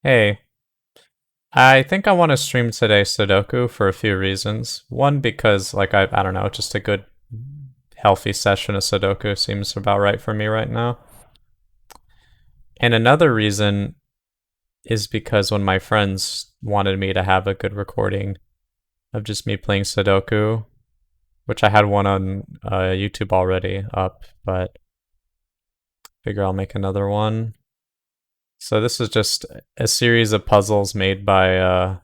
Hey, I think I want to stream today Sudoku for a few reasons. One, because I don't know, just a good healthy session of Sudoku seems about right for me right now. And another reason is because when my friends wanted me to have a good recording of just me playing Sudoku, which I had one on YouTube already up, but figure I'll make another one. So this is just a series of puzzles made by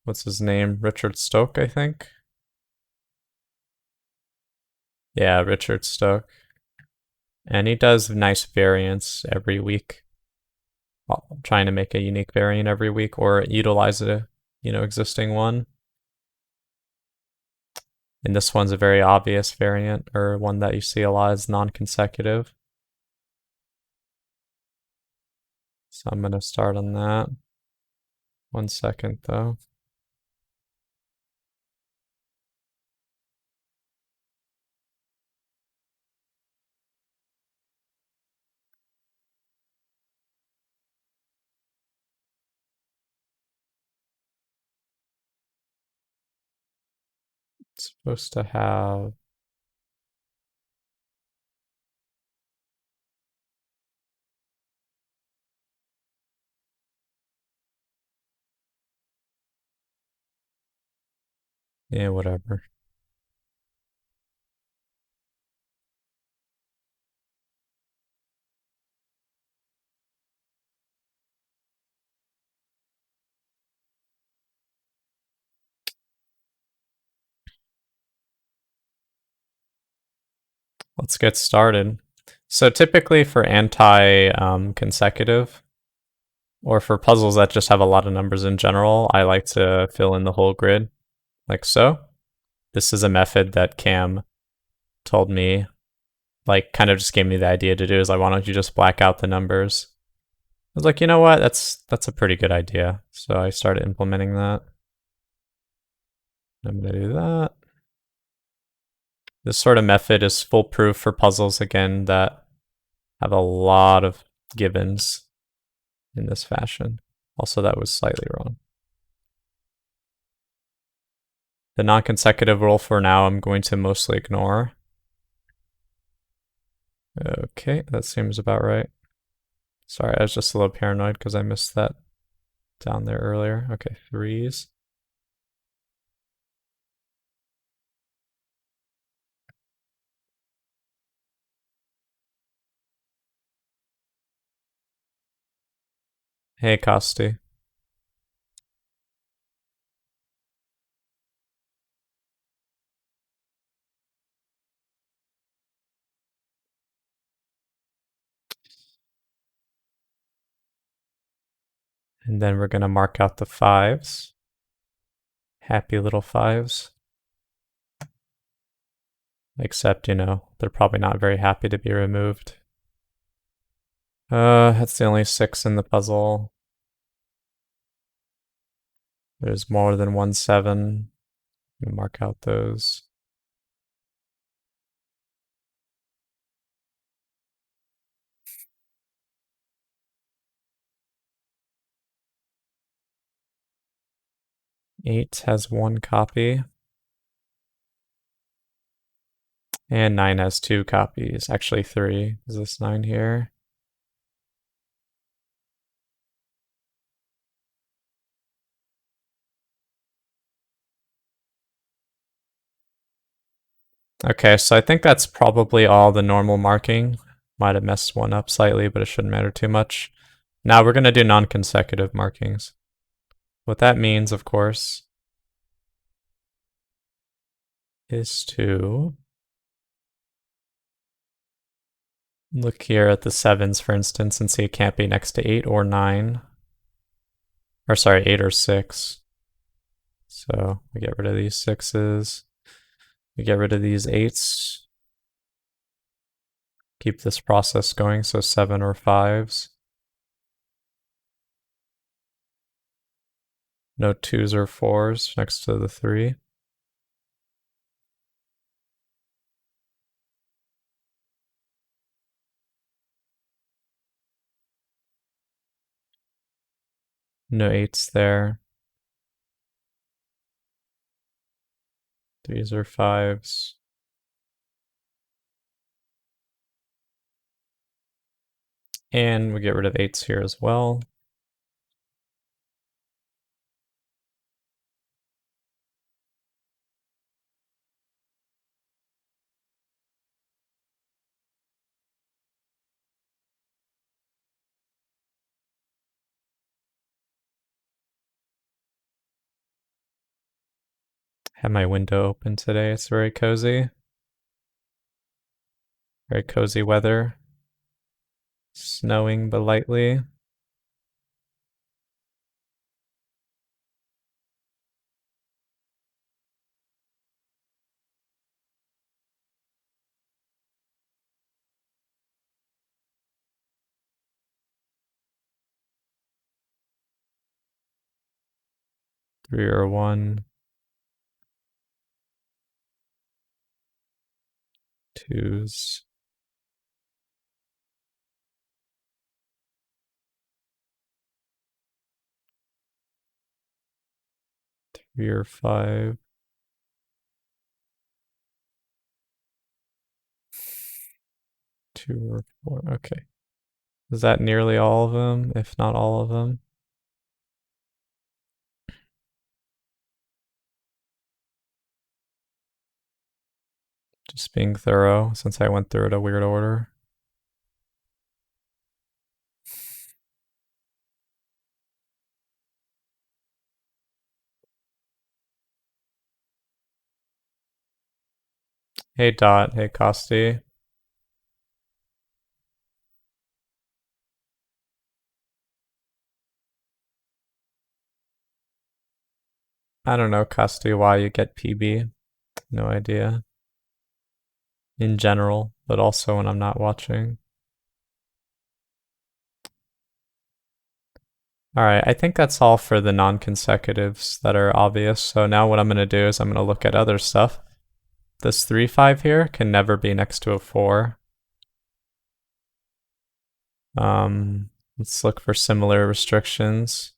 what's his name? Richard Stoke, I think. Yeah, Richard Stoke. And he does nice variants every week. I'm trying to make a unique variant every week or utilize a existing one. And this one's a very obvious variant, or one that you see a lot is non-consecutive. So I'm gonna start on that. 1 second though. It's supposed to have yeah, whatever. Let's get started. So typically for anti consecutive, or for puzzles that just have a lot of numbers in general, I like to fill in the whole grid, like so. This is a method that Cam told me, like, kind of just gave me the idea to do, is like, why don't you just black out the numbers? I was like, you know what, that's a pretty good idea. So I started implementing that. I'm gonna do that. This sort of method is foolproof for puzzles, again, that have a lot of givens in this fashion. Also, that was slightly wrong. The non-consecutive rule for now I'm going to mostly ignore. Okay, that seems about right. Sorry, I was just a little paranoid because I missed that down there earlier. Okay, threes. Hey, Costi. And then we're going to mark out the fives. Happy little fives. Except, they're probably not very happy to be removed. That's the only six in the puzzle. There's more than one seven. Mark out those. Eight has one copy. And 9 has two copies. Actually, three. Is this 9 here? Okay, so I think that's probably all the normal marking. Might have messed one up slightly, but it shouldn't matter too much. Now we're going to do non-consecutive markings. What that means, of course, is to look here at the sevens, for instance, and see it can't be next to 8 or 9. Or sorry, 8 or 6. So we get rid of these 6s. We get rid of these 8s. Keep this process going, so 7 or 5s. No 2s or 4s next to the 3. No 8s there. 3s or 5s. And we get rid of 8s here as well. Have my window open today. It's very cozy. Very cozy weather. Snowing but lightly. Three or one. Twos. Three or five. Two or four. Okay. Is that nearly all of them, if not all of them? Just being thorough since I went through it a weird order. Hey Dot, hey Costi. I don't know, Costi, why you get PB. No idea. In general, but also when I'm not watching. Alright, I think that's all for the non-consecutives that are obvious. So now what I'm going to do is I'm going to look at other stuff. This 3-5 here can never be next to a 4. Let's look for similar restrictions.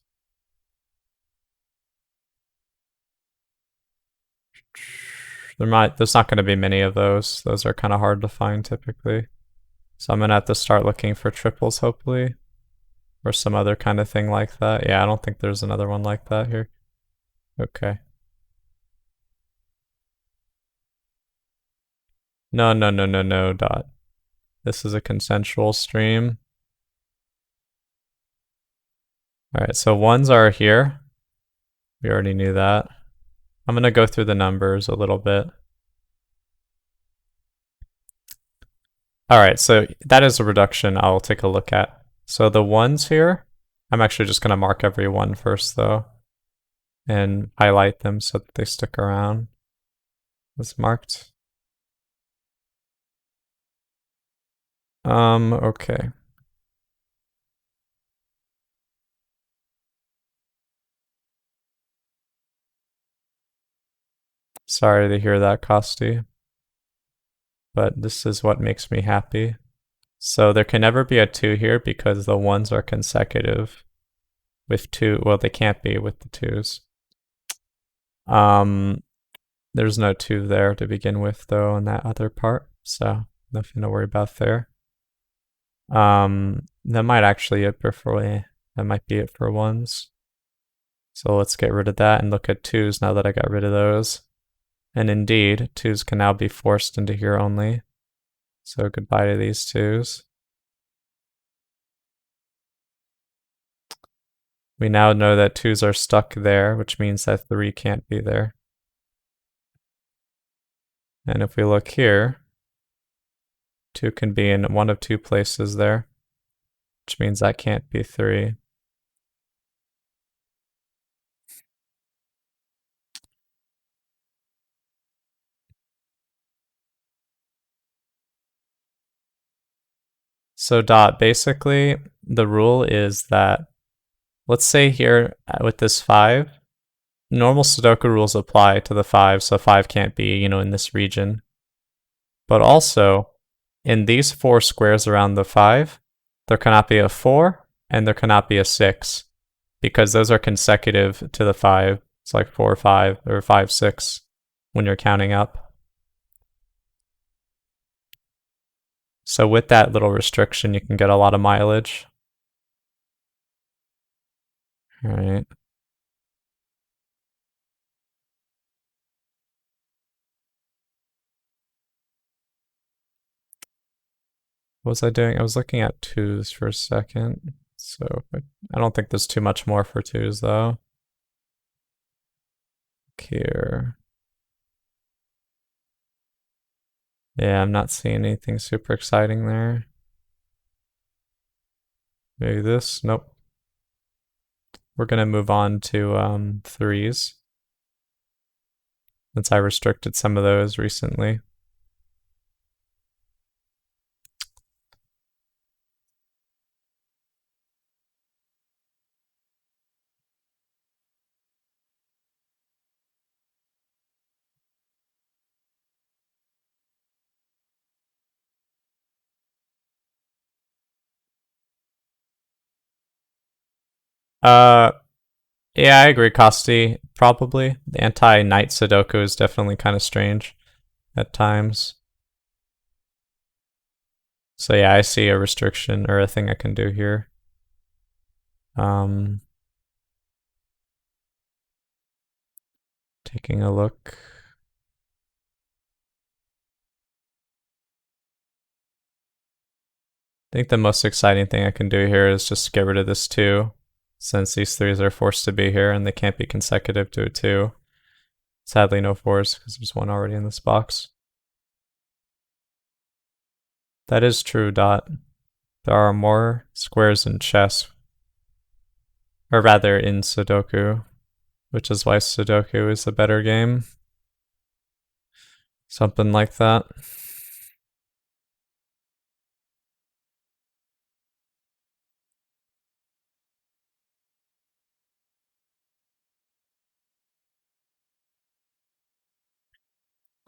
There's not going to be many of those. Those are kind of hard to find typically. So I'm going to have to start looking for triples, hopefully. Or some other kind of thing like that. Yeah, I don't think there's another one like that here. Okay. No, Dot. This is a consensual stream. Alright, so ones are here. We already knew that. I'm going to go through the numbers a little bit. Alright, so that is a reduction I'll take a look at. So the ones here, I'm actually just going to mark every one first though. And highlight them so that they stick around. It's marked. Okay. Sorry to hear that, Costi. But this is what makes me happy. So there can never be a 2 here because the 1s are consecutive with 2. Well, they can't be with the 2s. There's no 2 there to begin with, though, in that other part. So nothing to worry about there. That might actually that might be it for 1s. So let's get rid of that and look at 2s now that I got rid of those. And indeed, 2s can now be forced into here only. So goodbye to these 2s. We now know that 2s are stuck there, which means that 3 can't be there. And if we look here, 2 can be in one of 2 places there, which means that can't be 3. So Dot, basically, the rule is that, let's say here with this 5, normal Sudoku rules apply to the 5, so 5 can't be, in this region. But also, in these 4 squares around the 5, there cannot be a 4, and there cannot be a 6. because those are consecutive to the 5. It's like 4, 5, or 5, 6 when you're counting up. So with that little restriction, you can get a lot of mileage. All right. What was I doing? I was looking at 2s for a second. So I don't think there's too much more for 2s though. Here. Yeah, I'm not seeing anything super exciting there. Maybe this? Nope. We're gonna move on to 3s, since I restricted some of those recently. Uh, yeah, I agree, Kosti. Probably. The anti-knight Sudoku is definitely kind of strange at times. So yeah, I see a restriction or a thing I can do here. Taking a look. I think the most exciting thing I can do here is just get rid of this 2, since these 3s are forced to be here and they can't be consecutive to a 2. Sadly, no 4s because there's 1 already in this box. That is true, Dot. There are more squares in chess, or rather in Sudoku, which is why Sudoku is a better game. Something like that.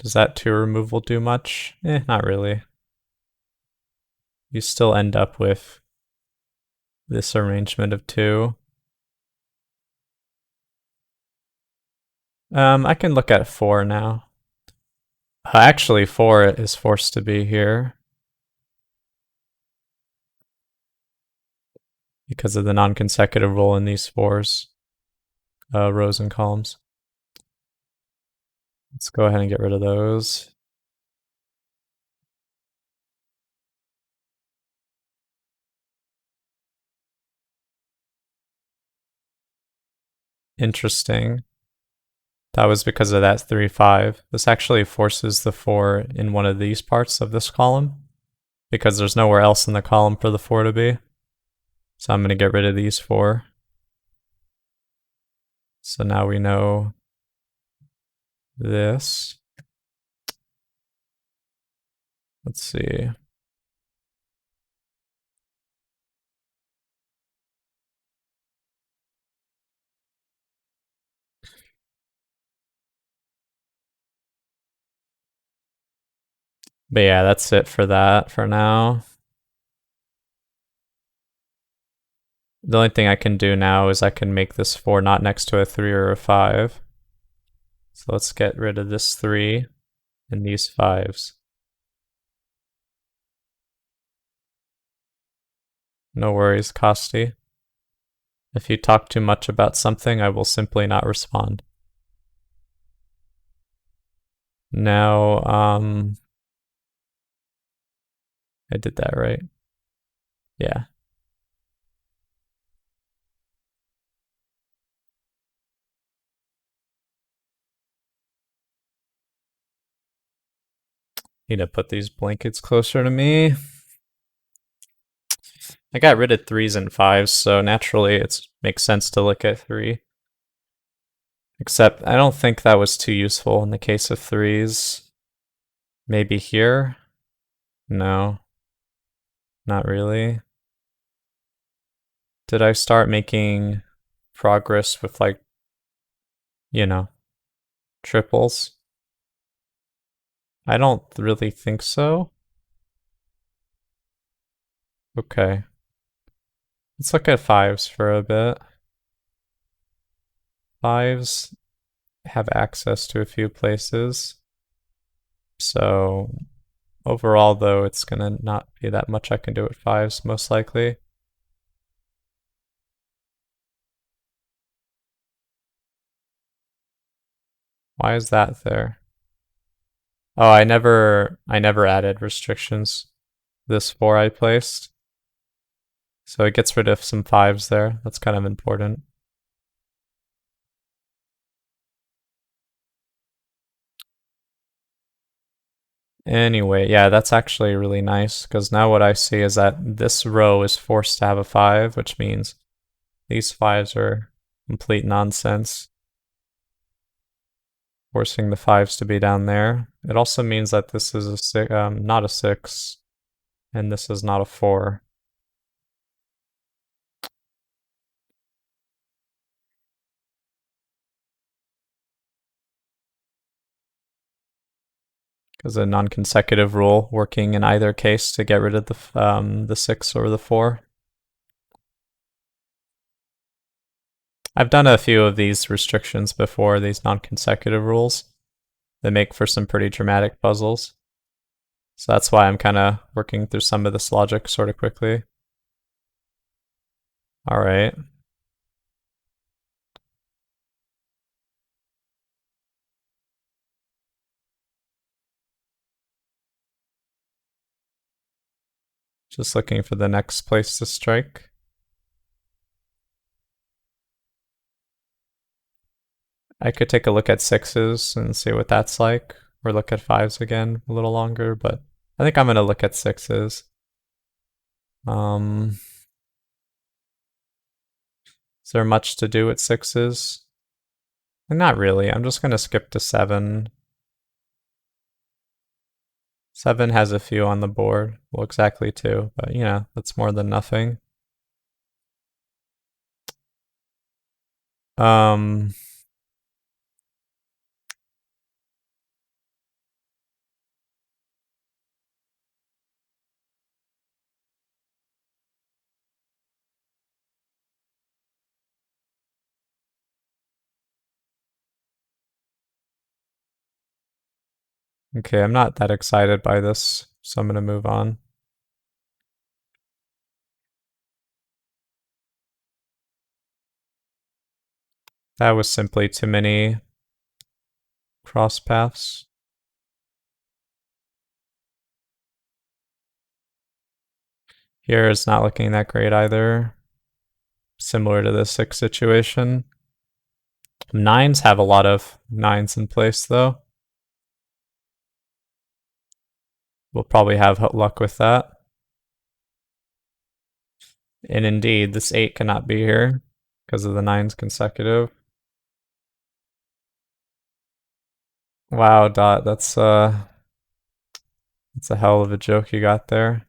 Does that 2 removal do much? Not really. You still end up with this arrangement of 2. I can look at 4 now. Actually, 4 is forced to be here because of the non-consecutive rule in these 4s, rows and columns. Let's go ahead and get rid of those. Interesting. That was because of that 3, 5. This actually forces the 4 in one of these parts of this column because there's nowhere else in the column for the 4 to be. So I'm going to get rid of these 4. So now we know this. Let's see. But yeah, that's it for that for now. The only thing I can do now is I can make this 4 not next to a 3 or a 5. So let's get rid of this 3 and these 5s. No worries, Kosti. If you talk too much about something, I will simply not respond. Now, I did that right. Yeah. Need to put these blankets closer to me. I got rid of 3s and 5s, so naturally it makes sense to look at 3. Except I don't think that was too useful in the case of 3s. Maybe here? No. Not really. Did I start making progress with, like, you know, triples? I don't really think so. Okay. Let's look at 5s for a bit. Fives have access to a few places. So overall, though, it's gonna not be that much I can do at fives, most likely. Why is that there? Oh, I never added restrictions. This four I placed. So it gets rid of some fives there. That's kind of important. Anyway, yeah, that's actually really nice because now what I see is that this row is forced to have a five, which means these fives are complete nonsense. Forcing the fives to be down there. It also means that this is a six, not a six, and this is not a four. Because a non-consecutive rule working in either case to get rid of the six or the four. I've done a few of these restrictions before, these non-consecutive rules. They make for some pretty dramatic puzzles. So that's why I'm kind of working through some of this logic sort of quickly. All right. Just looking for the next place to strike. I could take a look at sixes and see what that's like, or look at fives again a little longer, but I think I'm going to look at sixes. Is there much to do with sixes? Not really. I'm just going to skip to seven. Seven has a few on the board. Well, exactly two, but you know, that's more than nothing. Um, okay, I'm not that excited by this, so I'm going to move on. That was simply too many cross paths. Here is not looking that great either. Similar to the six situation. Nines have a lot of nines in place though. We'll probably have luck with that. And indeed, this eight cannot be here because of the nines consecutive. Wow, Dot, that's a hell of a joke you got there.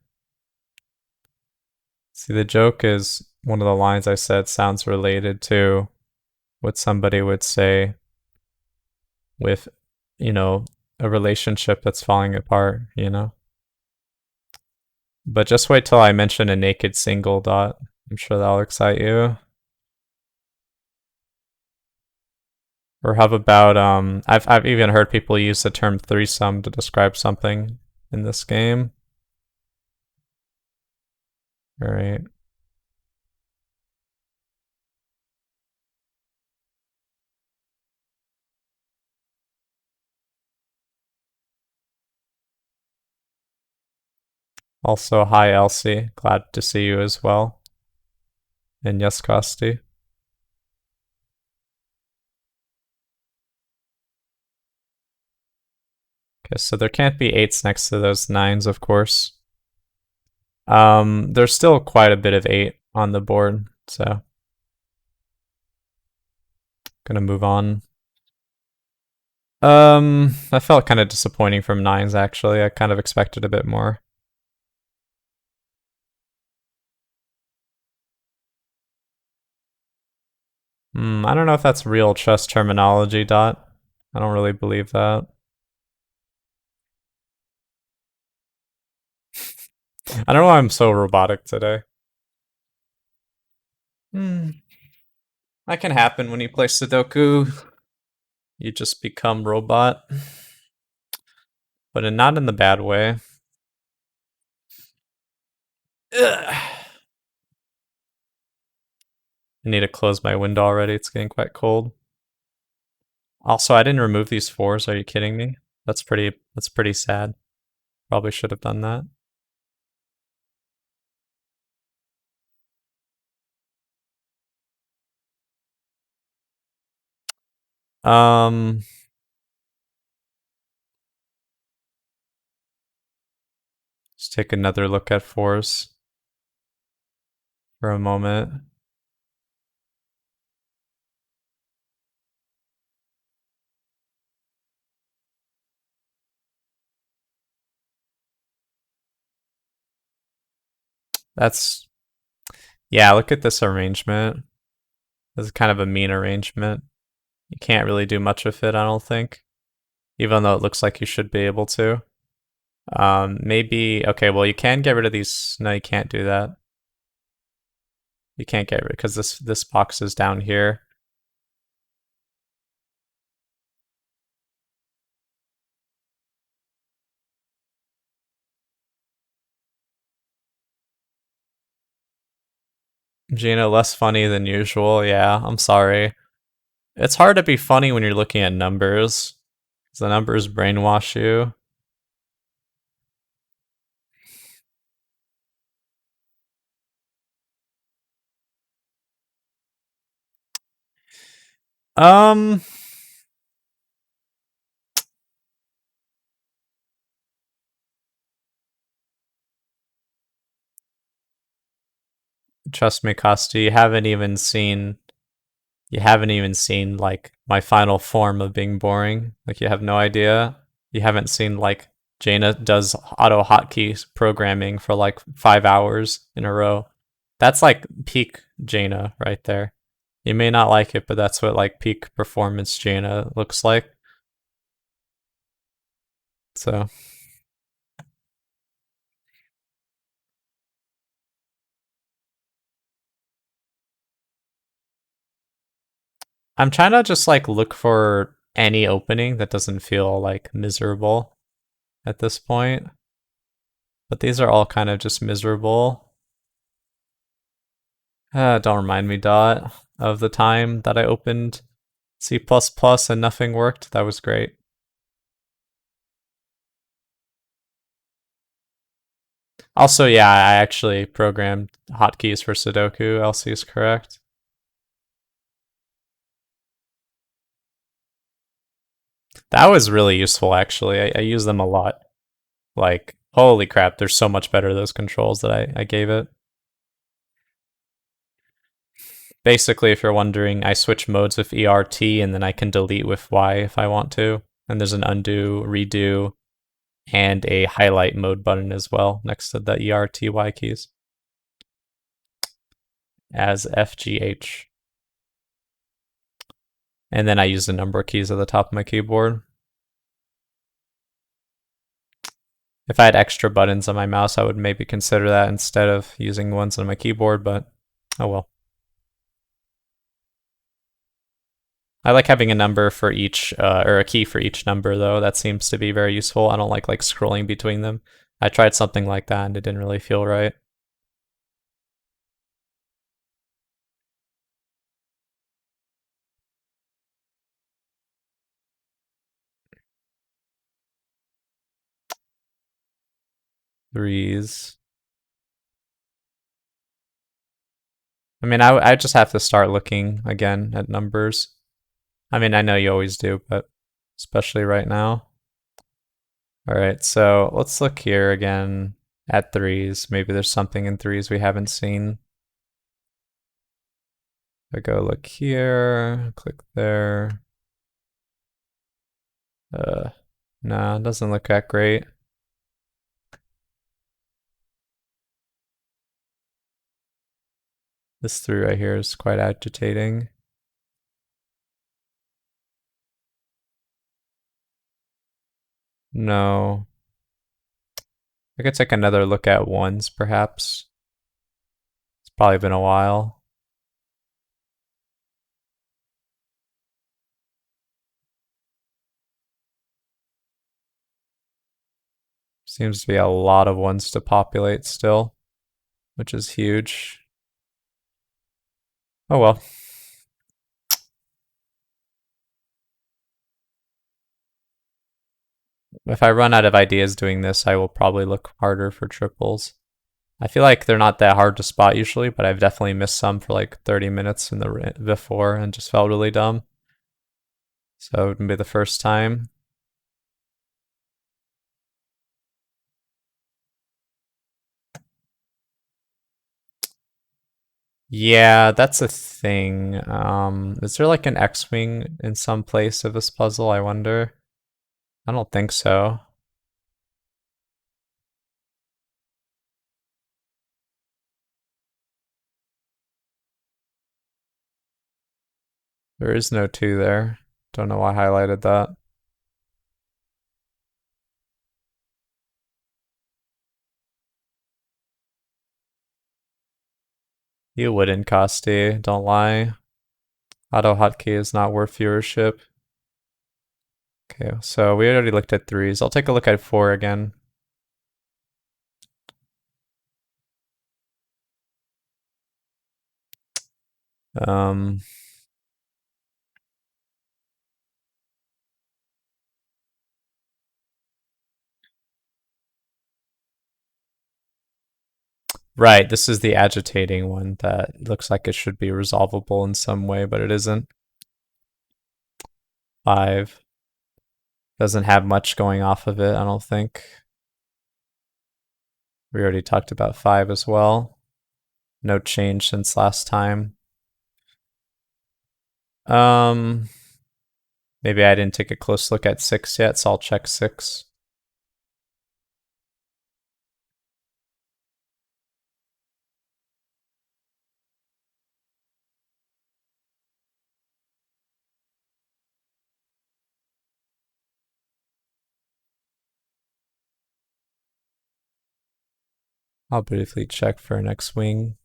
See, the joke is one of the lines I said sounds related to what somebody would say with, you know, a relationship that's falling apart, you know? But just wait till I mention a naked single, Dot. I'm sure that'll excite you. Or how about I've even heard people use the term threesome to describe something in this game. All right. Also, hi Elsie. Glad to see you as well. And yes, Costi. Okay, so there can't be eights next to those nines, of course. There's still quite a bit of eight on the board, so gonna move on. That felt kind of disappointing from nines actually. I kind of expected a bit more. I don't know if that's real chess terminology, Dot. I don't really believe that. I don't know why I'm so robotic today. That can happen when you play Sudoku. You just become robot, but not in the bad way. Ugh. I need to close my window already. It's getting quite cold. Also, I didn't remove these fours. Are you kidding me? That's pretty sad. Probably should have done that. Um, just take another look at fours for a moment. That's Yeah, look at this arrangement. This is kind of a mean arrangement. You can't really do much with it, I don't think. Even though it looks like you should be able to. Maybe okay, well you can get rid of these. No, you can't do that. You can't get rid because this box is down here. Jaina, less funny than usual. Yeah, I'm sorry. It's hard to be funny when you're looking at numbers. 'Cause the numbers brainwash you. Um, Trust me, Costa, you haven't even seen like my final form of being boring. Like you have no idea. You haven't seen like Jaina does auto hotkey programming for like 5 hours in a row. That's like peak Jaina right there. You may not like it, but that's what like peak performance Jaina looks like. So I'm trying to just like look for any opening that doesn't feel like miserable at this point. But these are all kind of just miserable. Don't remind me, Dot, of the time that I opened C++ and nothing worked. That was great. Also, yeah, I actually programmed hotkeys for Sudoku. Elsie is correct. That was really useful, actually. I use them a lot. Like, holy crap, they're so much better, those controls that I gave it. Basically, if you're wondering, I switch modes with ERT and then I can delete with Y if I want to. And there's an undo, redo, and a highlight mode button as well next to the ERTY keys as FGH. And then I use the number keys at the top of my keyboard. If I had extra buttons on my mouse, I would maybe consider that instead of using ones on my keyboard, but oh well. I like having a number for each, or a key for each number, though. That seems to be very useful. I don't like scrolling between them. I tried something like that and it didn't really feel right. Threes. I mean, I just have to start looking again at numbers. I mean, I know you always do, but especially right now. All right, so let's look here again at threes. Maybe there's something in threes we haven't seen. I go look here, click there. Uh, nah, it doesn't look that great. This three right here is quite agitating. No. I could take another look at ones, perhaps. It's probably been a while. Seems to be a lot of ones to populate still, which is huge. Oh well. If I run out of ideas doing this, I will probably look harder for triples. I feel like they're not that hard to spot usually, but I've definitely missed some for like 30 minutes in the before and just felt really dumb. So it wouldn't be the first time. Yeah, that's a thing. Is there like an X-wing in some place of this puzzle, I wonder? I don't think so. There is no 2 there. Don't know why I highlighted that. You wouldn't, Costi. Don't lie. Auto hotkey is not worth viewership. Okay, so we already looked at 3s. I'll take a look at 4 again. Um, right, this is the agitating one that looks like it should be resolvable in some way, but it isn't. 5. Doesn't have much going off of it, I don't think. We already talked about 5 as well. No change since last time. Um, Maybe I didn't take a close look at 6 yet, so I'll check 6. I'll briefly check for an X-wing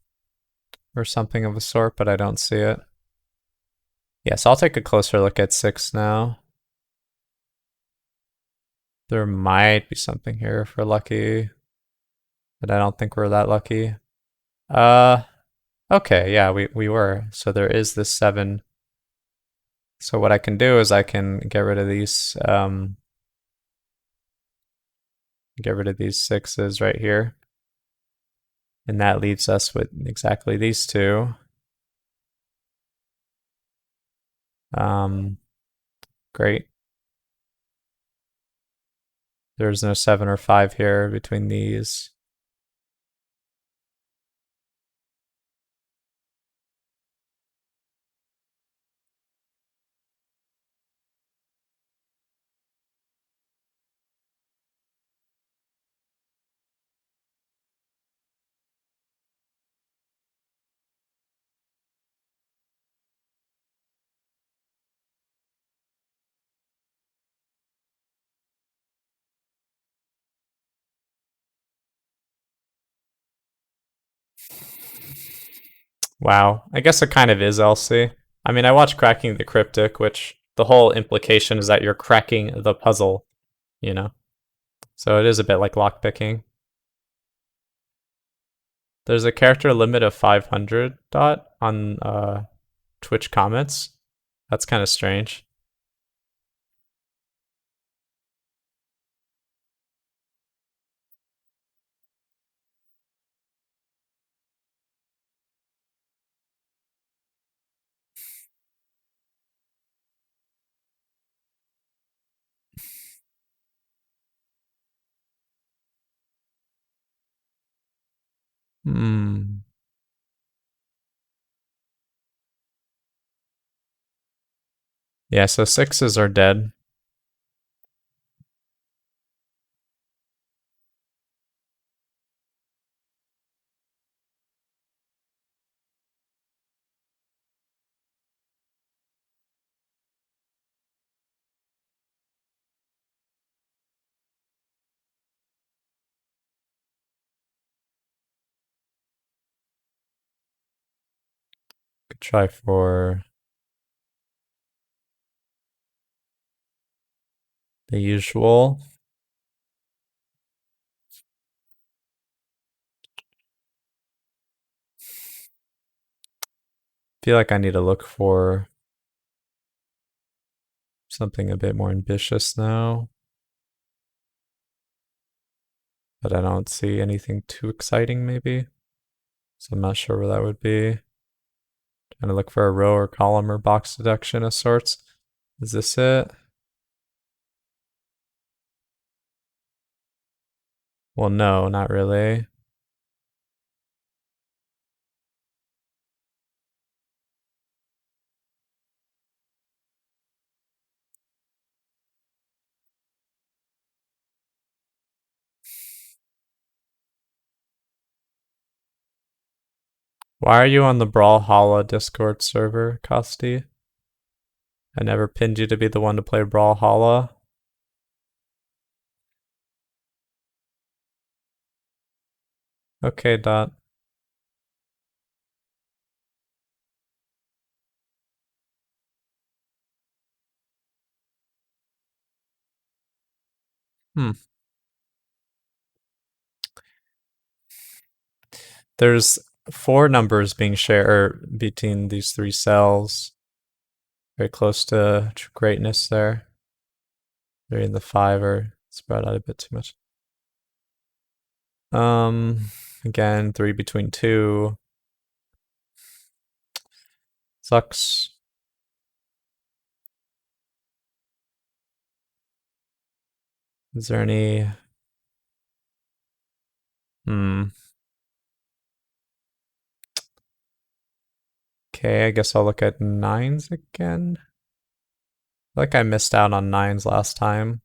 or something of a sort, but I don't see it. Yes, I'll take a closer look at 6 now. There might be something here if we're lucky, but I don't think we're that lucky. Uh, okay, yeah, we were. So there is this 7. So what I can do is I can get rid of these, get rid of these 6s right here. And that leaves us with exactly these 2. Great. There's no 7 or 5 here between these. Wow. I guess it kind of is Elsie. I mean, I watched Cracking the Cryptic, which the whole implication is that you're cracking the puzzle, you know? So it is a bit like lockpicking. There's a character limit of 500 dot on Twitch comments. That's kind of strange. Hmm. Yeah, so 6s are dead. Could try for the usual. feel like I need to look for something a bit more ambitious now, but I don't see anything too exciting maybe. So I'm not sure where that would be. Trying to look for a row or column or box deduction of sorts. Is this it? Well, no, not really. Why are you on the Brawlhalla Discord server, Kosti? I never pinned you to be the one to play Brawlhalla. Okay, Dot. Hmm. There's four numbers being shared between these three cells. Very close to greatness there. Three and the five are spread out a bit too much. Again, three between two. Sucks. Is there any... Okay, I guess I'll look at nines again. Like I missed out on nines last time.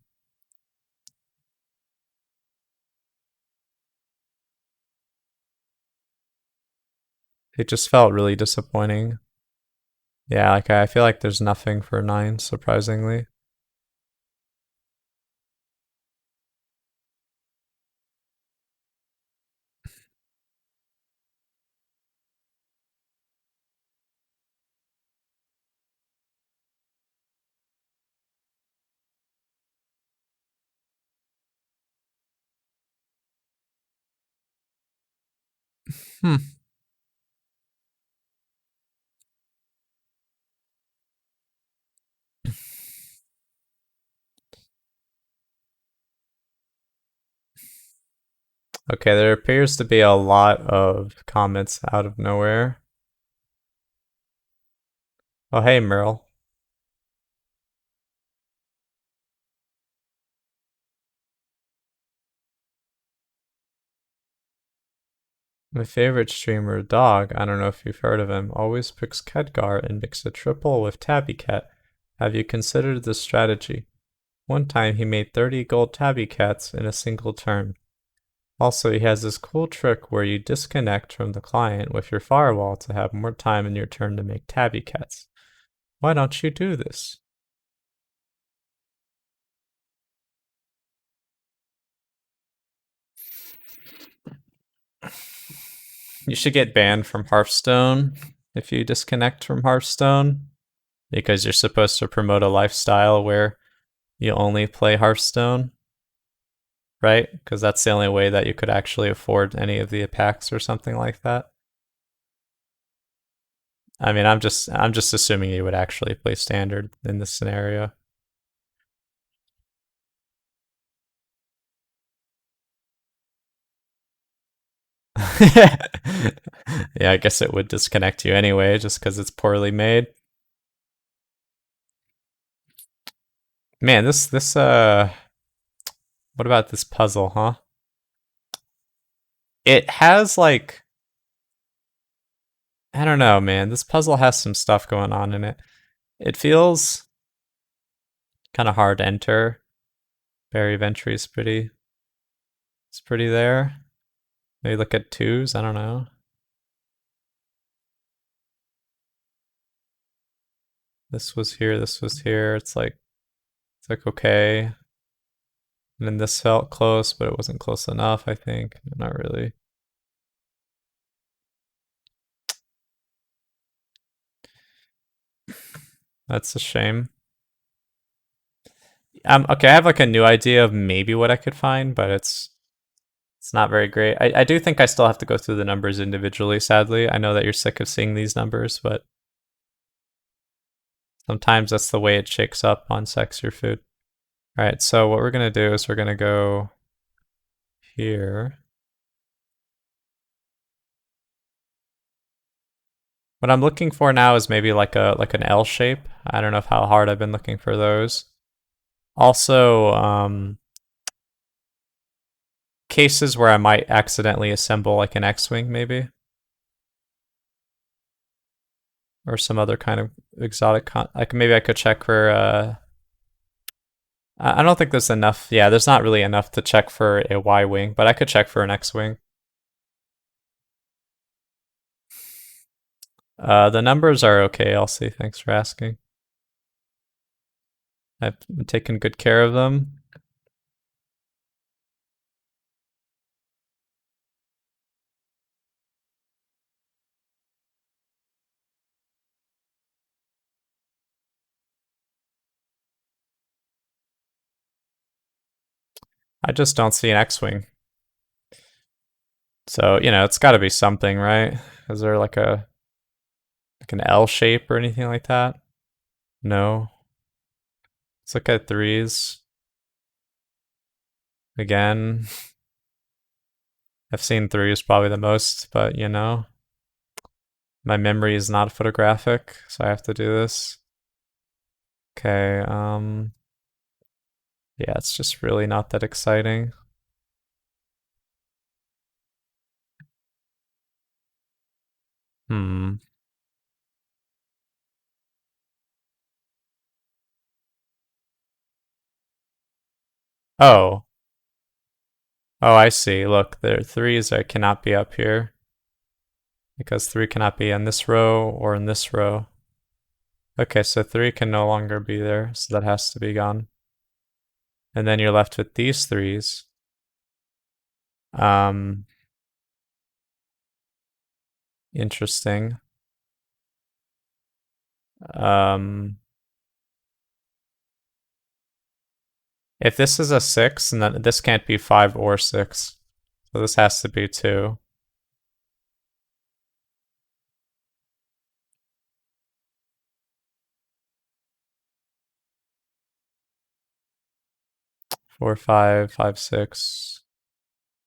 It just felt really disappointing. Yeah, like I feel like there's nothing for nines, surprisingly. Hmm. Okay, there appears to be a lot of comments out of nowhere. Oh, hey, Merle. My favorite streamer, Dog, I don't know if you've heard of him, always picks Khadgar and makes a triple with Tabby Cat. Have you considered this strategy? One time he made 30 gold Tabby Cats in a single turn. Also, he has this cool trick where you disconnect from the client with your firewall to have more time in your turn to make Tabby Cats. Why don't you do this? You should get banned from Hearthstone if you disconnect from Hearthstone, because you're supposed to promote a lifestyle where you only play Hearthstone, right? Because that's the only way that you could actually afford any of the packs or something like that. I mean, I'm just assuming you would actually play standard in this scenario. Yeah, I guess it would disconnect you anyway, just because it's poorly made. Man, what about this puzzle, huh? It has like, I don't know, man. This puzzle has some stuff going on in it. It feels kind of hard to enter. Barrier of entry is it's pretty there. Maybe look at twos. I don't know. This was here. This was here. It's like okay. And then this felt close, but it wasn't close enough. I think not really. That's a shame. Okay, I have like a new idea of maybe what I could find, but it's not very great. I do think I still have to go through the numbers individually, sadly. I know that you're sick of seeing these numbers, but Sometimes that's the way it shakes up on sexier food. All right, so what we're gonna do is we're gonna go here. What I'm looking for now is maybe like an L shape. I don't know how hard I've been looking for those. Also, cases where I might accidentally assemble like an X-wing maybe, or some other kind of exotic like maybe I could check for I don't think there's enough. Yeah, there's not really enough to check for a Y-wing, but I could check for an X-wing. The numbers are okay, Elsie. Thanks for asking. I've taken good care of them. I just don't see an X-wing. So, it's got to be something, right? Is there like an L shape or anything like that? No. Let's look at threes. Again, I've seen threes probably the most, but my memory is not photographic, so I have to do this. Okay, yeah, it's just really not that exciting. Hmm. Oh. Oh, I see. Look, there are threes that cannot be up here because three cannot be in this row or in this row. Okay, so three can no longer be there, so that has to be gone. And then you're left with these threes. Um, Interesting. Um, if this is a six, and then this can't be five or six, so this has to be two. Four, five, five, six.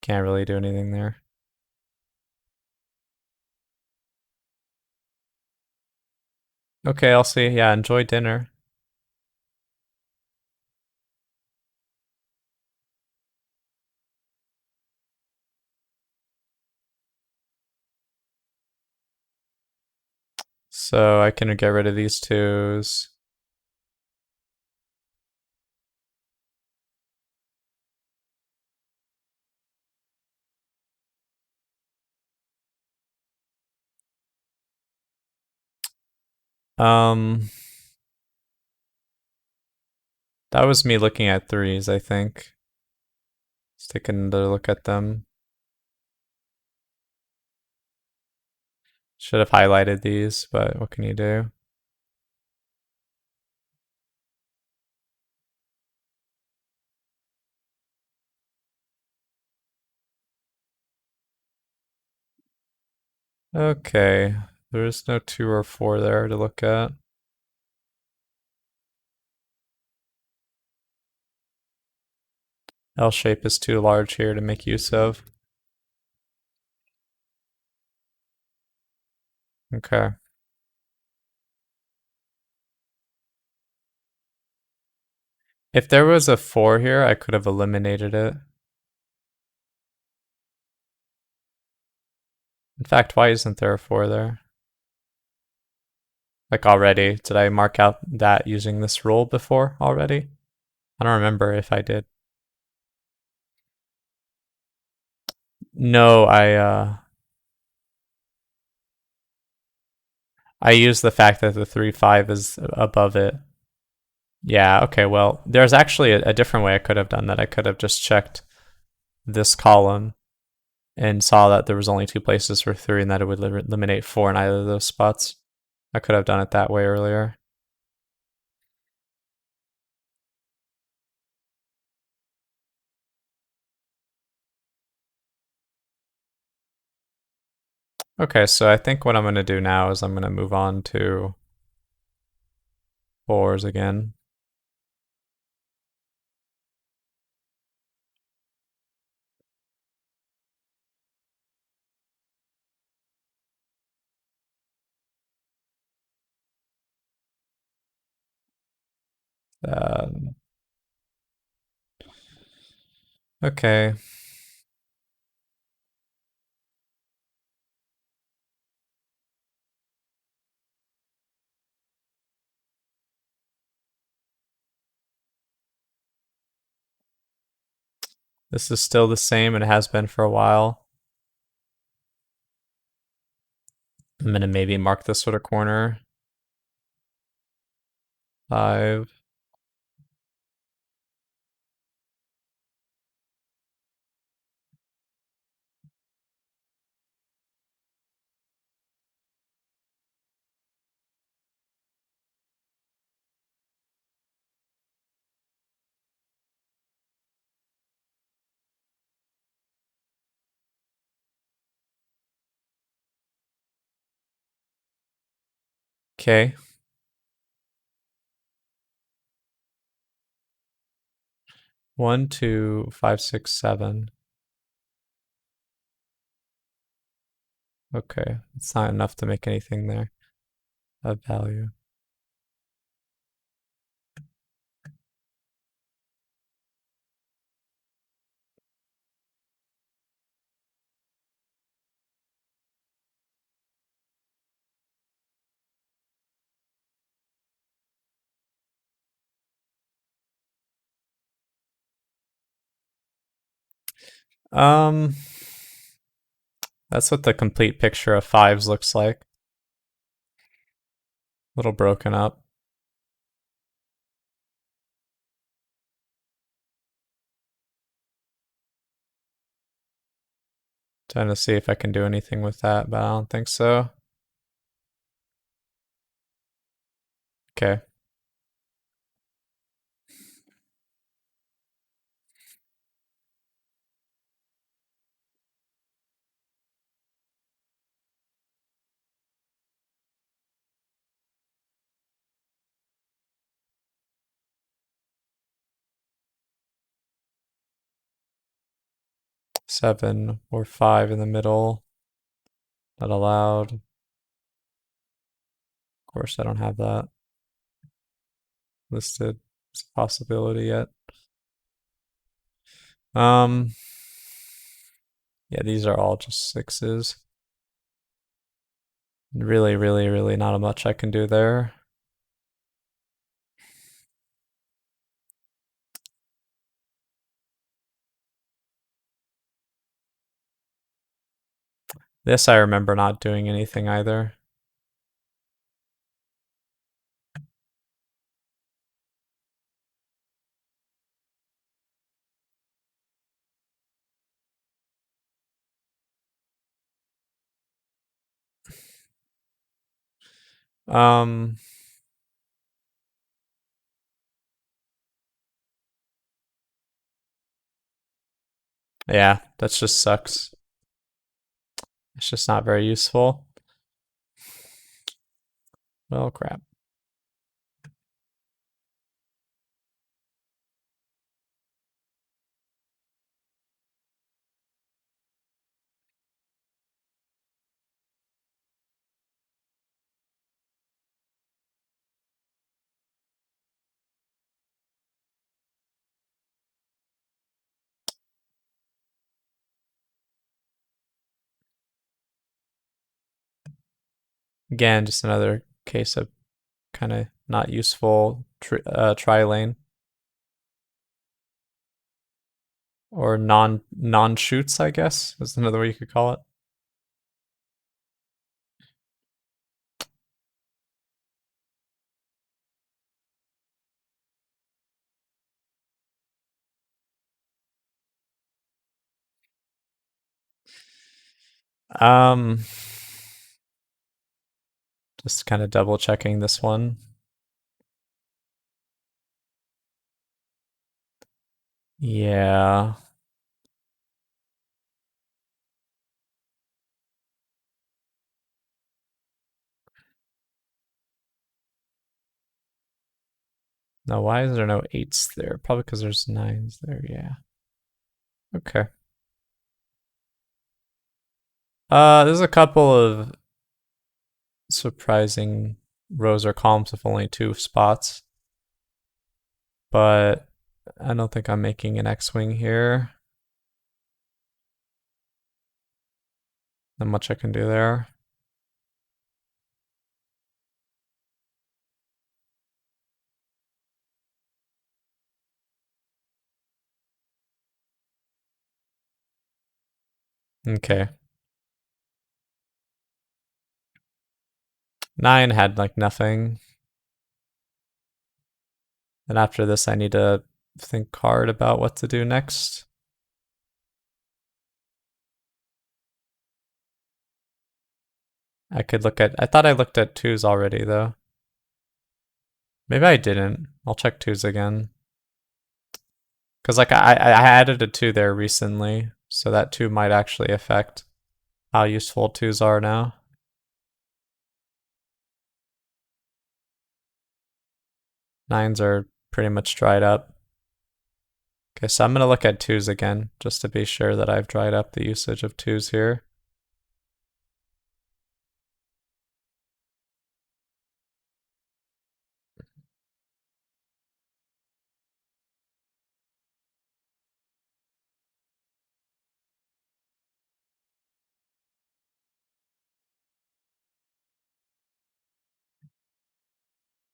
Can't really do anything there. Okay, I'll see. Yeah, enjoy dinner. So I can get rid of these twos. Um, that was me looking at threes, I think. Let's take another look at them. Should have highlighted these, but what can you do? Okay, there's no two or four there to look at. L shape is too large here to make use of. Okay. If there was a four here, I could have eliminated it. In fact, why isn't there a four there? Like already, did I mark out that using this rule before already? I don't remember if I did. No, I used the fact that the 3-5 is above it. Yeah, okay, well, there's actually a different way I could have done that. I could have just checked this column and saw that there was only two places for three and that it would eliminate four in either of those spots. I could have done it that way earlier. Okay, so I think what I'm going to do now is I'm going to move on to Fours again. Um, okay. This is still the same and it has been for a while. I'm gonna maybe mark this sort of corner. 5. Okay. 1, 2, 5, 6, 7. Okay. It's not enough to make anything there of value. Um, that's what the complete picture of fives looks like. A little broken up. Trying to see if I can do anything with that, but I don't think so. Okay. Seven or 5 in the middle. Not allowed. Of course, I don't have that listed as a possibility yet. Um, yeah, these are all just 6s. Really, really, really not much I can do there. This I remember not doing anything either. Um, yeah, that just sucks. It's just not very useful. Well, crap. Again, just another case of kind of not useful tri lane or non shoots, I guess is another way you could call it. Um, just kind of double checking this one. Yeah. Now, why is there no 8s there? Probably because there's 9s there, yeah. Okay. There's a couple of surprising rows or columns with only 2 spots. But I don't think I'm making an X-wing here. Not much I can do there. Okay. 9 had like nothing. And after this, I need to think hard about what to do next. I could look at, I thought I looked at 2s already though. Maybe I didn't. I'll check 2s again. Because like I added a 2 there recently, so that 2 might actually affect how useful 2s are now. Nines are pretty much dried up. Okay, so I'm going to look at 2s again, just to be sure that I've dried up the usage of 2s here.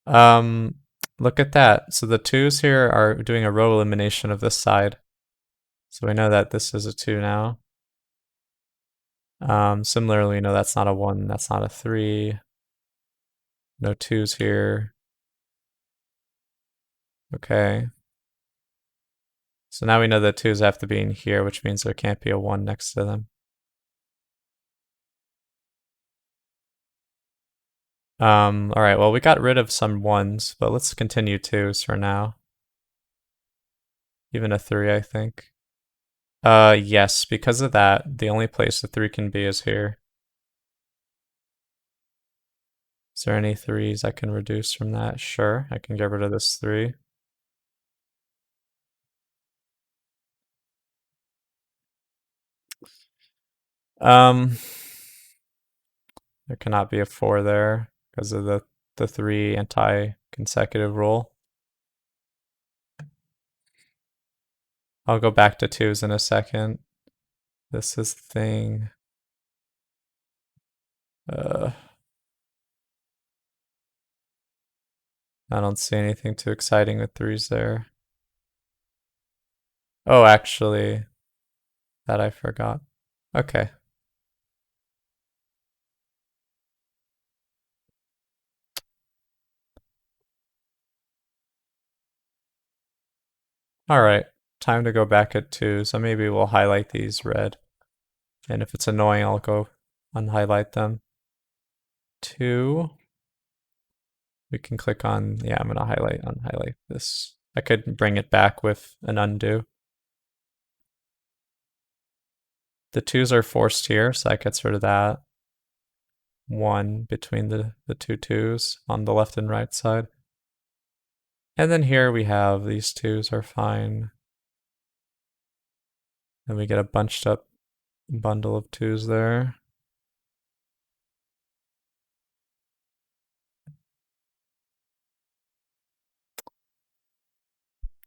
Um, Look at that. So the 2s here are doing a row elimination of this side. So we know that this is a 2 now. Similarly, we know that's not a 1, that's not a 3. No 2s here. Okay. So now we know that 2s have to be in here, which means there can't be a 1 next to them. All right, well, we got rid of some 1s, but let's continue 2s for now. Even a 3, I think. Yes, because of that, the only place the 3 can be is here. Is there any 3s I can reduce from that? Sure, I can get rid of this 3. Um, there cannot be a 4 there because of the 3 anti-consecutive rule. I'll go back to 2s in a second. This is the thing. I don't see anything too exciting with 3s there. Oh, actually, that I forgot. Okay. All right. Time to go back at 2, so maybe we'll highlight these red. And if it's annoying, I'll go unhighlight them. 2. We can click on, yeah, I'm gonna unhighlight this. I could bring it back with an undo. The 2s are forced here, so that gets rid of that. 1 between the 2s on the left and right side. And then here we have these 2s are fine. And we get a bunched up bundle of 2s there.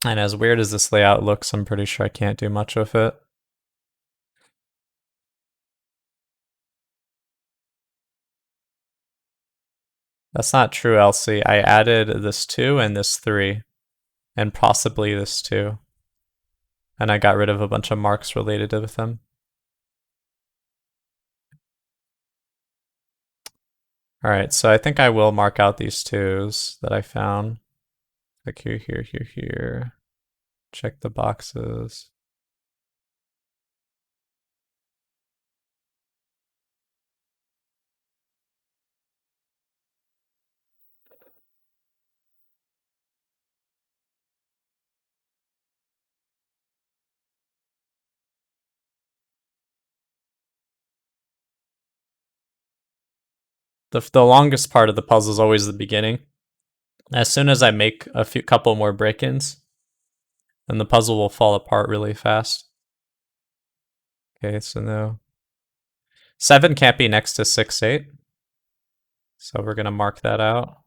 And as weird as this layout looks, I'm pretty sure I can't do much with it. That's not true, Elsie. I added this 2 and this 3. And possibly this 2. And I got rid of a bunch of marks related with them. Alright, so I think I will mark out these 2s that I found. Like here, here, here, here. Check the boxes. The longest part of the puzzle is always the beginning. As soon as I make a couple more break-ins, then the puzzle will fall apart really fast. Okay, so no. 7 can't be next to 6, 8. So we're going to mark that out.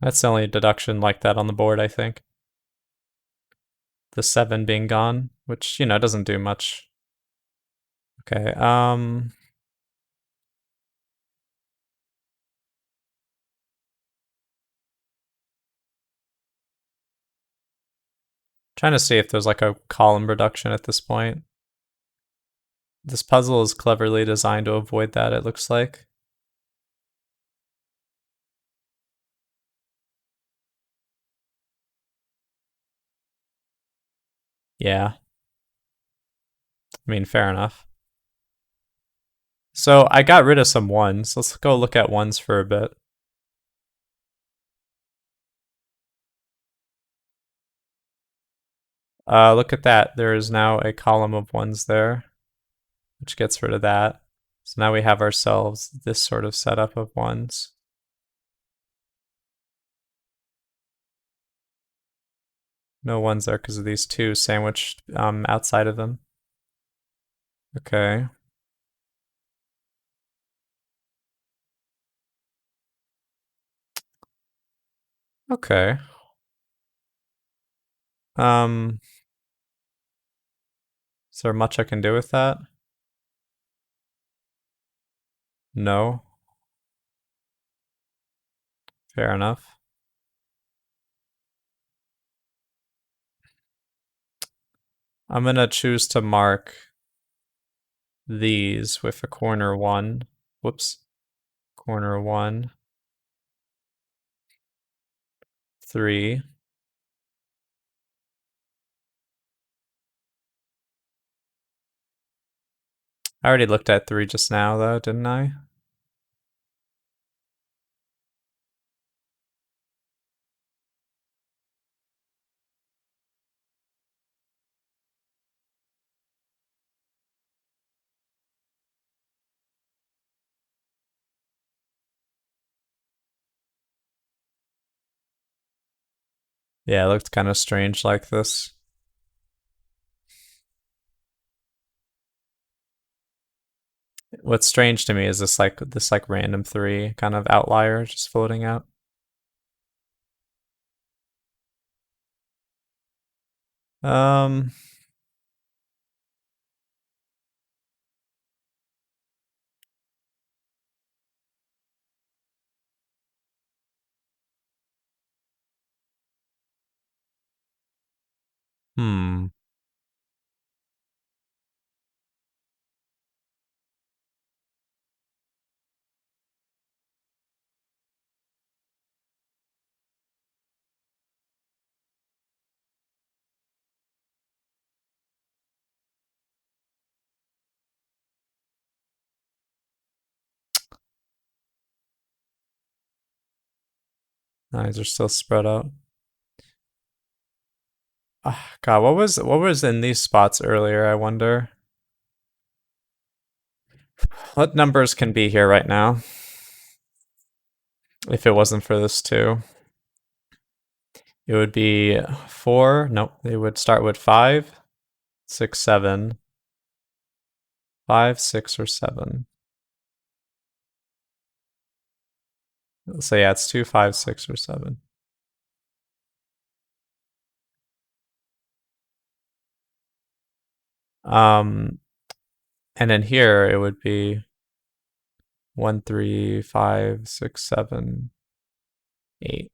That's the only deduction like that on the board, I think. The 7 being gone, which, doesn't do much. Okay, trying to see if there's like a column reduction at this point. This puzzle is cleverly designed to avoid that, it looks like. Yeah. I mean, fair enough. So I got rid of some ones. Let's go look at ones for a bit. Look at that. There is now a column of ones there, which gets rid of that. So now we have ourselves this sort of setup of ones. No ones there because of these two sandwiched outside of them. Okay. Okay. Is there much I can do with that? No. Fair enough. I'm gonna choose to mark these with a corner 1. Whoops. Corner 1. 3. I already looked at 3 just now, though, didn't I? Yeah, it looked kind of strange like this. What's strange to me is this random 3 kind of outlier just floating out. Um, hmm. These are still spread out. God, what was in these spots earlier, I wonder? What numbers can be here right now? If it wasn't for this 2. It would be 4. Nope, they would start with 5, 6, 7. 5, 6, or 7. So yeah, it's 2, 5, 6, or 7. And then here it would be 1, 3, 5, 6, 7, 8.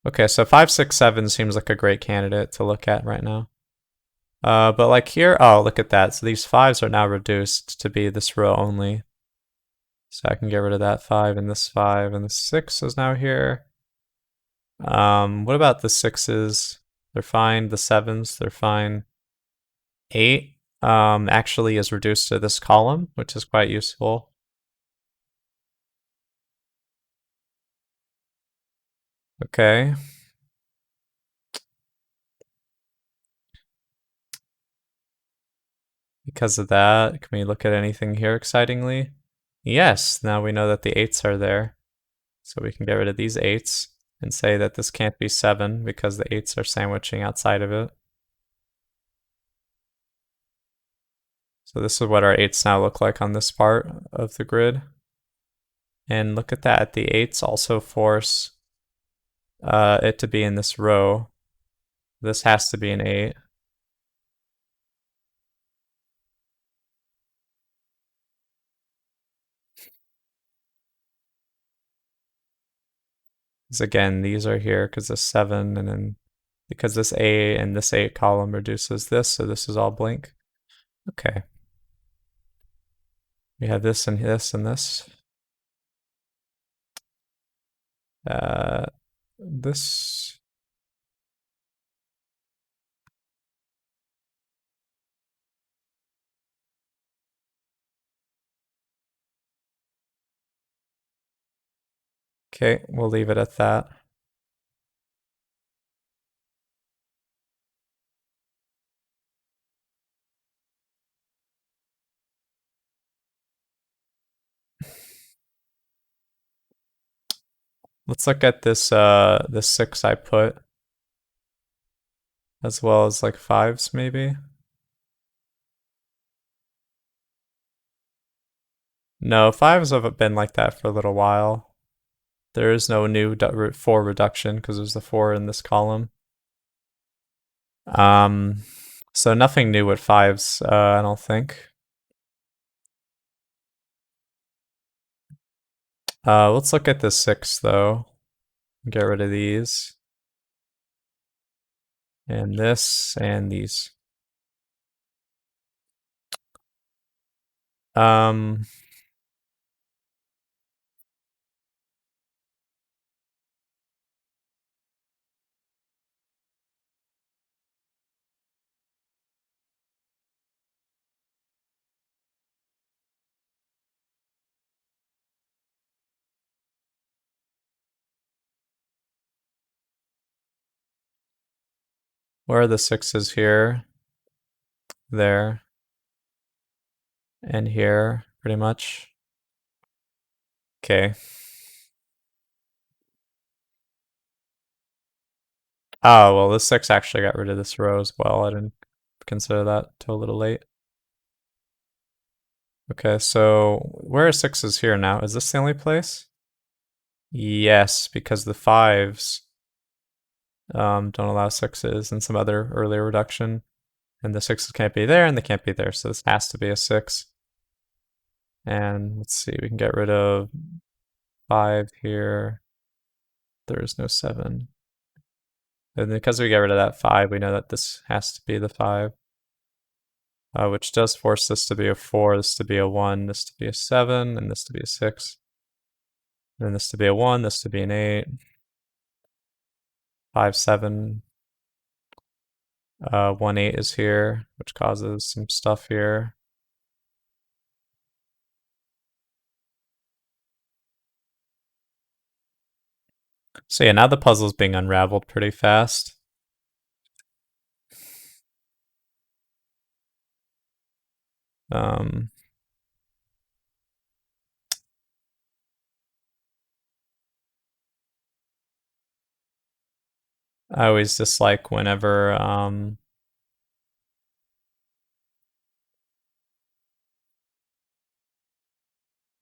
Okay, so 5, 6, 7 seems like a great candidate to look at right now. But like here, oh, look at that. So these 5s are now reduced to be this row only. So I can get rid of that 5 and this 5, and the 6 is now here. What about the 6s? They're fine. The 7s, they're fine. 8 actually is reduced to this column, which is quite useful. Okay. Because of that, can we look at anything here excitingly? Yes, now we know that the 8s are there. So we can get rid of these 8s and say that this can't be 7 because the 8s are sandwiching outside of it. So this is what our 8s now look like on this part of the grid. And look at that, the 8s also force it to be in this row. This has to be an 8. Because again, these are here because this 7, and then because this A and this 8 column reduces this, so this is all blink. Okay. We have this and this and this. This. Okay, we'll leave it at that. Let's look at this 6 I put, as well as like 5s maybe. No, 5s have been like that for a little while. There is no new 4 reduction because there's the 4 in this column. So nothing new with 5s, I don't think. Let's look at the 6 though. Get rid of these. And this and these. Um, where are the 6s here? There. And here, pretty much. Okay. Oh, well, this 6 actually got rid of this row as well. I didn't consider that till a little late. Okay, so where are 6s here now? Is this the only place? Yes, because the 5s don't allow 6s and some other earlier reduction. And the 6s can't be there and they can't be there, so this has to be a 6. And let's see, we can get rid of 5 here. There is no 7. And because we get rid of that 5, we know that this has to be the 5. Which does force this to be a 4, this to be a 1, this to be a 7, and this to be a 6. And then this to be a 1, this to be an 8. 5, 7. 1, 8 is here, which causes some stuff here. So yeah, now the puzzle's being unraveled pretty fast. I always dislike whenever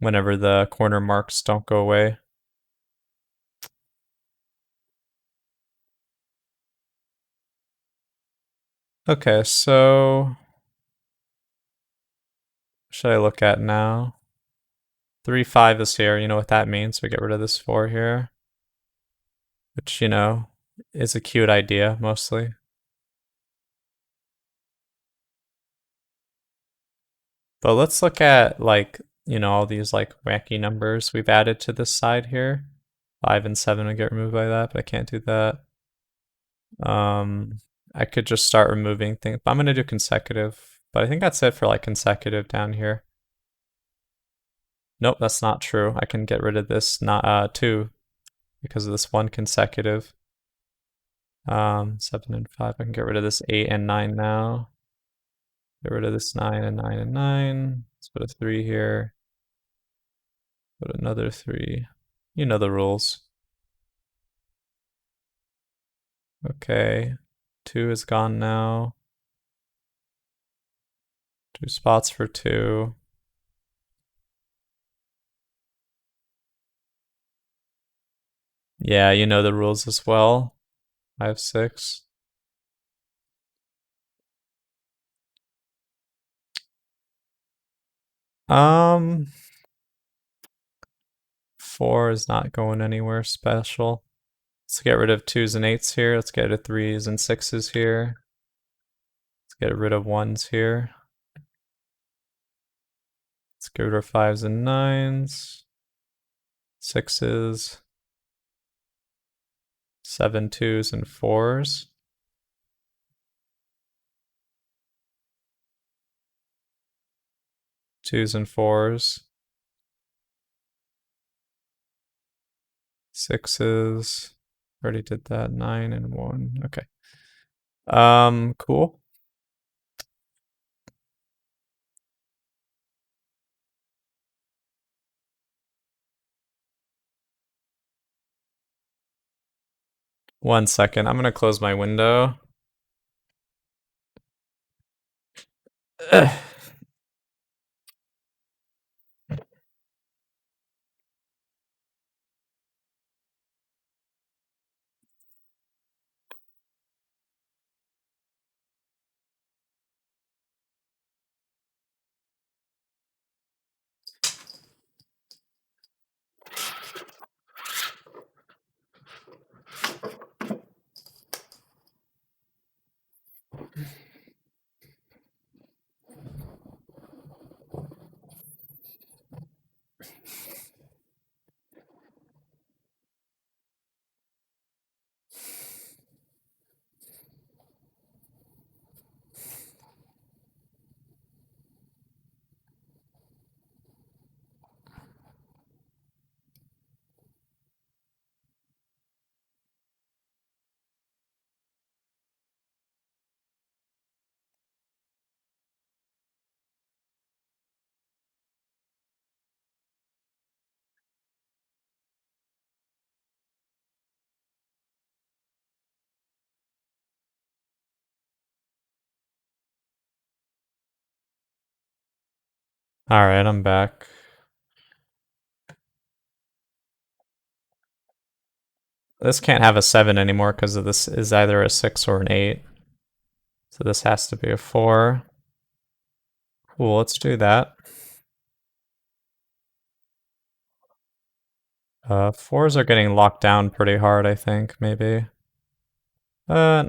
the corner marks don't go away. Okay, so what should I look at now? 3, 5 is here. You know what that means. We get rid of this 4 here. Which, you know, is a cute idea, mostly. But let's look at, like, you know, all these, like, wacky numbers we've added to this side here. 5 and 7 would get removed by that, but I can't do that. I could just start removing things. I'm going to do consecutive. But I think that's it for, like, consecutive down here. Nope, that's not true. I can get rid of this, not 2. because of this one consecutive. 7 and 5. I can get rid of this 8 and 9 now. Get rid of this 9 and 9 and 9. Let's put a 3 here. Put another 3. You know the rules. Okay. 2 is gone now. 2 spots for 2. Yeah, you know the rules as well. I have 6. Um, 4 is not going anywhere special. Let's get rid of 2s and 8s here. Let's get rid of 3s and 6s here. Let's get rid of 1s here. Let's get rid of 5s and 9s. 6s. 7 2s and 4s. 2s and 4s. 6s. Already did that. 9 and 1. Okay. Cool. One second. I'm gonna close my window. Alright, I'm back. This can't have a 7 anymore because this is either a 6 or an 8. So this has to be a 4. Cool, let's do that. 4s are getting locked down pretty hard, I think, maybe. Nah,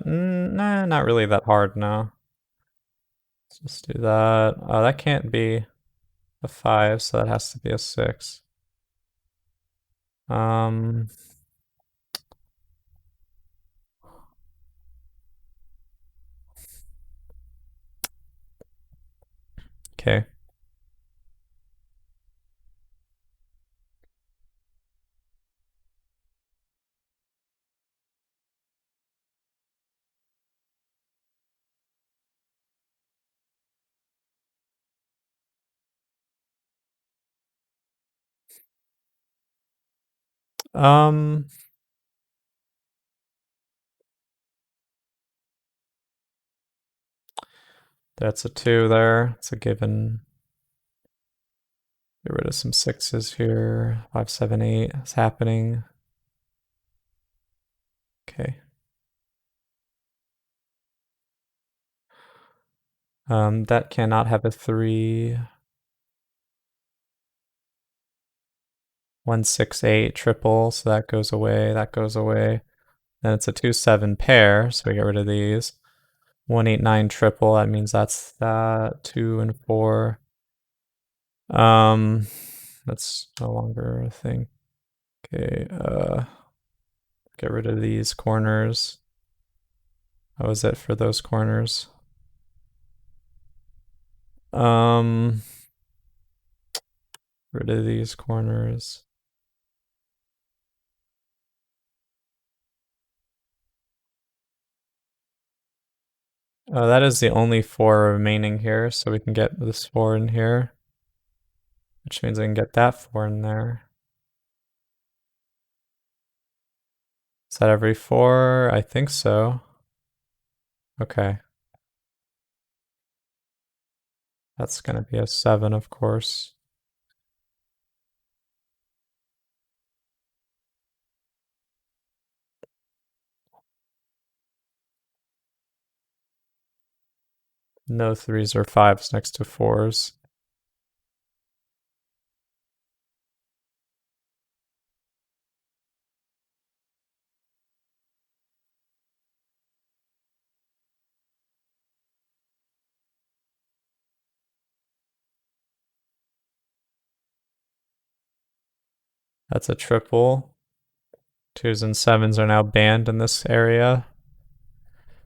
not really that hard, no. Let's just do that. That can't be a 5, so that has to be a 6. Um, okay. Um, that's a 2 there. It's a given. Get rid of some 6s here. 5, 7, 8 is happening. Okay. That cannot have a 3. 1, 6, 8 triple, so that goes away, that goes away. Then it's a 2, 7 pair, so we get rid of these. 1, 8, 9 triple, that means that's that. 2 and 4. That's no longer a thing. Okay, get rid of these corners. How was it for those corners? Rid of these corners. That is the only 4 remaining here, so we can get this 4 in here, which means I can get that 4 in there. Is that every 4? I think so. Okay. That's gonna be a 7, of course. No 3s or 5s next to 4s. That's a triple. 2s and 7s are now banned in this area.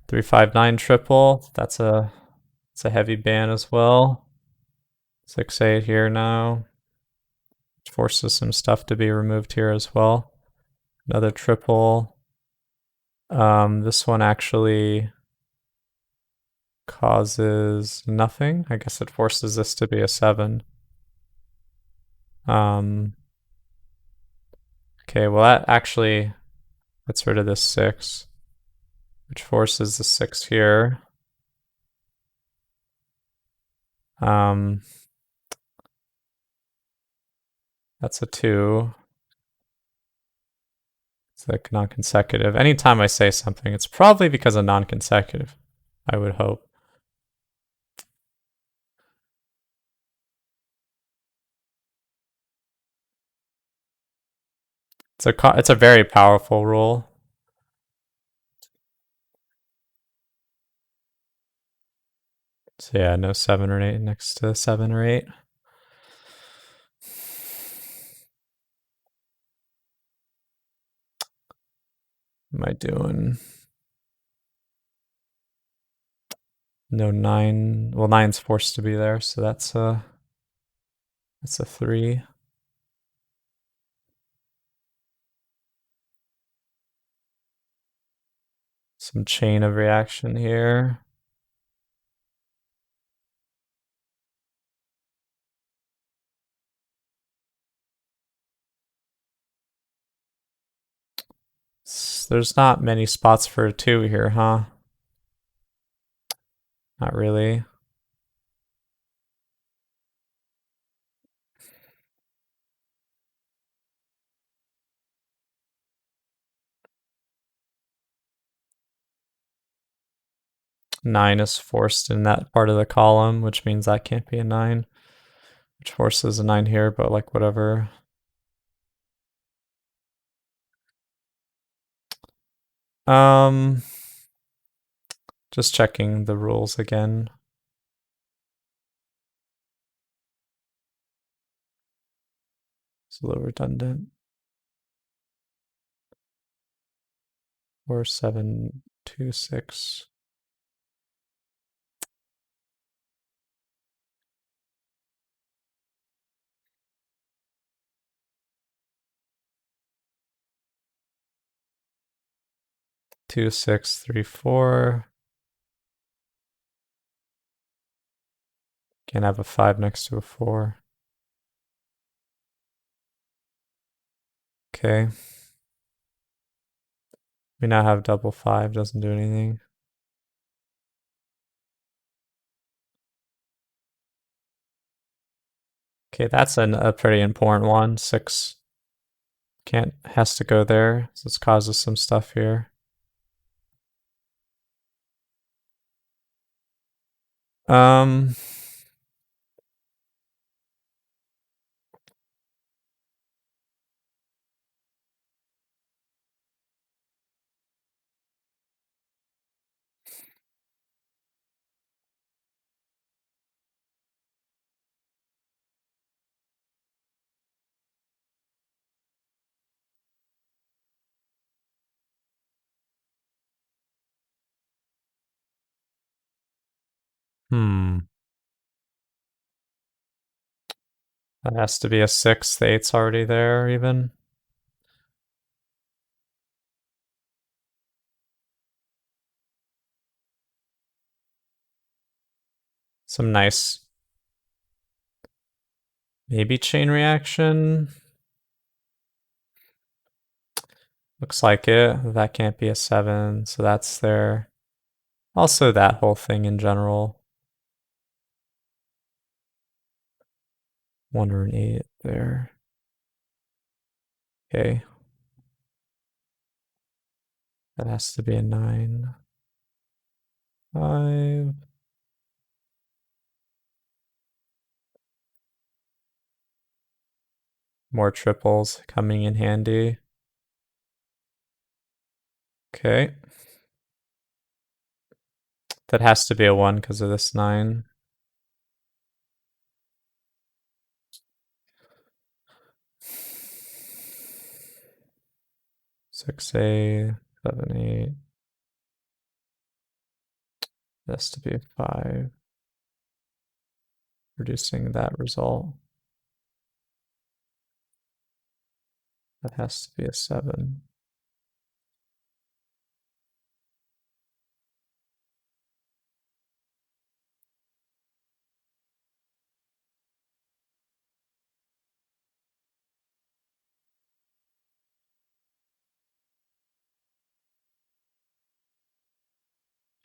359 triple. It's a heavy ban as well. 6-8 here now. Forces some stuff to be removed here as well. Another triple. This one actually causes nothing. I guess it forces this to be a 7. Okay, well that actually gets rid of this 6, which forces the 6 here. That's a 2. It's like non-consecutive. Anytime I say something, it's probably because of non-consecutive, I would hope. It's a very powerful rule. So yeah, no 7 or 8 next to 7 or 8. What am I doing? No 9. Well, 9's forced to be there, so that's a 3. Some chain of reaction here. There's not many spots for a 2 here, huh? Not really. Nine is forced in that part of the column, which means that can't be a 9. Which forces a 9 here, but like whatever. Just checking the rules again. It's a little redundant. 4, 7, 2, 6. Two, 6, 3, 4. Can't have a 5 next to a 4. Okay. We now have double 5, doesn't do anything. Okay, that's a pretty important one. 6 has to go there. So this causes some stuff here. Um, hmm. That has to be a 6. The 8's already there, even. Some nice, maybe chain reaction. Looks like it. That can't be a 7, so that's there. Also, that whole thing in general. 1 or an 8 there. Okay. That has to be a 9. 5. More triples coming in handy. Okay. That has to be a 1 because of this 9. Six, 8, 7, 8. Has to be a 5. Producing that result. That has to be a 7.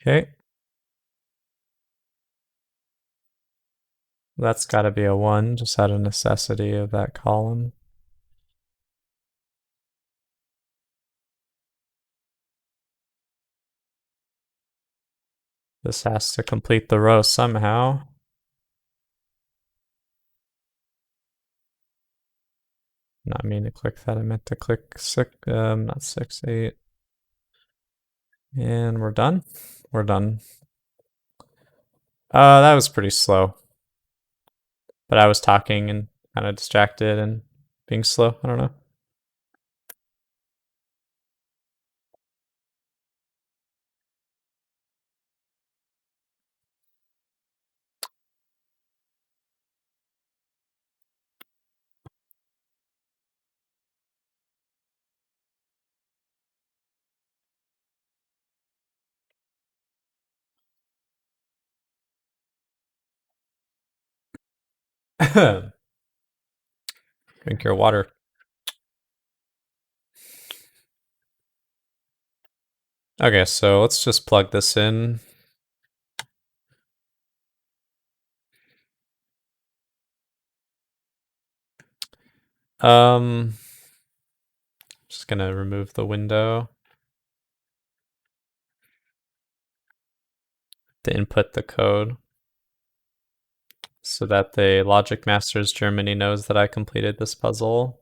Okay. That's got to be a 1, just out of necessity of that column. This has to complete the row somehow. Not mean to click that. I meant to click 6, not 6, 8. And we're done. We're done. That was pretty slow. But I was talking and kind of distracted and being slow. I don't know. Drink your water. Okay, so let's just plug this in. Just gonna remove the window to input the code so that the Logic Masters Germany knows that I completed this puzzle.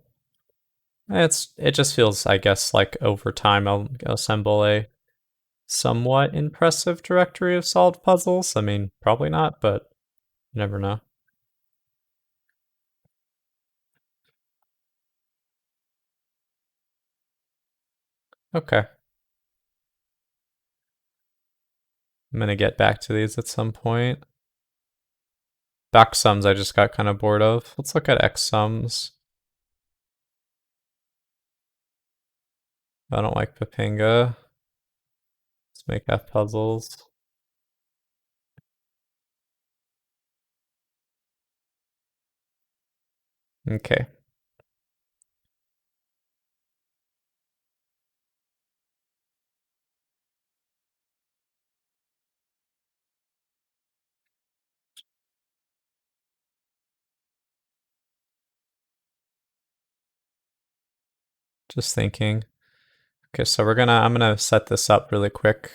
It just feels, I guess, like over time I'll assemble a somewhat impressive directory of solved puzzles. I mean, probably not, but you never know. Okay. I'm gonna get back to these at some point. Back sums I just got kind of bored of. Let's look at X sums. I don't like Papinga. Let's make F puzzles. Okay. Just thinking. Okay, so I'm gonna set this up really quick.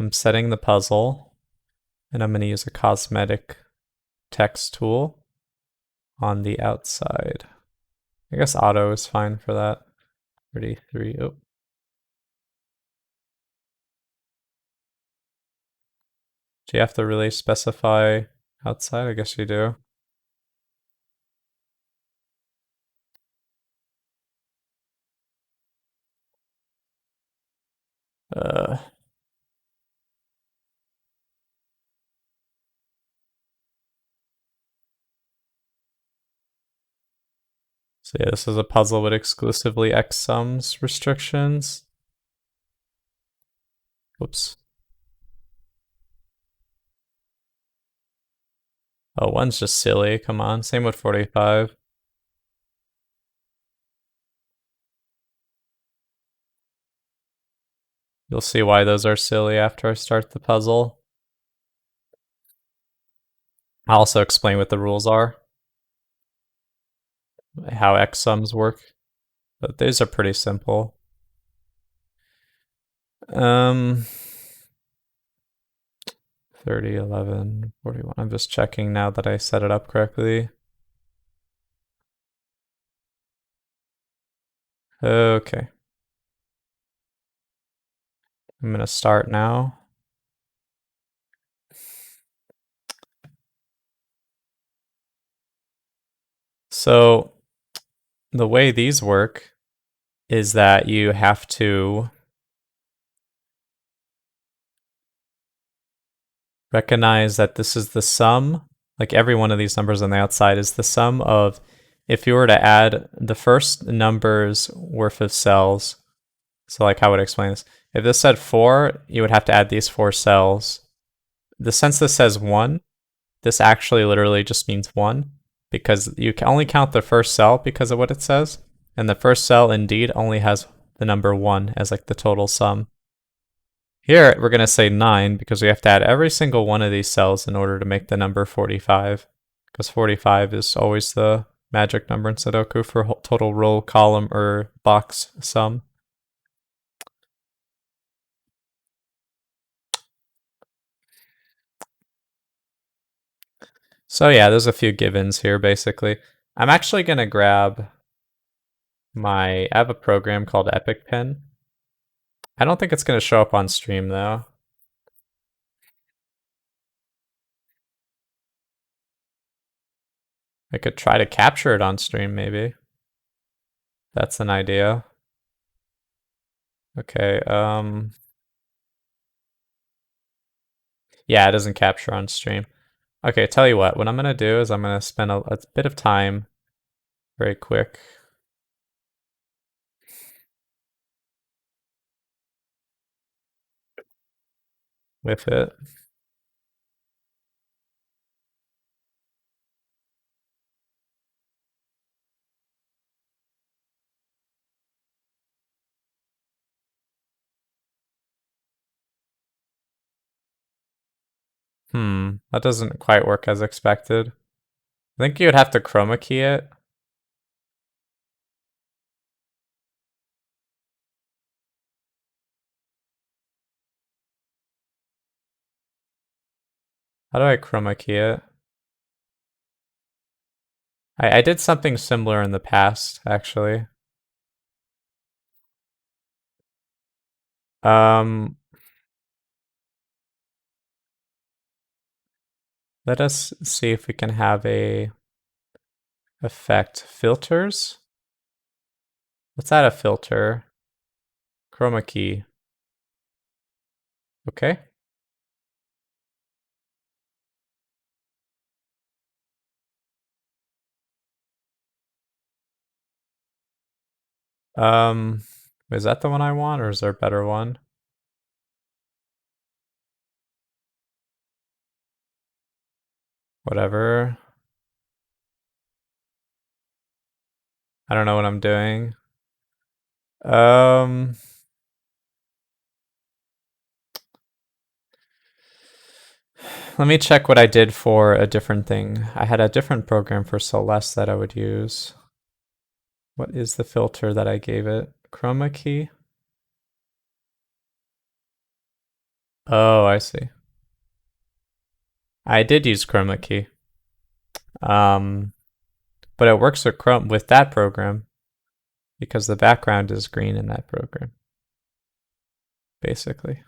I'm setting the puzzle, and I'm gonna use a cosmetic text tool on the outside. I guess auto is fine for that. 33. Oh. Do you have to really specify outside? I guess you do. Uh, so yeah, this is a puzzle with exclusively X sums restrictions. Whoops. Oh, one's just silly. Come on. Same with 45. You'll see why those are silly after I start the puzzle. I'll also explain what the rules are, how X sums work. But these are pretty simple. Um, 30, 11, 41. I'm just checking now that I set it up correctly. Okay. I'm gonna start now. So the way these work is that you have to recognize that this is the sum, like every one of these numbers on the outside is the sum of, if you were to add the first number's worth of cells, so like how would I explain this? If this said 4, you would have to add these 4 cells. Since this says 1, this actually literally just means 1, because you can only count the first cell because of what it says, and the first cell indeed only has the number 1 as like the total sum. Here, we're going to say 9 because we have to add every single one of these cells in order to make the number 45, because 45 is always the magic number in Sudoku for total row, column, or box sum. So yeah, there's a few givens here, basically. I'm actually going to grab I have a program called Epic Pen. I don't think it's going to show up on stream, though. I could try to capture it on stream, maybe. That's an idea. Okay, yeah, it doesn't capture on stream. Okay, tell you what I'm gonna do is I'm gonna spend a bit of time very quick with it. That doesn't quite work as expected. I think you would have to chroma key it. How do I chroma key it? I did something similar in the past, actually. Um, Let us see if we can have a effect. Filters? Let's add a filter. Chroma key. Okay. Um, is that the one I want, or is there a better one? Whatever. I don't know what I'm doing. Um, Let me check what I did for a different thing. I had a different program for Celeste that I would use. What is the filter that I gave it? Chroma key? Oh, I see. I did use chroma key. But it works with that program because the background is green in that program, basically.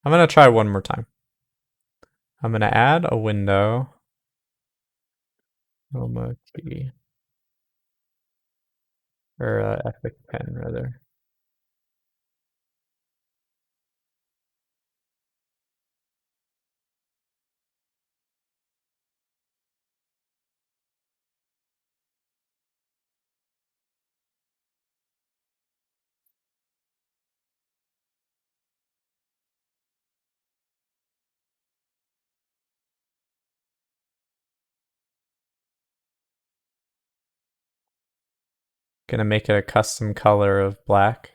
I'm gonna try one more time. I'm gonna add a window. Chroma key. Or Epic Pen, rather. Gonna make it a custom color of black.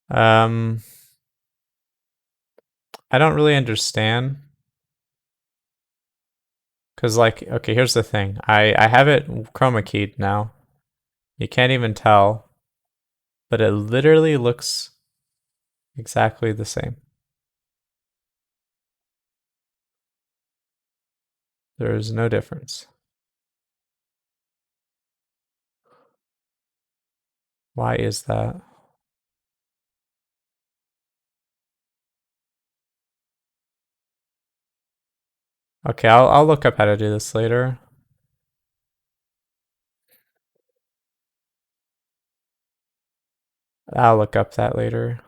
Um, I don't really understand. Because, like, okay, here's the thing. I have it chroma keyed now. You can't even tell, but it literally looks exactly the same. There is no difference. Why is that? Okay, I'll look up how to do this later. I'll look up that later.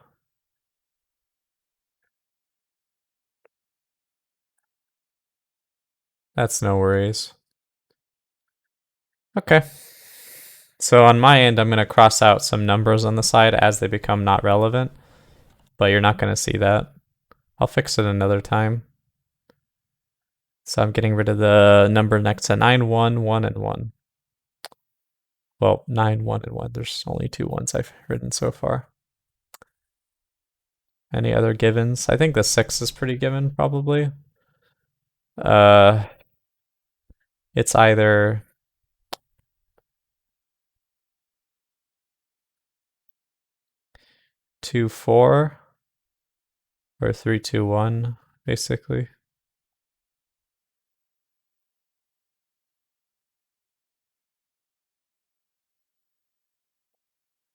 That's no worries. Okay. So on my end, I'm going to cross out some numbers on the side as they become not relevant, but you're not going to see that. I'll fix it another time. So I'm getting rid of the number next to 9, 1, 1, and 1. Well, 9, 1, and 1. There's only 2 ones I've written so far. Any other givens? I think the 6 is pretty given, probably. Uh, it's either 2, 4 or 3, 2, 1, basically.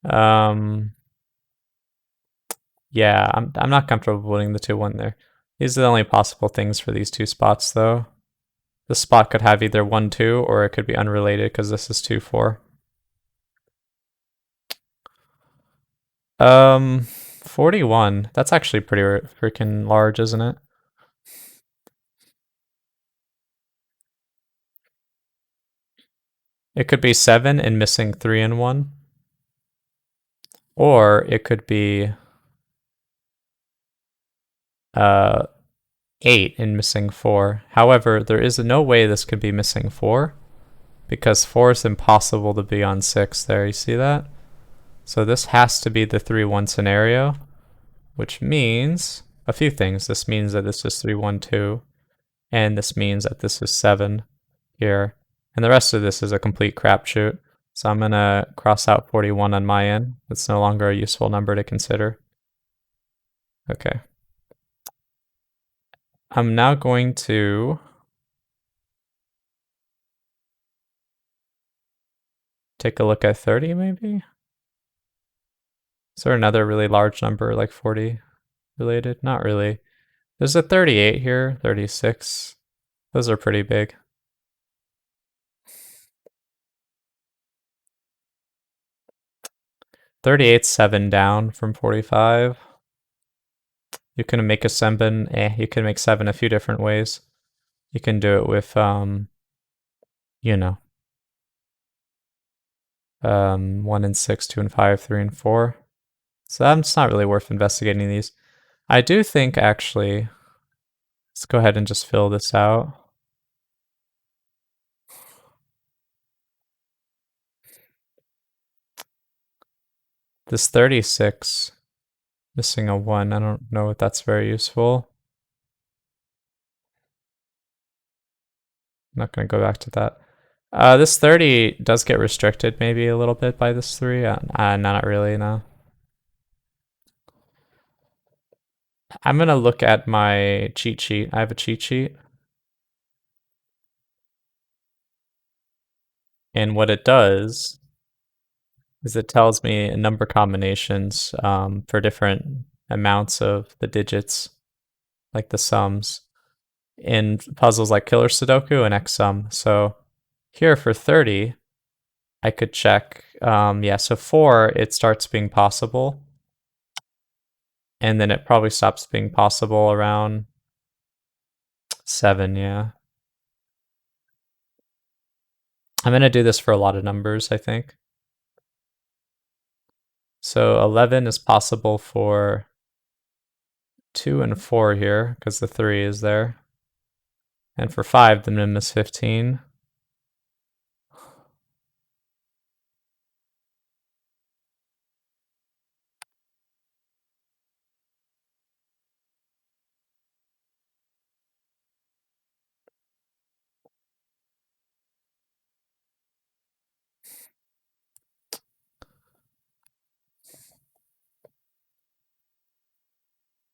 Um, yeah, I'm not comfortable putting the 2, 1 there. These are the only possible things for these 2 spots, though. This spot could have either 1, 2, or it could be unrelated because this is 2, 4. 41. That's actually pretty freaking large, isn't it? It could be 7 and missing 3 and 1. Or it could be uh, 8 and missing 4. However, there is no way this could be missing 4 because 4 is impossible to be on 6 there. You see that? So this has to be the 3, 1 scenario, which means a few things. This means that this is 3, 1, 2, and this means that this is 7 here. And the rest of this is a complete crapshoot. So I'm going to cross out 41 on my end. It's no longer a useful number to consider. Okay. I'm now going to take a look at 30 maybe? Is there another really large number like 40 related? Not really. There's a 38 here, 36. Those are pretty big. 38's 7 down from 45. You can make a 7, you can make 7 a few different ways. You can do it with, you know, 1 and 6, 2 and 5, 3 and 4. So that's not really worth investigating these. I do think, actually, let's go ahead and just fill this out. This 36, missing a 1, I don't know if that's very useful. I'm not going to go back to that. This 30 does get restricted maybe a little bit by this 3. Not really, no. I'm going to look at my cheat sheet. I have a cheat sheet. And what it does is it tells me number combinations for different amounts of the digits, like the sums, in puzzles like Killer Sudoku and XSum. So here for 30, I could check, yeah, so 4, it starts being possible. And then it probably stops being possible around 7, yeah. I'm going to do this for a lot of numbers, I think. So 11 is possible for 2 and 4 here, because the 3 is there. And for 5, the min is 15.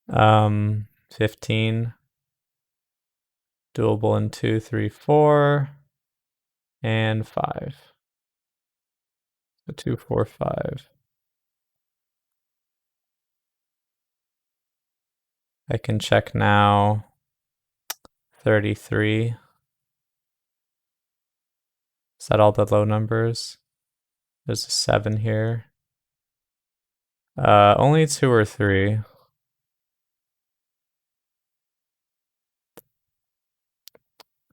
Um, 15. Doable in 2, 3, 4. And 5. So 2, 4, 5. I can check now. 33. Is that all the low numbers? There's a 7 here. Only 2 or 3.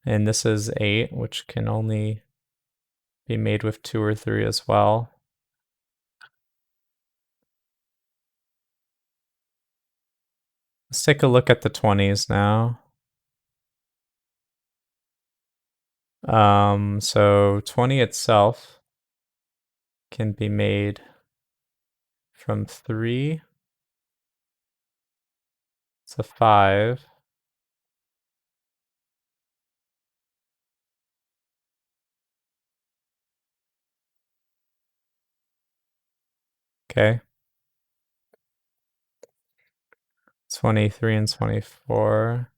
And this is 8, which can only be made with 2 or 3 as well. Let's take a look at the 20s now. So 20 itself can be made from 3 to 5. Okay. 23 and 24.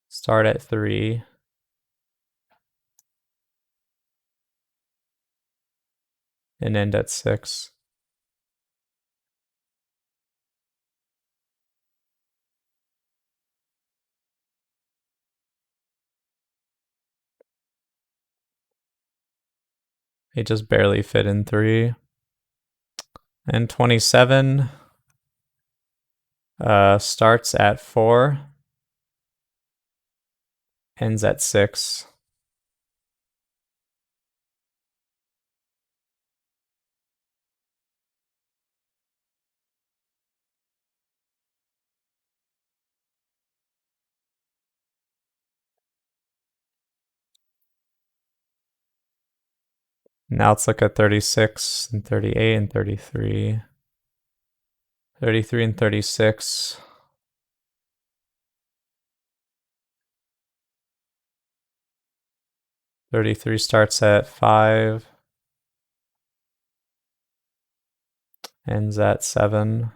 Start at 3. And end at 6. They just barely fit in 3. And 27 starts at 4, ends at 6. Now let's look at 36 and 38 and 33. 33 and 36. Thirty-three starts at 5, ends at 7.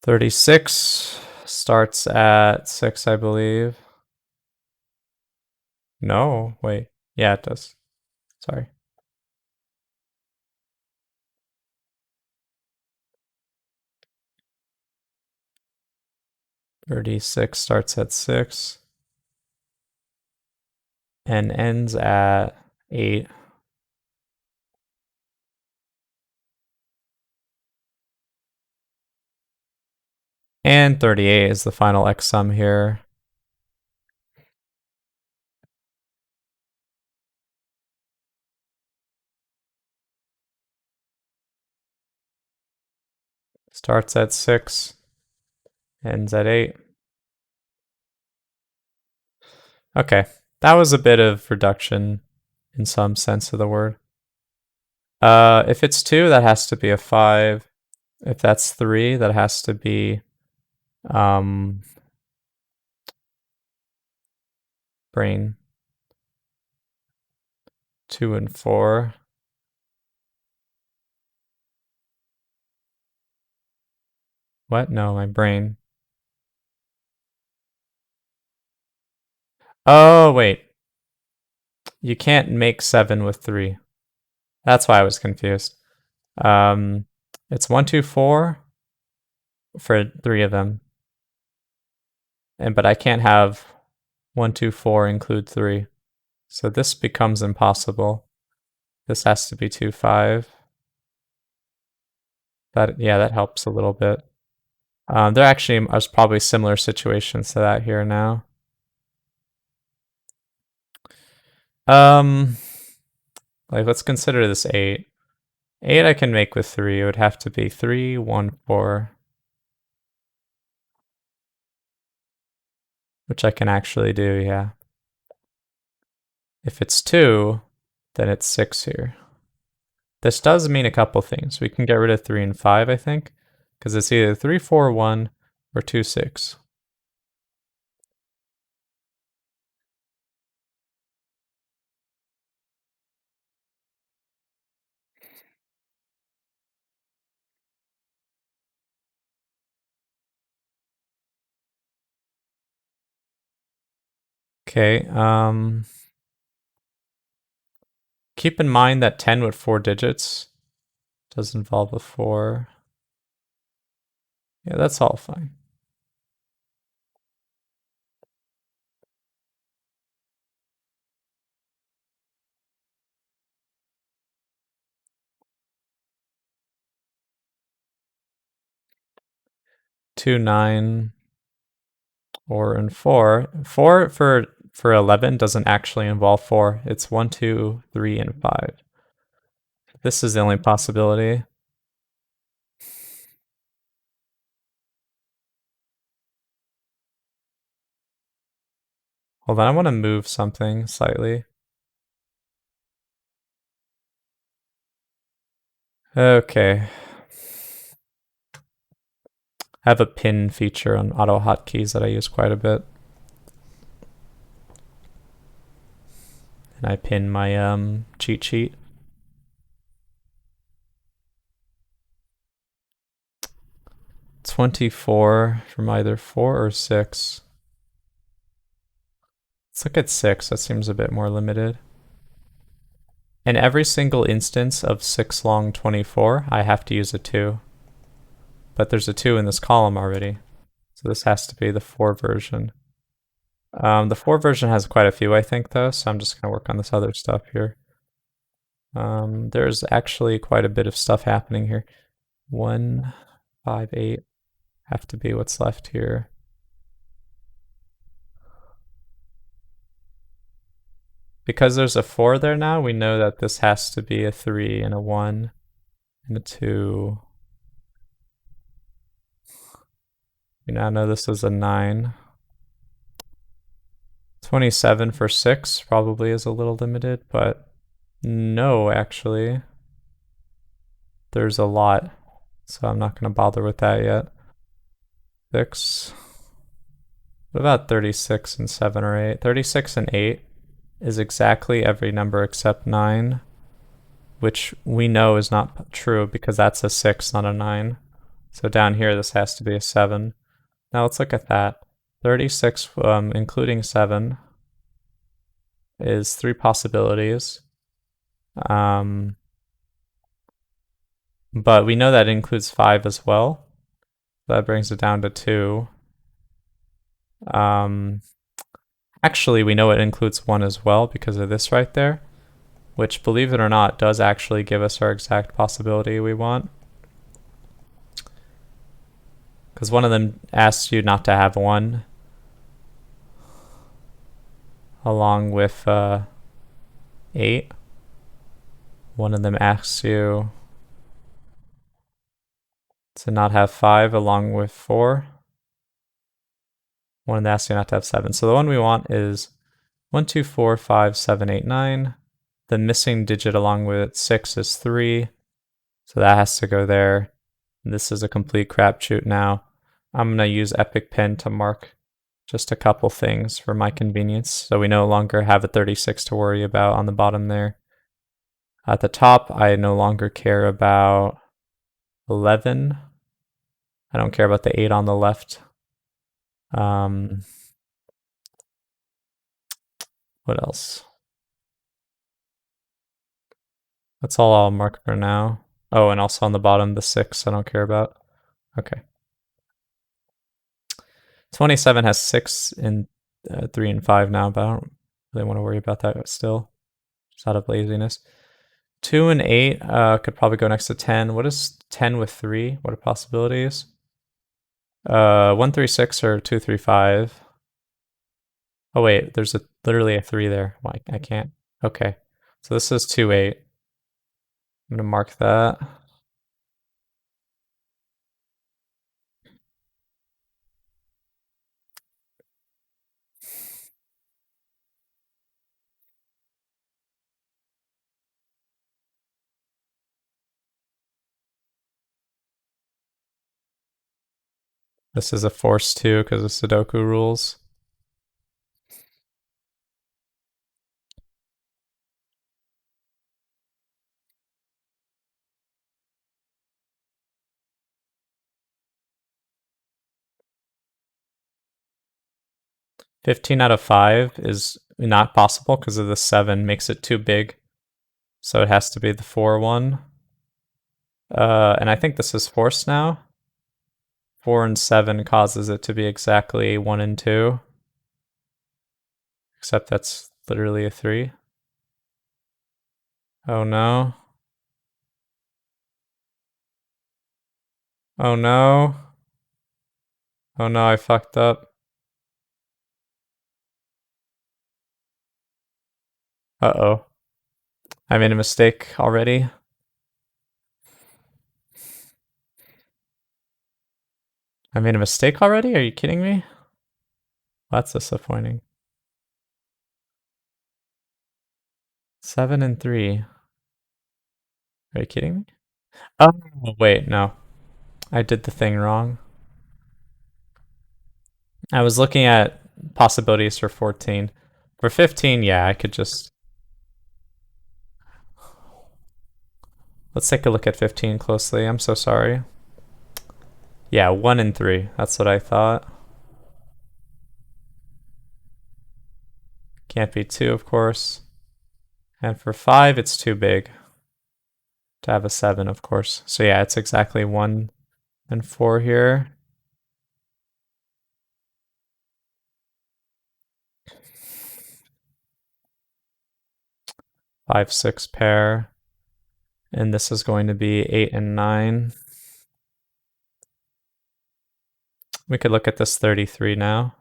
Thirty-six starts at 6, I believe. No, wait. Yeah, it does. Sorry. 36 starts at 6 and ends at 8. And 38 is the final X sum here. Starts at 6, ends at 8. Okay, that was a bit of reduction in some sense of the word. If it's 2, that has to be a 5. If that's 3, that has to be brain. 2 and 4. What? No, my brain. Oh, wait. You can't make 7 with 3. That's why I was confused. It's 1, 2, 4 for 3 of them. But I can't have 1, 2, 4 include 3. So this becomes impossible. This has to be 2, 5. That helps a little bit. There actually are probably similar situations to that here now. Um, like let's consider this 8. 8 I can make with 3. It would have to be 3, 1, 4, which I can actually do, yeah. If it's 2, then it's 6 here. This does mean a couple things. We can get rid of 3 and 5, I think, because it's either 3, 4, 1 or 2, 6. Okay, keep in mind that 10 with 4 digits does involve a 4. Yeah, that's all fine. Two, 9, or and 4. 4 for 11 doesn't actually involve 4. It's 1, 2, 3, and 5. This is the only possibility. Hold on, I want to move something slightly. Okay. I have a pin feature on auto hotkeys that I use quite a bit. And I pin my cheat sheet. $24 from either 4 or 6. Let's look at 6. That seems a bit more limited. In every single instance of 6 long 24, I have to use a 2. But there's a 2 in this column already. So this has to be the 4 version. The 4 version has quite a few, I think, though, so I'm just going to work on this other stuff here. There's actually quite a bit of stuff happening here. 1, 5, 8 have to be what's left here. Because there's a 4 there now, we know that this has to be a 3 and a 1 and a 2. We now know this is a 9. 27 for 6 probably is a little limited, but no, actually. There's a lot, so I'm not going to bother with that yet. 6. What about 36 and 7 or 8? 36 and 8 is exactly every number except 9, which we know is not true because that's a 6, not a 9. So down here, this has to be a 7. Now let's look at that. 36, including 7, is 3 possibilities. But we know that includes 5 as well. That brings it down to 2. Actually, we know it includes 1 as well because of this right there, which, believe it or not, does actually give us our exact possibility we want. Because one of them asks you not to have 1 along with 8. One of them asks you to not have 5 along with 4. One of them asks you not to have 7. So the one we want is 1, 2, 4, 5, 7, 8, 9. The missing digit along with 6 is 3. So that has to go there. This is a complete crapshoot now. I'm going to use Epic Pen to mark just a couple things for my convenience, so we no longer have a 36 to worry about on the bottom there. At the top, I no longer care about 11. I don't care about the 8 on the left. What else? That's all I'll mark for now. Oh, and also on the bottom, the 6 I don't care about. Okay. 27 has 6 and 3 and 5 now, but I don't really want to worry about that still. Just out of laziness. 2 and 8 could probably go next to 10. What is 10 with 3? What are possibilities? 136 or 235. Oh wait, there's literally a 3 there. Why I can't. Okay. So this is 28. I'm gonna mark that. This is a force 2 because of Sudoku rules. (15 out of 5) is not possible because of the 7 makes it too big. So it has to be the 4 one. And I think this is force now. 4 and 7 causes it to be exactly 1 and 2. Except that's literally a 3. Oh no. Oh no. Oh no, I fucked up. Uh-oh. I made a mistake already. I made a mistake already? Are you kidding me? That's disappointing. 7 and 3. Are you kidding me? Oh, wait, no. I did the thing wrong. I was looking at possibilities for 14. For 15, yeah, I could just... Let's take a look at 15 closely. I'm so sorry. Yeah, 1 and 3. That's what I thought. Can't be 2, of course. And for 5, it's too big to have a 7, of course. So yeah, it's exactly 1 and 4 here. 5, 6 pair. And this is going to be 8 and 9. We could look at this 33 now.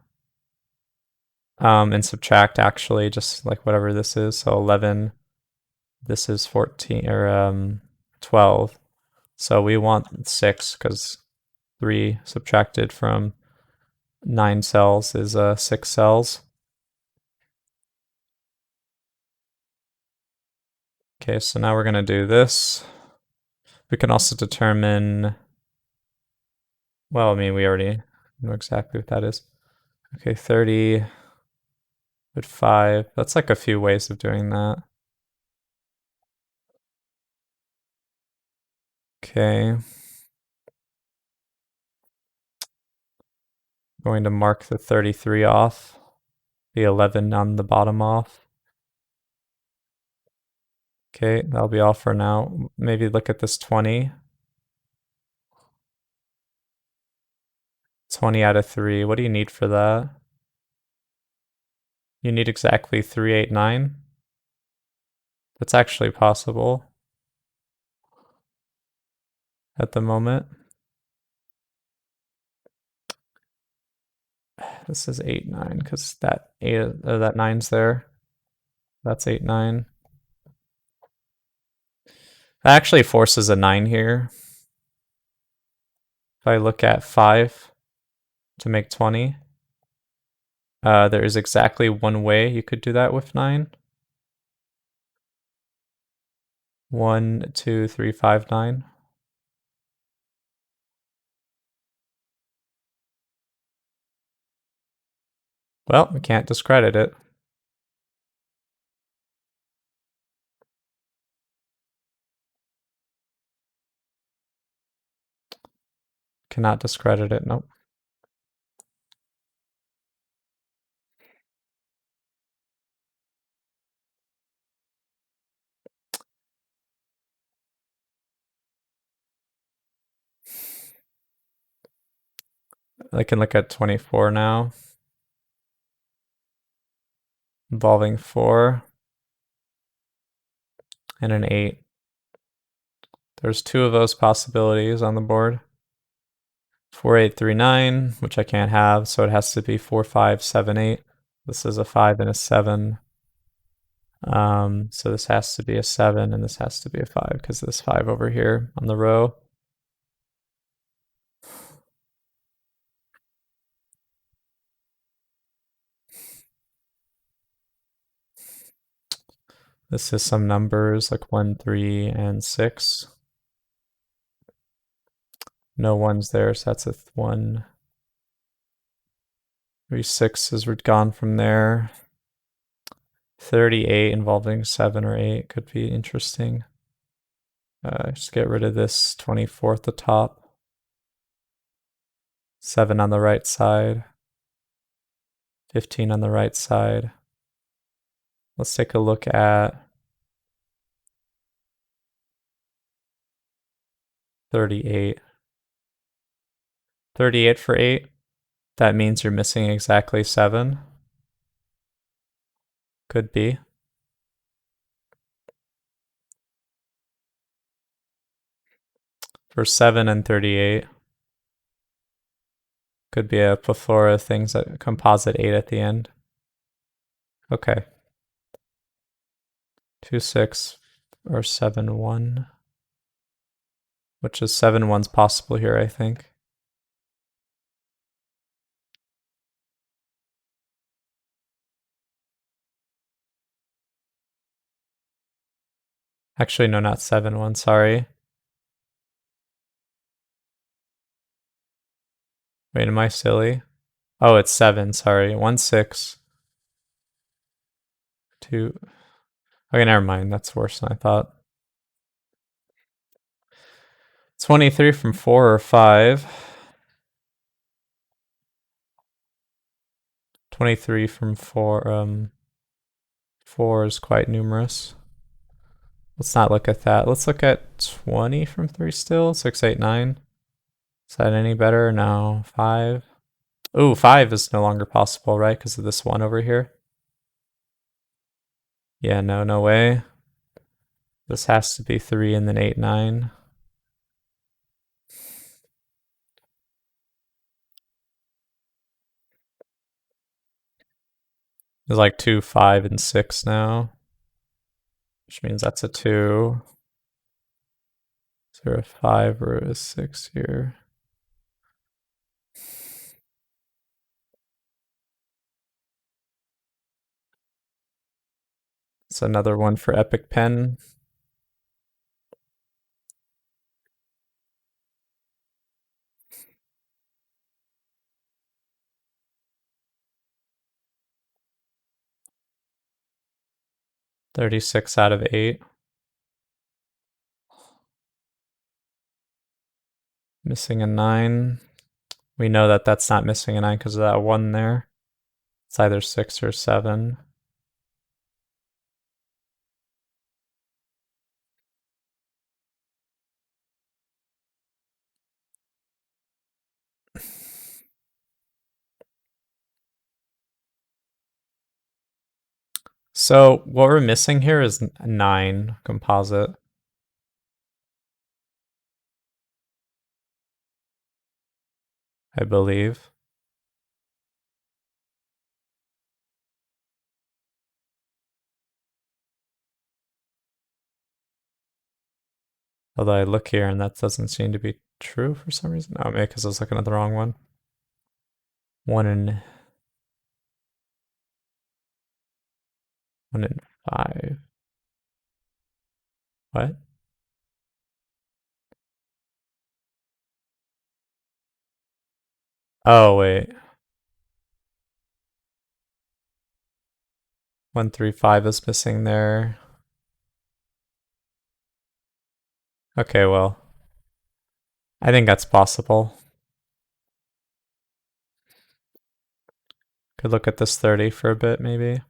And subtract actually just like whatever this is. So 11, this is 14 or 12. So we want 6 because 3 subtracted from 9 cells is 6 cells. Okay, so now we're going to do this. We can also determine, well, I mean, we already know exactly what that is. Okay, 30 with 5. That's like a few ways of doing that. Okay. Going to mark the 33 off, the 11 on the bottom off. Okay, that'll be all for now. Maybe look at this 20. 20 out of 3. What do you need for that? You need exactly 389. That's actually possible at the moment. This is 8, 9, because that 8 that 9's there. That's 8, 9. That actually forces a 9 here. If I look at 5 to make 20, there is exactly one way you could do that with 9. 1, 2, 3, 5, 9. Well, we can't discredit it. Cannot discredit it, nope. I can look at 24 now. Involving 4 and an 8. There's 2 of those possibilities on the board. 4839, which I can't have, so it has to be 4578. This is a 5 and a 7. So this has to be a 7 and this has to be a 5 because this 5 over here on the row. This is some numbers like 1, 3, and 6. No ones there, so that's a 1. 3, 6 is gone from there. 38 involving 7 or 8 could be interesting. Just get rid of this 24 at the top. 7 on the right side. 15 on the right side. Let's take a look at 38. 38 for 8. That means you're missing exactly 7. Could be. For 7 and 38. Could be a plethora of things that composite 8 at the end. Okay. 2, 6, or 7, 1. Which is 7, 1's possible here, I think. Actually, no, not 7, 1, sorry. Wait, am I silly? Oh, it's 7, sorry. 1, 6. 2. Okay, never mind. That's worse than I thought. 23 from 4 or 5. 23 from 4. 4 is quite numerous. Let's not look at that. Let's look at 20 from 3 still. 6, 8, 9. Is that any better? No. 5. Ooh, 5 is no longer possible, right? Because of this 1 over here. Yeah, no way. This has to be 3 and then 8, 9. There's like 2, 5, and 6 now. Which means that's a 2. Is there a 5 or a 6 here? It's another one for Epic Pen. $36 out of 8. Missing a 9. We know that that's not missing a 9 because of that 1 there. It's either 6 or 7. So what we're missing here is 9 composite. I believe. Although I look here and that doesn't seem to be true for some reason. Oh, maybe because I was looking at the wrong one. 1 in 5. What? Oh, wait. 1, 3, 5 is missing there. Okay, well. I think that's possible. Could look at this 30 for a bit, maybe.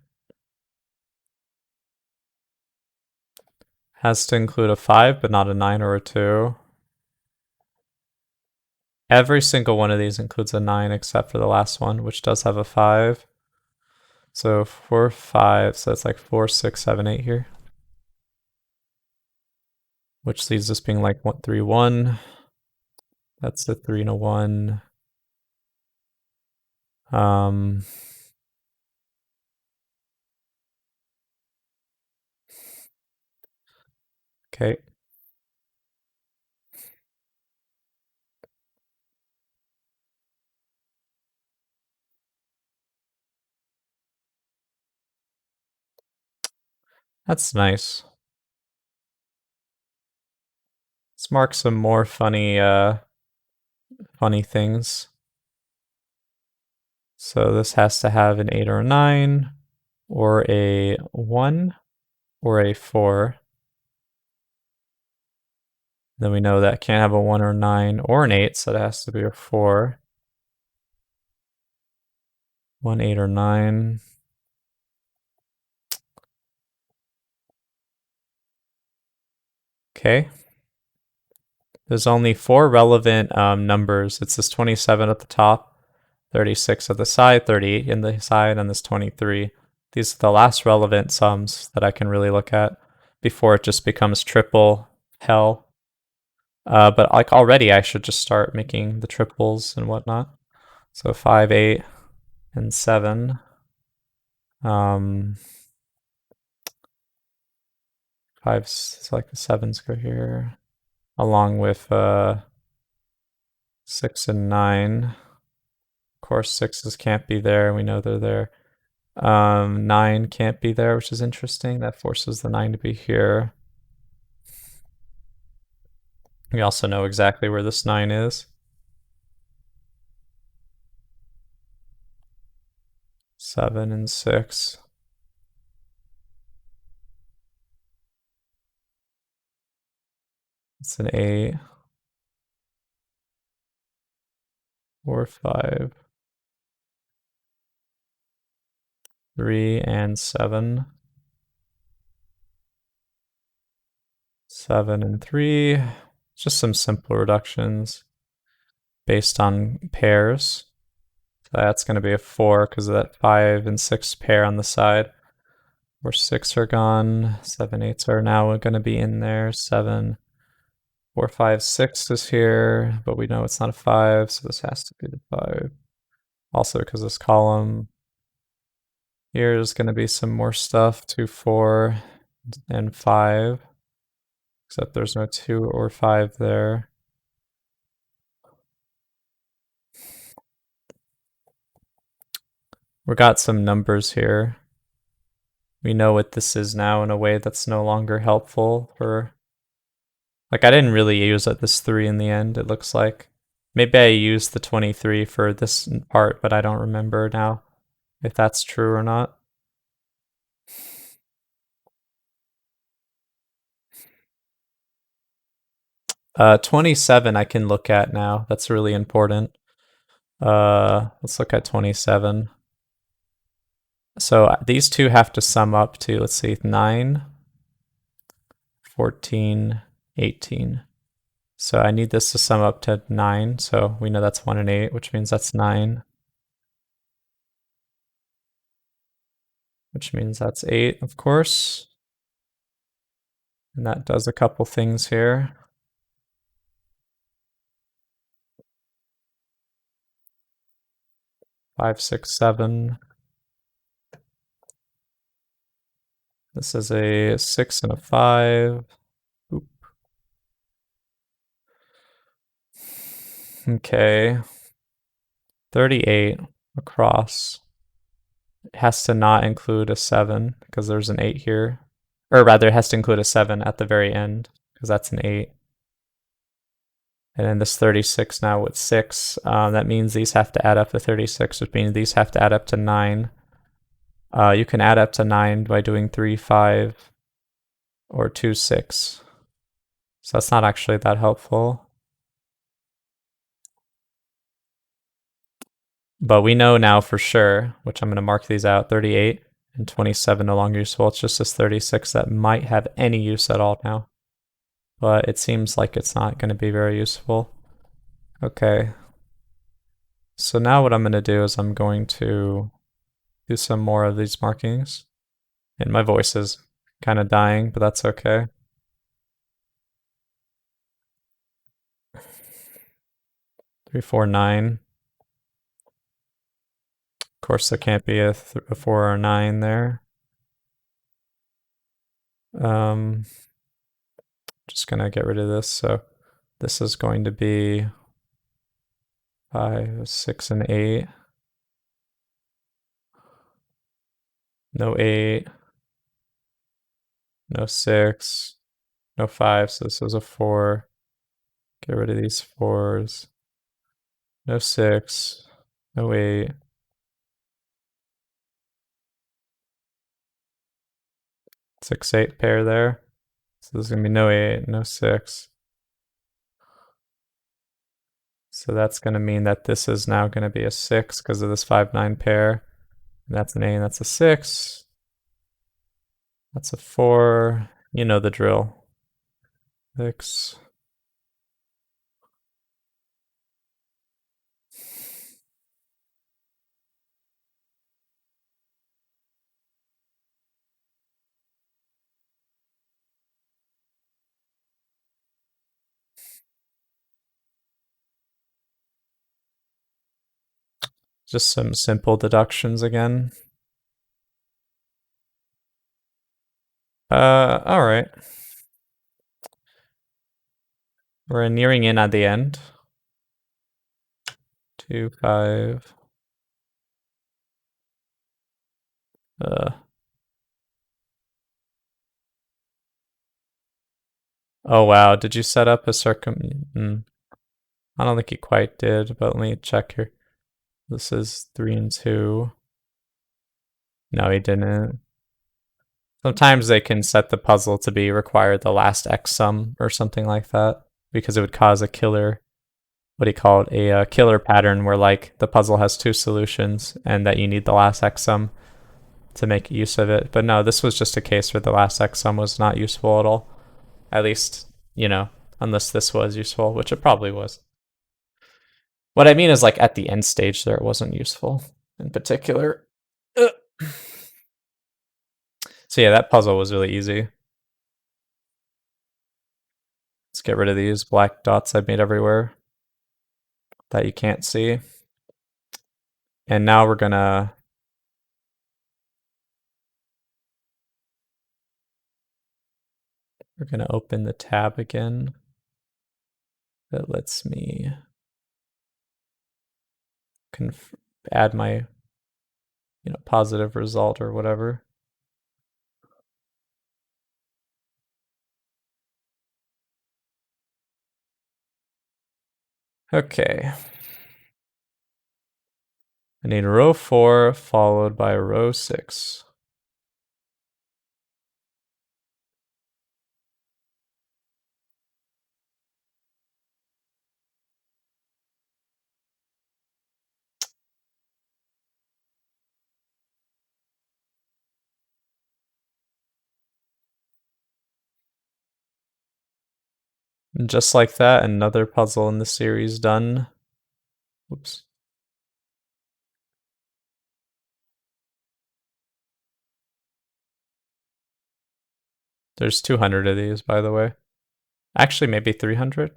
Has to include a 5, but not a 9 or a 2. Every single one of these includes a 9 except for the last one, which does have a 5. So 4, 5, so it's like 4, 6, 7, 8 here. Which leaves us being like 1, 3, 1. That's a 3 and a 1. Um, okay. That's nice. Let's mark some more funny things. So this has to have an 8 or a 9, or a 1, or a 4. Then we know that can't have a 1 or a 9 or an 8, so it has to be a 4. 1, 8, or 9. Okay. There's only 4 relevant numbers. It's this 27 at the top, 36 at the side, 38 in the side, and this 23. These are the last relevant sums that I can really look at before it just becomes triple hell. But like already, I should just start making the triples and whatnot. So 5, 8, and 7. Um, 5, so like the 7s go here, along with 6 and 9. Of course, 6s can't be there. We know they're there. 9 can't be there, which is interesting. That forces the 9 to be here. We also know exactly where this 9 is. 7 and 6. It's an 8. 4, 5. 3 and 7. 7 and 3. Just some simple reductions based on pairs. So that's going to be a 4 because of that 5 and 6 pair on the side. Where 6 are gone. 7, 8s are now going to be in there. 7, 4, 5, 6 is here, but we know it's not a 5, so this has to be the 5. Also because this column here is going to be some more stuff. 2, 4, and 5. Except there's no 2 or 5 there. We got some numbers here. We know what this is now in a way that's no longer helpful for... Like, I didn't really use this 3 in the end, it looks like. Maybe I used the 23 for this part, but I don't remember now if that's true or not. Uh, 27 I can look at now. That's really important. Let's look at 27. So these two have to sum up to, let's see, 9, 14, 18. So I need this to sum up to 9. So we know that's 1 and 8, which means that's 9. Which means that's 8, of course. And that does a couple things here. 5, 6, 7. This is a 6 and a 5. Oop. Okay. 38 across. It has to not include a 7 because there's an 8 here. Or rather, it has to include a 7 at the very end because that's an 8. And then this 36 now with 6. That means these have to add up to 36, which means these have to add up to 9. You can add up to 9 by doing 3, 5, or 2, 6. So that's not actually that helpful. But we know now for sure, which I'm going to mark these out, 38 and 27 no longer useful. It's just this 36 that might have any use at all now. But it seems like it's not going to be very useful. Okay. So now what I'm going to do is I'm going to do some more of these markings. And my voice is kind of dying, but that's okay. 3, 4, 9. Of course, there can't be a 4 or 9 there. Just gonna get rid of this. So this is going to be 5, 6, and 8. No 8. No 6. No 5. So this is a 4. Get rid of these 4s. No 6. No 8. 6, 8 pair there. So there's gonna be no 8, no 6. So that's gonna mean that this is now gonna be a 6 because of this 5, 9 pair. And that's an 8 and that's a 6. That's a 4. You know the drill. 6. Just some simple deductions again. All right. We're nearing in at the end. 2, 5. Oh wow, did you set up a I don't think he quite did, but let me check here. This is 3 and 2. No, he didn't. Sometimes they can set the puzzle to be require the last X sum or something like that, because it would cause a killer, what do you call it, a killer pattern where like the puzzle has 2 solutions and that you need the last X sum to make use of it. But no, this was just a case where the last X sum was not useful at all. At least, unless this was useful, which it probably was. What I mean is, like, at the end stage there, it wasn't useful in particular. Ugh. So yeah, that puzzle was really easy. Let's get rid of these black dots I've made everywhere that you can't see. And now we're gonna open the tab again. That lets me add my positive result or whatever. Okay. I need row 4 followed by row 6. And just like that, another puzzle in the series done. Oops. There's 200 of these, by the way. Actually, maybe 300.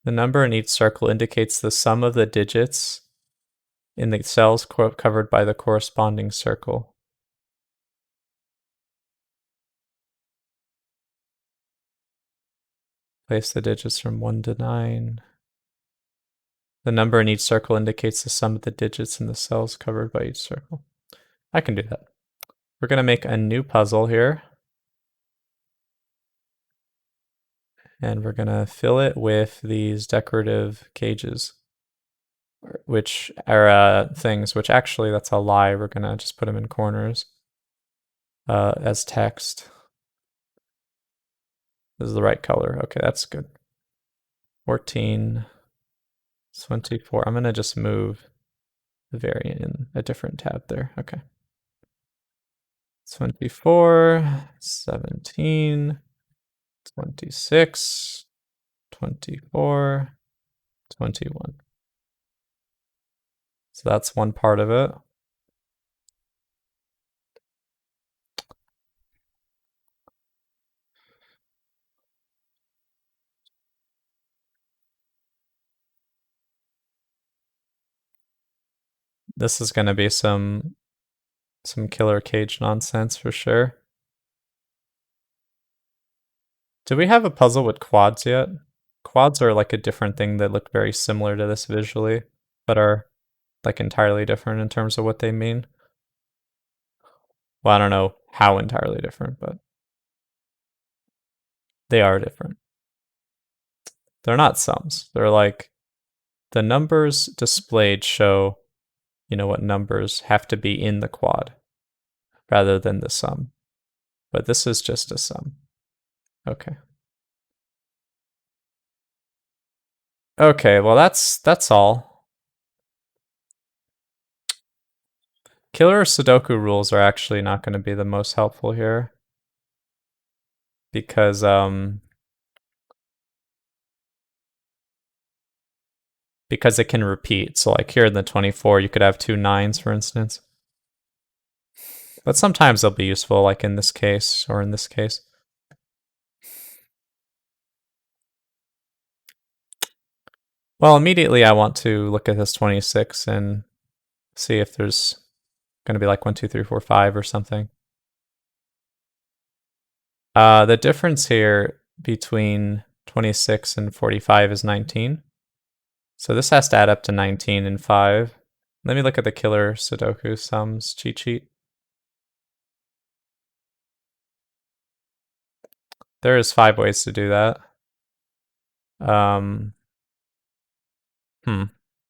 The number in each circle indicates the sum of the digits in the cells covered by the corresponding circle. Place the digits from 1 to 9. The number in each circle indicates the sum of the digits in the cells covered by each circle. I can do that. We're going to make a new puzzle here. And we're going to fill it with these decorative cages, which are things, which actually that's a lie. We're going to just put them in corners as text. This is the right color. Okay, that's good. 14, 24. I'm going to just move the variant in a different tab there. Okay. 24, 17, 26, 24, 21. So that's one part of it. This is gonna be some killer cage nonsense for sure. Do we have a puzzle with quads yet? Quads are like a different thing that look very similar to this visually, but are like entirely different in terms of what they mean. Well, I don't know how entirely different, but they are different. They're not sums. They're like the numbers displayed show, what numbers have to be in the quad rather than the sum. But this is just a sum. Okay. Okay, well that's all. Killer Sudoku rules are actually not going to be the most helpful here because it can repeat. So like here in the 24, you could have 2 9s, for instance. But sometimes they'll be useful, like in this case or in this case. Well, immediately I want to look at this 26 and see if there's going to be like 1, 2, 3, 4, 5 or something. The difference here between 26 and 45 is 19. So this has to add up to 19 and 5. Let me look at the killer Sudoku sums cheat sheet. There is 5 ways to do that.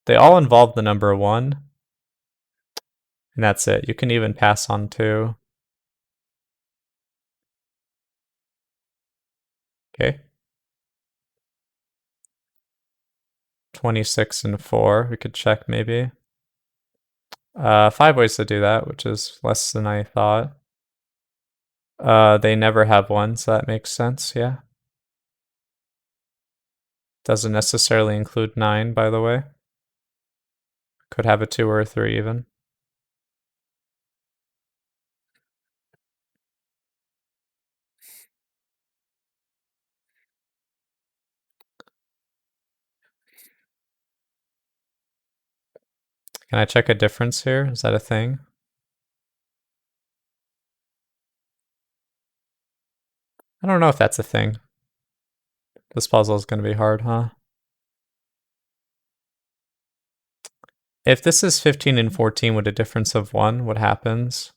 They all involve the number 1. And that's it. You can even pass on 2. Okay. 26 and 4. We could check maybe. 5 ways to do that, which is less than I thought. They never have 1, so that makes sense, yeah. Doesn't necessarily include 9, by the way. Could have a 2 or a 3 even. Can I check a difference here? Is that a thing? I don't know if that's a thing. This puzzle is going to be hard, huh? If this is 15 and 14 with a difference of 1, what happens?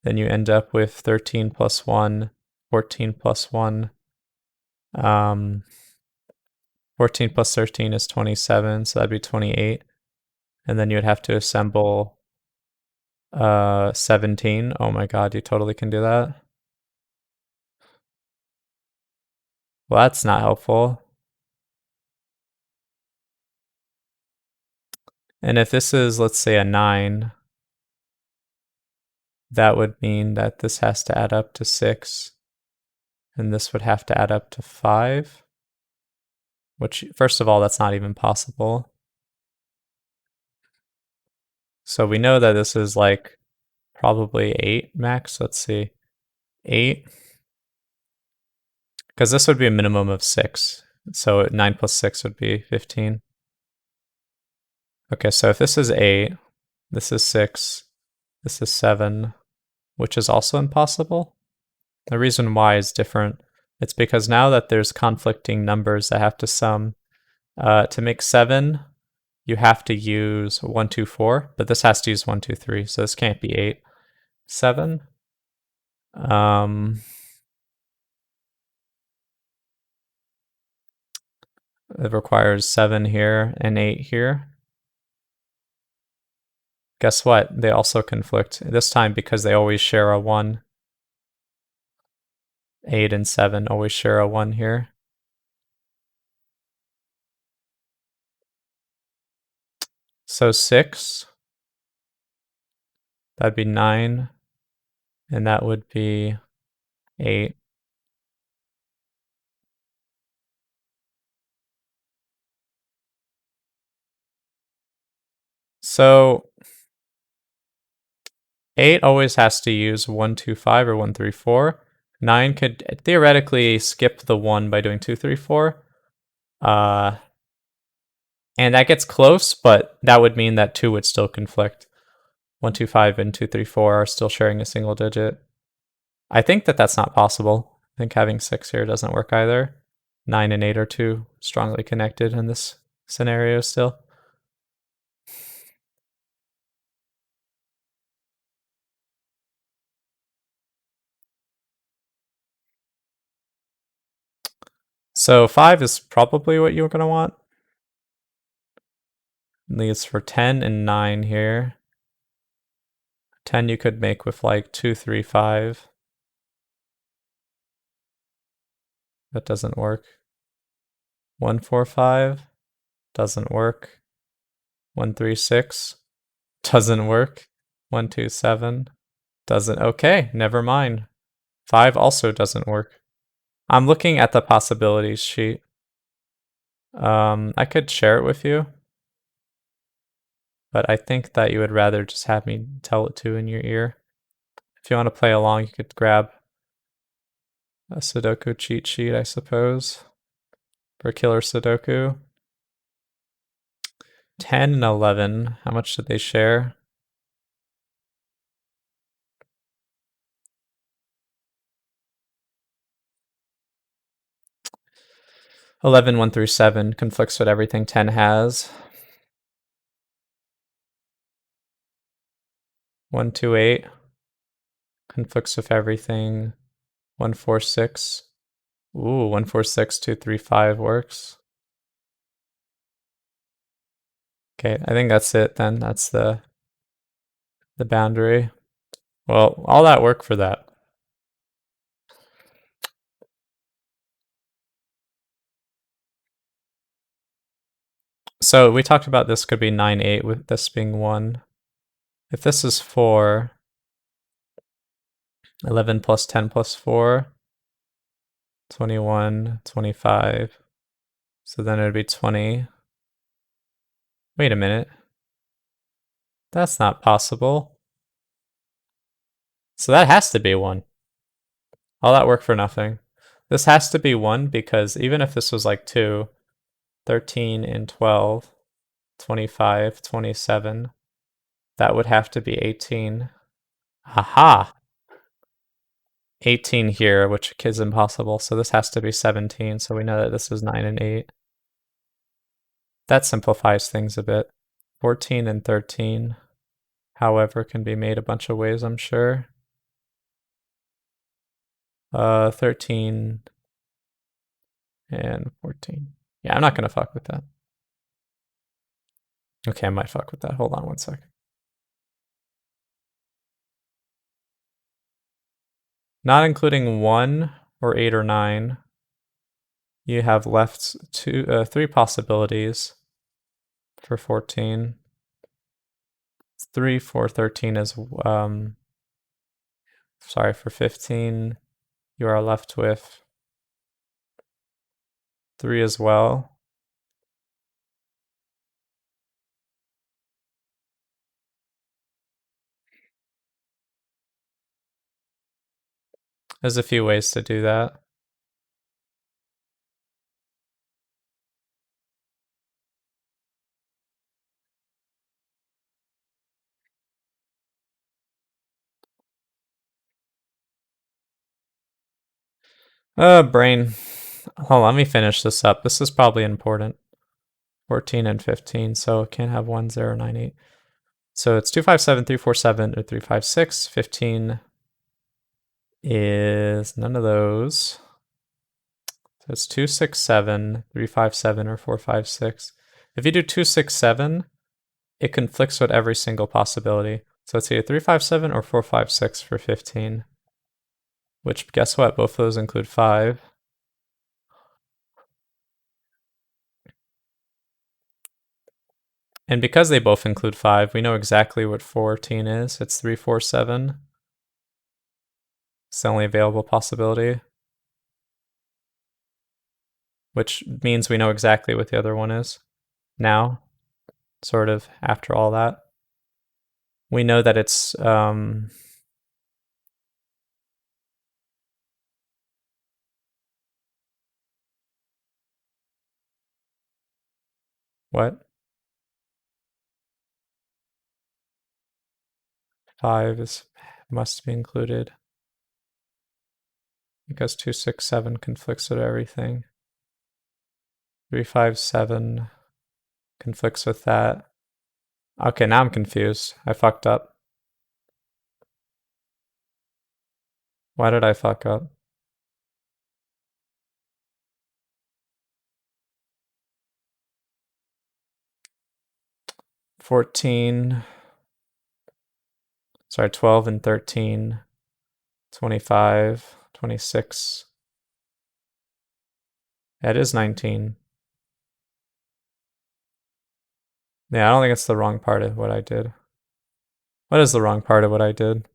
Then you end up with 13 plus 1, 14 plus 1. 14 plus 13 is 27, so that'd be 28. And then you'd have to assemble 17. Oh my god, you totally can do that. Well, that's not helpful. And if this is, let's say, a 9, that would mean that this has to add up to 6. And this would have to add up to 5. Which, first of all, that's not even possible. So we know that this is like probably 8 max. Let's see. 8. Because this would be a minimum of 6. So 9 plus 6 would be 15. Okay, so if this is 8, this is 6, this is 7, which is also impossible. The reason why is different. It's because now that there's conflicting numbers that have to sum, to make 7, you have to use 1, 2, 4, but this has to use 1, 2, 3, so this can't be 8. 7. It requires 7 here and 8 here. Guess what? They also conflict, this time because they always share a 1. 8 and 7 always share a 1 here. So 6, that'd be 9, and that would be 8. So 8 always has to use 1, 2, 5 or 1, 3, 4. 9 could theoretically skip the 1 by doing 2, 3, 4. And that gets close, but that would mean that 2 would still conflict. 1, 2, 5, and 2, 3, 4 are still sharing a single digit. I think that that's not possible. I think having 6 here doesn't work either. 9 and 8 are too strongly connected in this scenario still. So 5 is probably what you're going to want. Leaves for 10 and 9 here. 10 you could make with like 2, 3, 5. That doesn't work. 1, 4, 5 doesn't work. 1, 3, 6 doesn't work. 1, 2, 7 doesn't. Okay, never mind. 5 also doesn't work. I'm looking at the possibilities sheet. I could share it with you, but I think that you would rather just have me tell it to in your ear. If you want to play along, you could grab a Sudoku cheat sheet, I suppose, for killer Sudoku. 10 and 11, how much did they share? Eleven, 1 through 7 conflicts with everything 10 has. 1, 2, 8 conflicts with everything 1, 4, 6. Ooh, 1, 4, 6, 2, 3, 5 works. Okay, I think that's it then. That's the boundary. Well, all that work for that. So we talked about this could be 9, 8 with this being 1. If this is 4, 11 plus 10 plus 4, 21, 25. So then it would be 20. Wait a minute. That's not possible. So that has to be 1. All that work for nothing. This has to be 1 because even if this was like 2, 13 and 12, 25, 27, that would have to be 18. Aha! 18 here, which is impossible, so this has to be 17, so we know that this is 9 and 8. That simplifies things a bit. 14 and 13, however, can be made a bunch of ways, I'm sure. 13 and 14. Yeah, I'm not gonna fuck with that. Okay, I might fuck with that. Hold on one second. Not including 1 or 8 or 9, you have left 3 possibilities for 14. 3 for 13 is, sorry, for 15, you are left with 3 as well. There's a few ways to do that. Brain. Hold on, let me finish this up. This is probably important. 14 and 15, so can't have 1, 0, 9, 8. So it's 2, 5, 7, 3, 4, 7, or 3, 5, 6. 15 is none of those. So it's 2, 6, 7, 3, 5, 7, or 4, 5, 6. If you do 2, 6, 7, it conflicts with every single possibility. So it's either 3, 5, 7 or 4, 5, 6 for 15. Which, guess what? Both of those include 5. And because they both include 5, we know exactly what 14 is. It's 3, 4, 7. It's the only available possibility. Which means we know exactly what the other one is. Now, sort of, after all that. We know that it's, what? 5 must be included because 267 conflicts with everything. 357 conflicts with that. Okay, now I'm confused. I fucked up. Why did I fuck up? Sorry, 12 and 13, 25, 26. It is 19. Yeah, I don't think it's the wrong part of what I did. What is the wrong part of what I did?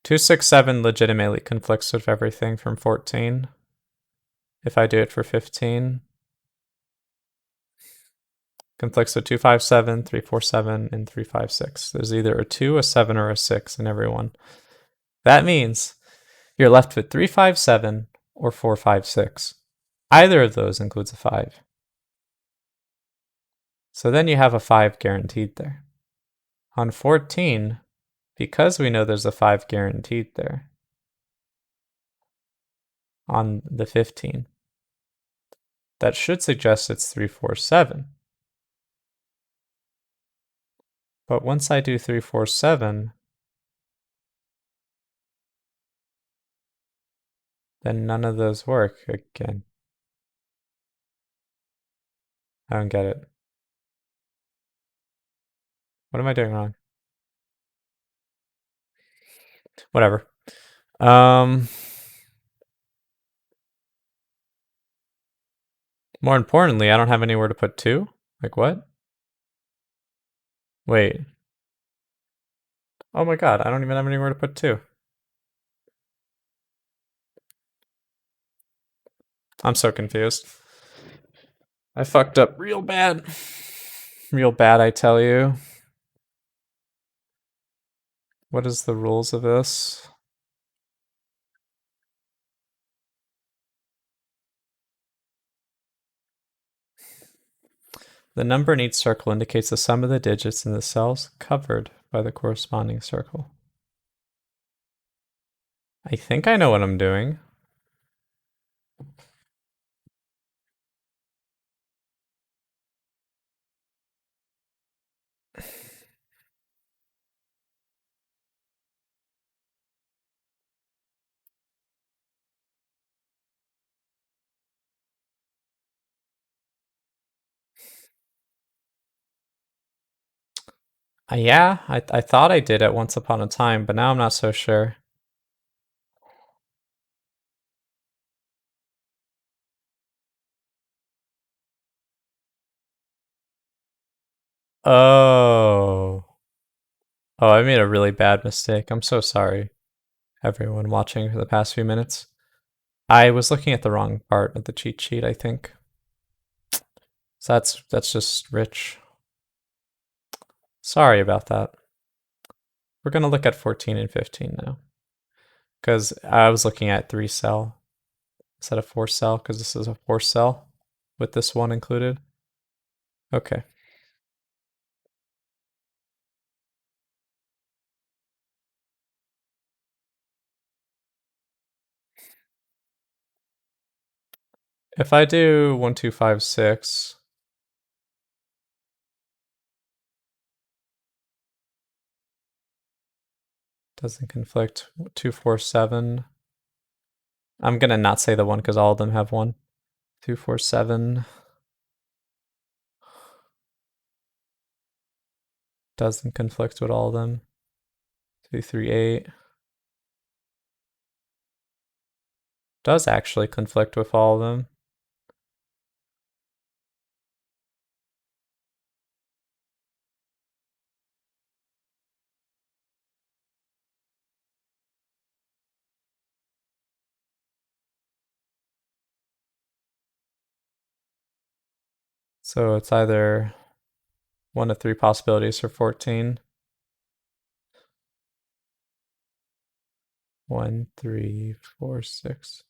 Two, 6, 7 legitimately conflicts with everything from 14. If I do it for 15, conflicts with 2, 5, 7, 3, 4, 7, and 3, 5, 6. There's either a 2, a 7, or a 6 in every one. That means you're left with 3, 5, 7 or 4, 5, 6. Either of those includes a 5. So then you have a 5 guaranteed there. On 14, because we know there's a 5 guaranteed there, on the 15, that should suggest it's 3, 4, 7. But once I do 3, 4, 7, then none of those work again. I don't get it. What am I doing wrong? Whatever. More importantly, I don't have anywhere to put 2. Like what? Wait. Oh my god, I don't even have anywhere to put 2. I'm so confused. I fucked up real bad. Real bad, I tell you. What is the rules of this? The number in each circle indicates the sum of the digits in the cells covered by the corresponding circle. I think I know what I'm doing. Yeah, I thought I did it once upon a time, but now I'm not so sure. Oh. Oh, I made a really bad mistake. I'm so sorry, everyone watching for the past few minutes. I was looking at the wrong part of the cheat sheet, I think. So that's just rich. Sorry about that. We're gonna look at 14 and 15 now. Because I was looking at 3 cell instead of 4 cell, because this is a 4 cell with this one included. Okay. If I do 1, 2, 5, 6, doesn't conflict. 2, 4, 7. I'm gonna not say the one because all of them have one. 2, 4, 7. Doesn't conflict with all of them. 2, 3, 8. Does actually conflict with all of them. So it's either one of 3 possibilities for 14. 1, 3, 4, 6.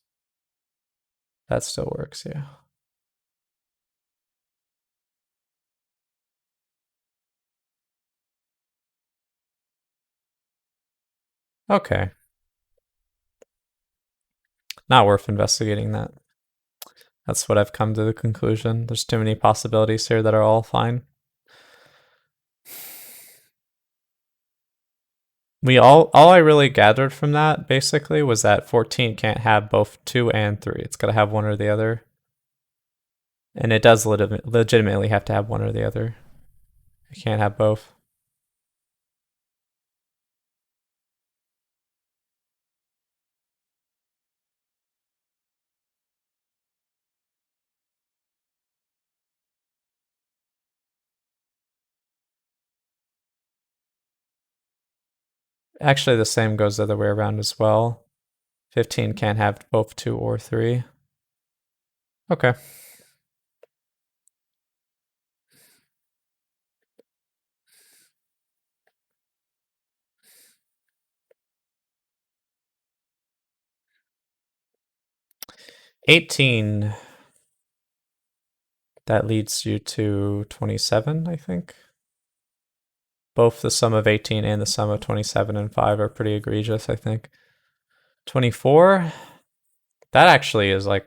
That still works, yeah. Okay. Not worth investigating that. That's what I've come to the conclusion. There's too many possibilities here that are all fine. All I really gathered from that basically was that 14 can't have both 2 and 3. It's got to have one or the other. And it does legitimately have to have one or the other. It can't have both. Actually, the same goes the other way around as well. 15 can't have both 2 or 3. Okay. $18. That leads you to 27, I think. Both the sum of 18 and the sum of 27 and 5 are pretty egregious, I think. 24? That actually is like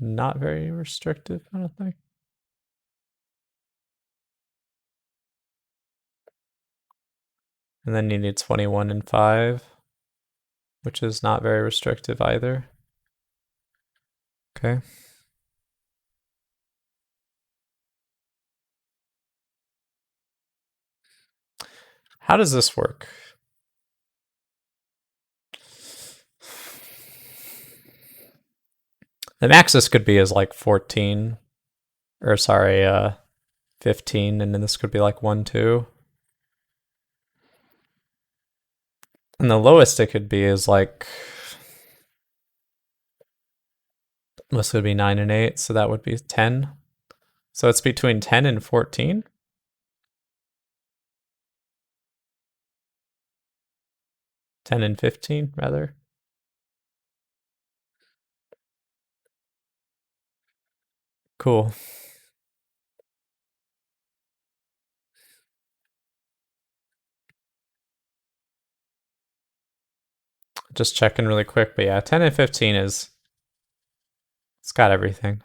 not very restrictive, I don't think. And then you need 21 and 5, which is not very restrictive either. Okay. How does this work? The max this could be is like 14, or sorry, 15, and then this could be like 1, 2. And the lowest it could be is like, this would be 9 and 8, so that would be 10. So it's between 10 and 14? 10 and 15, rather. Cool. Just checking really quick, but yeah, 10 and 15 is, it's got everything.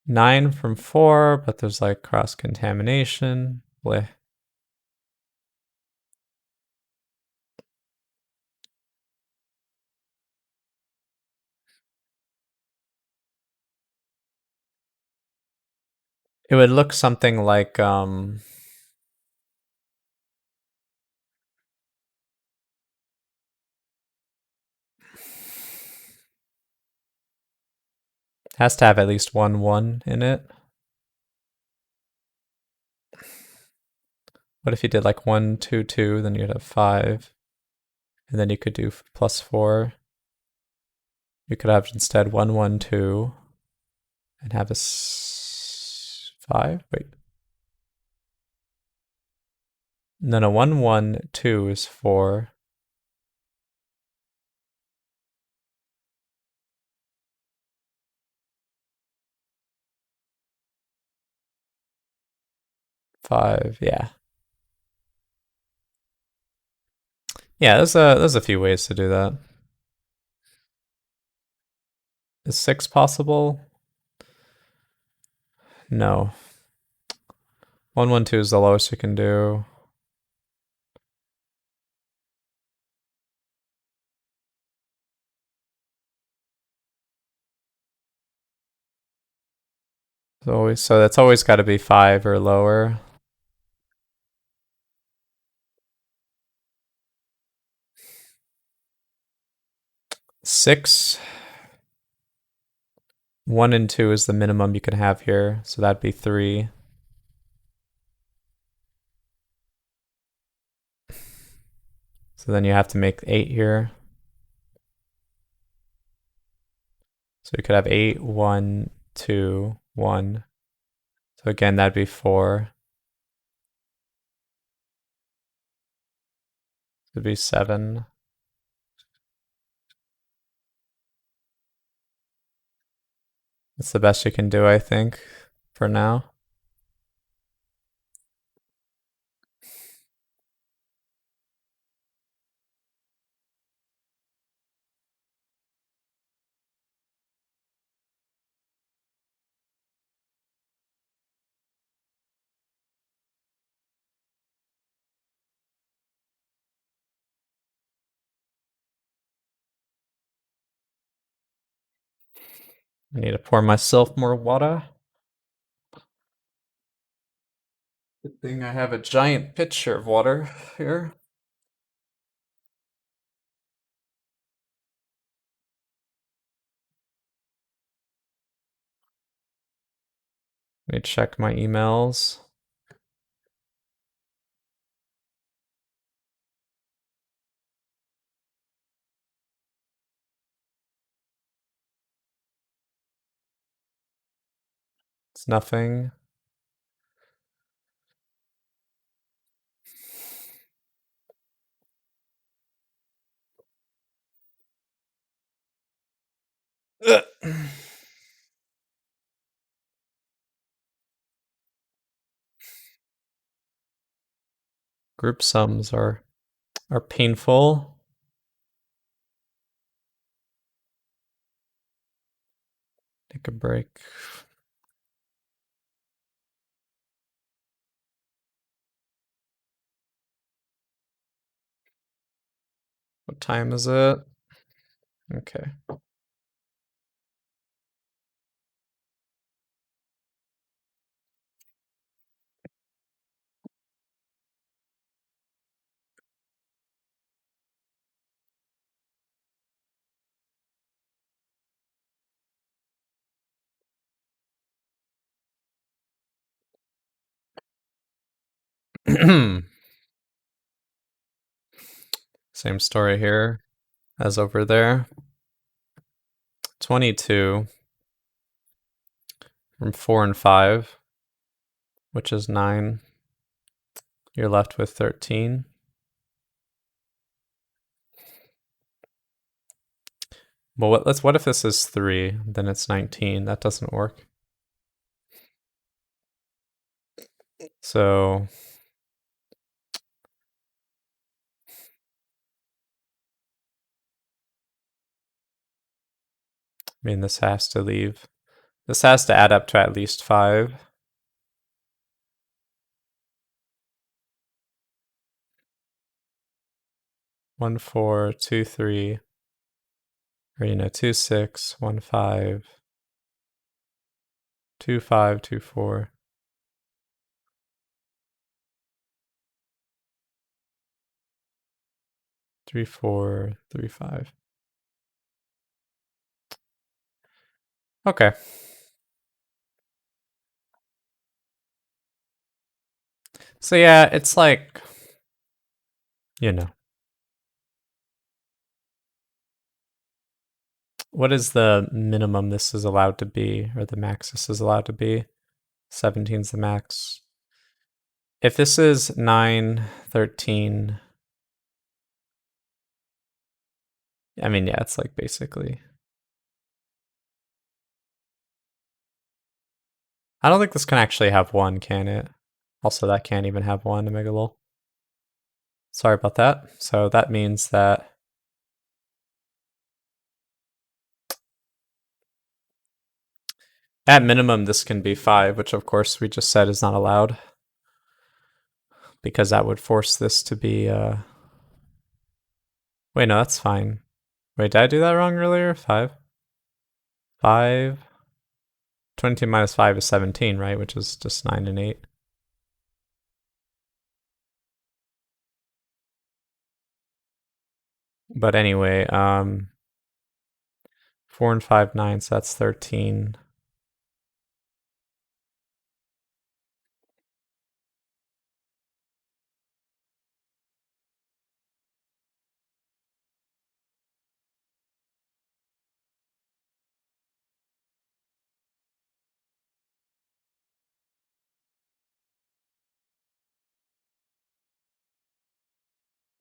9 from 4, but there's like cross-contamination. Bleh. It would look something like, has to have at least 1, 1 in it. What if you did like 1, 2, 2, then you'd have 5. And then you could do plus 4. You could have instead 1, 1, 2, and have a 5. Wait. And then a 1, 1, 2 is 4. Five, yeah. Yeah, there's a few ways to do that. Is 6 possible? No. 1, 1, 2 is the lowest you can do. So that's always got to be 5 or lower. Six. 1 and 2 is the minimum you can have here, so that'd be 3. So then you have to make 8 here. So you could have 8, 1, 2, 1. So again, that'd be 4. It'd be 7. It's the best you can do, I think, for now. I need to pour myself more water. Good thing I have a giant pitcher of water here. Let me check my emails. It's nothing. Group sums are painful. Take a break. What time is it? Okay. Same story here as over there. 22 from 4 and 5, which is 9. You're left with 13. Well, what if this is 3? Then it's 19. That doesn't work. So I mean, this has to leave. This has to add up to at least 5. 1, 4, 2, 3, or 2, 6, 1, 5, 2, 5, 2, 4. 3, 4, 3, 5. Okay. So yeah, it's like, you know, what is the minimum this is allowed to be, or the max this is allowed to be? 17's the max. If this is 9, 13, I mean, yeah, it's like basically. I don't think this can actually have 1, can it? Also, that can't even have 1 to make a lol. Sorry about that. So that means that at minimum, this can be 5, which of course we just said is not allowed. Because that would force this to be, wait, no, that's fine. Wait, did I do that wrong earlier? 5? 5? 22 minus 5 is 17, right? Which is just 9 and 8. But anyway, 4 and 5, 9, so that's 13.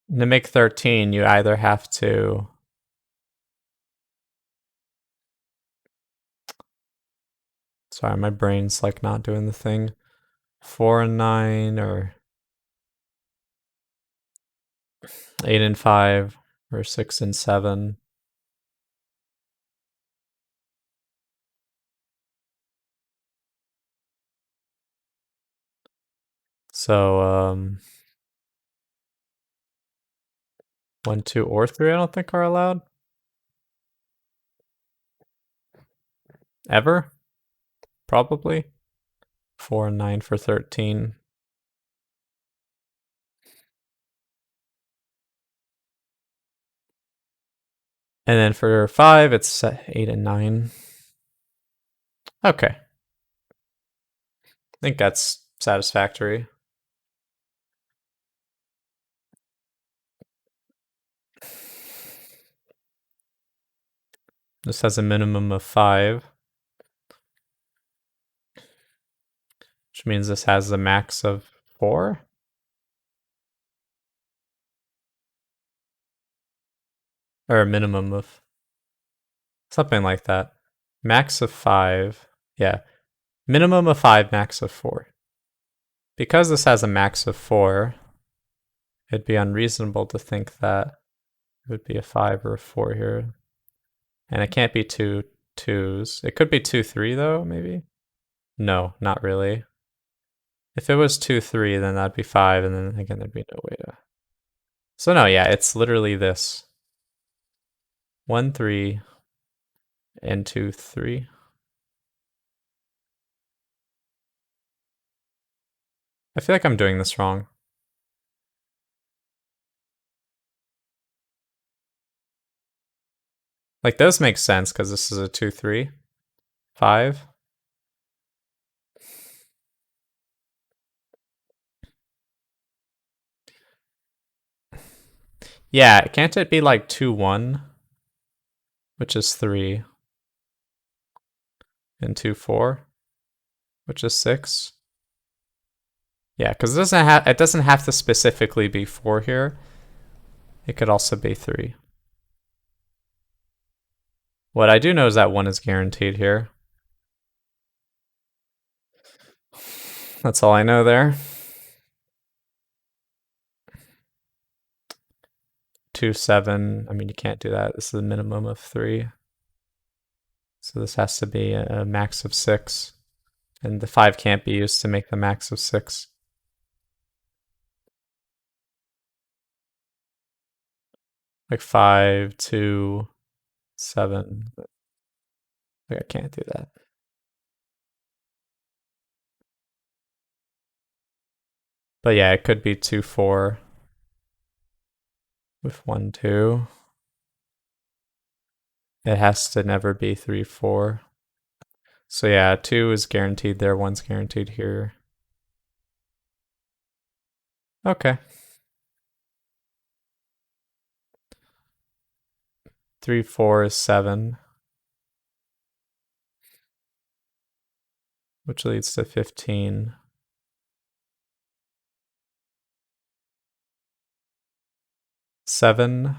And to make 13, you either have to Sorry, my brain's like not doing the thing. 4 and 9 or 8 and 5 or 6 and 7. So 1, 2, or 3 I don't think are allowed. Ever? Probably. 4 and 9 for 13. And then for 5, it's 8 and 9. Okay. I think that's satisfactory. This has a minimum of 5, which means this has a max of 4? Or a minimum of something like that. Max of 5. Yeah. Minimum of 5, max of 4. Because this has a max of 4, it'd be unreasonable to think that it would be a 5 or a 4 here. And it can't be 2 2s. It could be 2 3 though, maybe? No, not really. If it was 2 3, then that'd be 5, and then again, there'd be no way to. So, no, yeah, it's literally this 1 3 and 2 3. I feel like I'm doing this wrong. Like, those make sense because this is a 2 3 5. Yeah, can't it be like 2 1, which is 3, and 2 4, which is 6? Yeah, because it doesn't have to specifically be 4 here. It could also be 3. What I do know is that 1 is guaranteed here. That's all I know there. 2 7. I mean, you can't do that. This is a minimum of 3. So this has to be a max of 6. And the 5 can't be used to make the max of 6. Like 5, 2, 7. Like, I can't do that. But yeah, it could be 2 4 with 1 2. It has to never be 3 4. So yeah, 2 is guaranteed there, 1's guaranteed here. Okay. 3 4 is 7, which leads to 15. 7,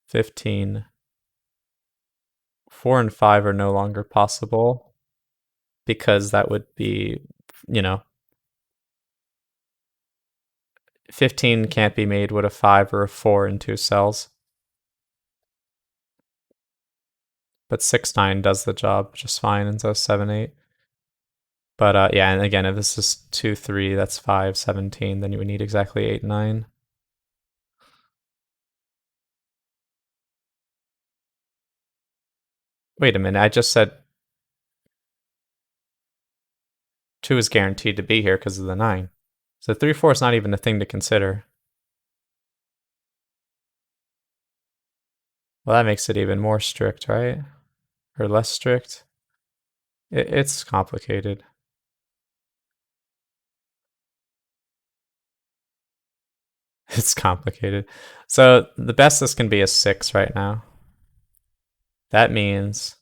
15. 4 and 5 are no longer possible because that would be, 15 can't be made with a 5 or a 4 in 2 cells. But 6 9 does the job just fine, and so 7 8. But yeah, and again, if this is 2 3, that's 5 17, then you would need exactly 8 9. Wait a minute, I just said 2 is guaranteed to be here because of the 9. So 3 4 is not even a thing to consider. Well, that makes it even more strict, right? Or less strict? It's complicated. It's complicated. So the best this can be is 6 right now. That means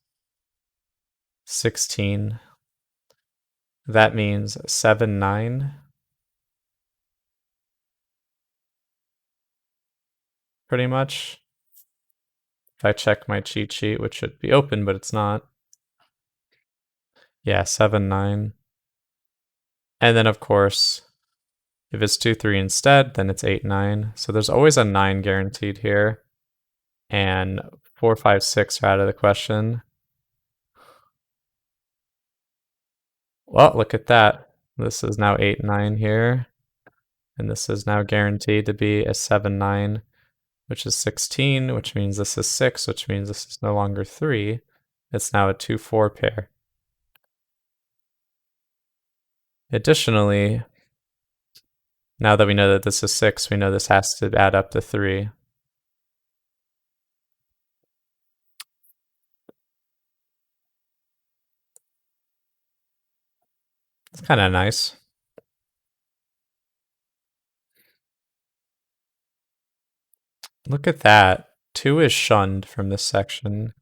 16. That means 7 9. Pretty much. If I check my cheat sheet, which should be open, but it's not. Yeah, 7, 9. And then, of course, if it's 2, 3 instead, then it's 8, 9. So there's always a 9 guaranteed here. And 4, 5, 6 are out of the question. Well, look at that. This is now 8, 9 here. And this is now guaranteed to be a 7, 9, which is 16, which means this is 6, which means this is no longer 3. It's now a 2, 4 pair. Additionally, now that we know that this is 6, we know this has to add up to 3. It's kind of nice. Look at that. 2 is shunned from this section.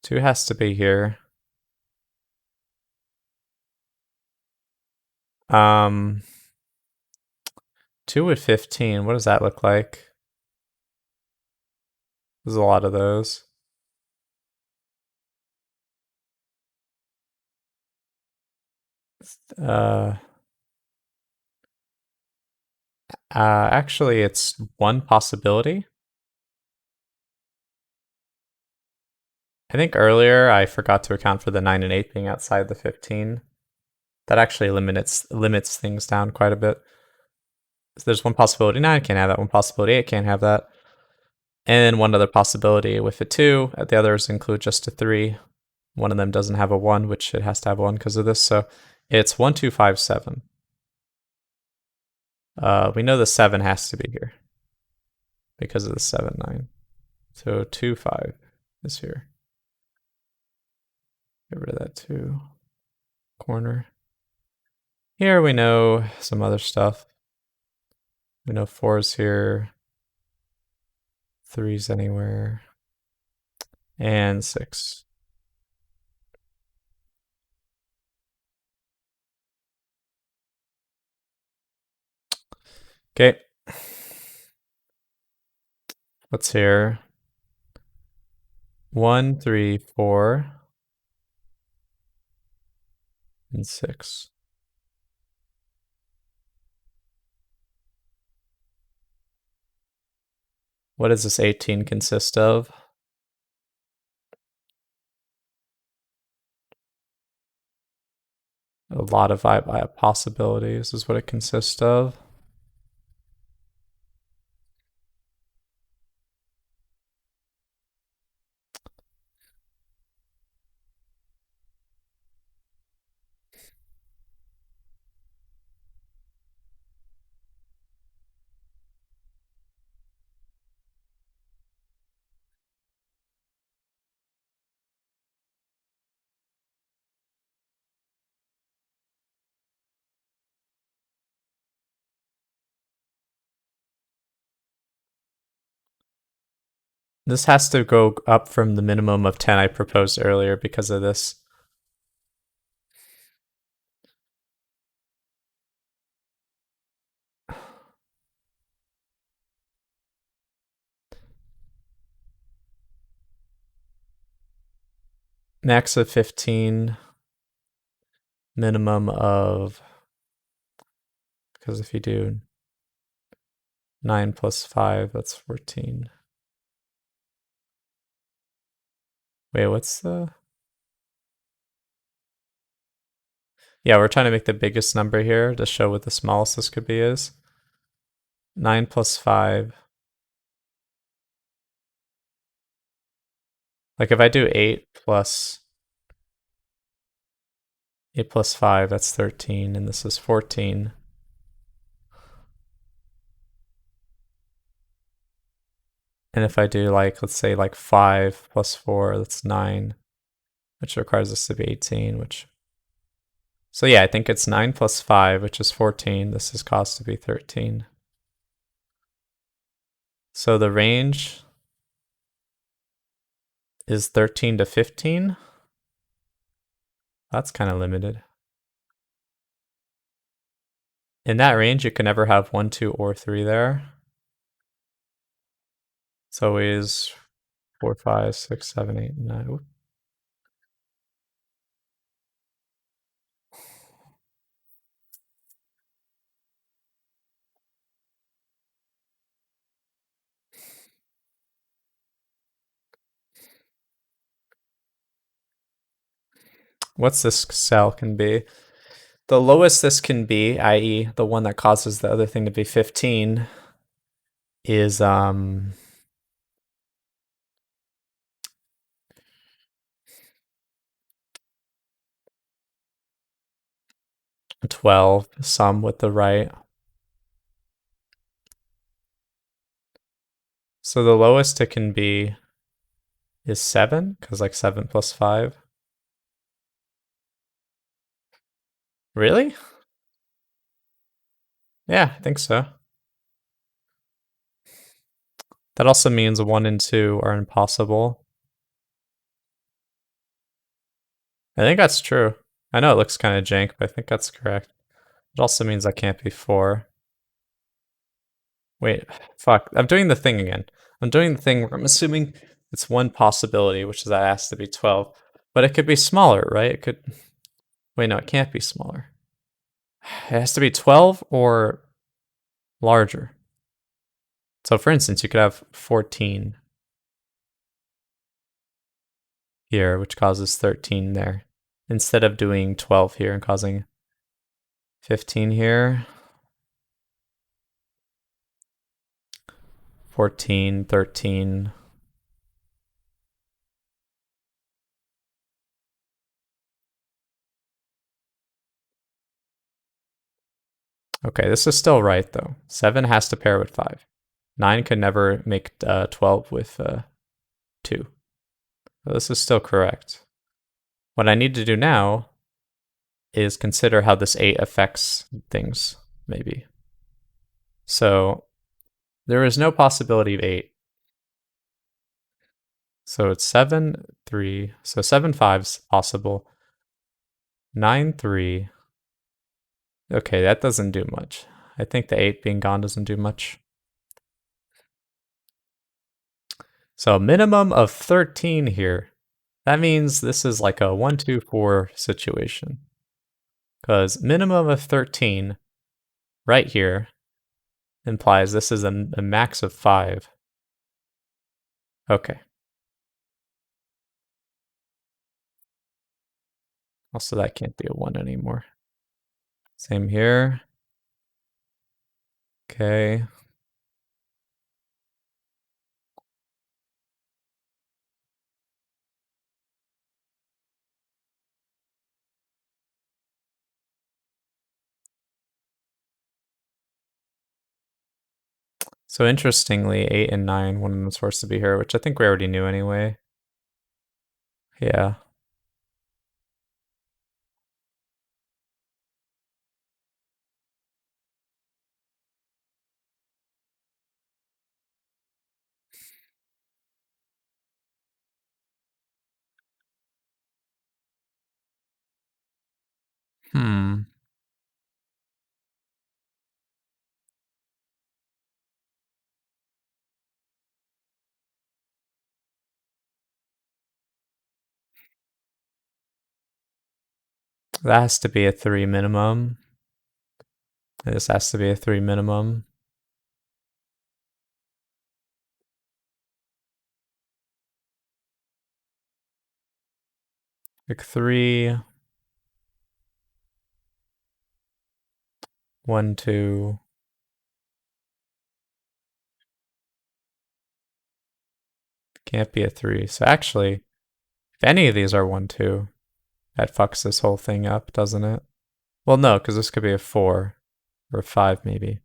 2 has to be here. Um, 2 with 15, what does that look like? There's a lot of those. Uh, actually, it's one possibility. I think earlier I forgot to account for the 9 and 8 being outside the 15. That actually limits things down quite a bit. So there's one possibility 9 can't have that, one possibility 8 can't have that. And one other possibility with a 2, the others include just a 3. One of them doesn't have a 1, which it has to have 1 because of this, so it's 1, 2, 5, 7. We know the 7 has to be here because of the 7, 9. So 2, 5 is here. Get rid of that 2. Corner. Here we know some other stuff. We know 4 is here. 3's anywhere. And 6. Okay. What's here? 1, 3, 4, and 6. What does this 18 consist of? A lot of possibilities is what it consists of. This has to go up from the minimum of 10 I proposed earlier because of this. Max of 15, minimum of, because if you do 9 plus 5, that's 14. Wait, what's the... Yeah, we're trying to make the biggest number here to show what the smallest this could be is. 9 plus 5. Like if I do 8 plus 5, that's 13, and this is 14. And if I do like, let's say like 5 plus 4, that's 9, which requires this to be 18, which... So yeah, I think it's 9 plus 5, which is 14. This is caused to be 13. So the range is 13 to 15. That's kind of limited. In that range, you can never have 1, 2, or 3 there. It's always 4, 5, 6, 7, 8, 9. What's this cell can be? The lowest this can be, i.e. the one that causes the other thing to be 15, is 12, sum with the right. So the lowest it can be is 7, because like 7 plus 5. Really? Yeah, I think so. That also means 1 and 2 are impossible. I think that's true. I know it looks kind of jank, but I think that's correct. It also means that can't be 4. Wait, fuck. I'm doing the thing again. I'm doing the thing where I'm assuming it's one possibility, which is that it has to be 12. But it could be smaller, right? It could. Wait, no, it can't be smaller. It has to be 12 or larger. So, for instance, you could have 14 here, which causes 13 there, instead of doing 12 here and causing 15 here, 14, 13. Okay, this is still right, though. 7 has to pair with 5. 9 could never make 12 with 2. So this is still correct. What I need to do now is consider how this 8 affects things, maybe. So there is no possibility of 8. So it's 7, 3. So 7, 5's possible. 9, 3. Okay, that doesn't do much. I think the 8 being gone doesn't do much. So a minimum of 13 here. That means this is like a 1, 2, 4 situation. Because minimum of 13 right here implies this is a max of 5. Okay. Also, that can't be a 1 anymore. Same here. Okay. So interestingly, 8 and 9, one of them is forced to be here, which I think we already knew anyway. Yeah. Hmm. That has to be a 3 minimum. This has to be a 3 minimum. Like 3, 1, 2. Can't be a 3. So actually, if any of these are 1, 2, that fucks this whole thing up, doesn't it? Well, no, because this could be a 4 or a 5 maybe.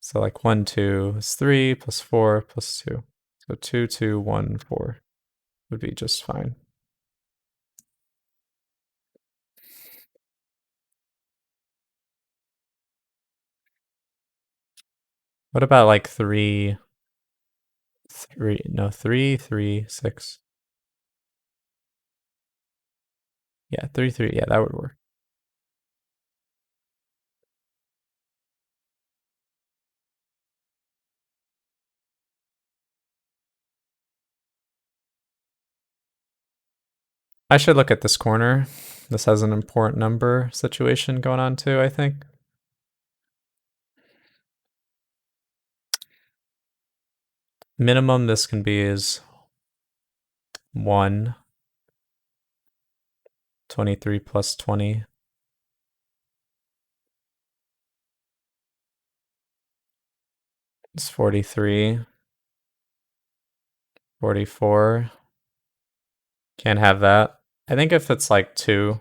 So like 1, 2 is 3 plus 4 plus 2. So 2, 2, 1, 4 would be just fine. What about like 3, 3, no, 3, 3, 6. Yeah, 3, 3. Yeah, that would work. I should look at this corner. This has an important number situation going on too, I think. Minimum this can be is 1. 23 plus 20. It's 43. 44. Can't have that. I think if it's like 2,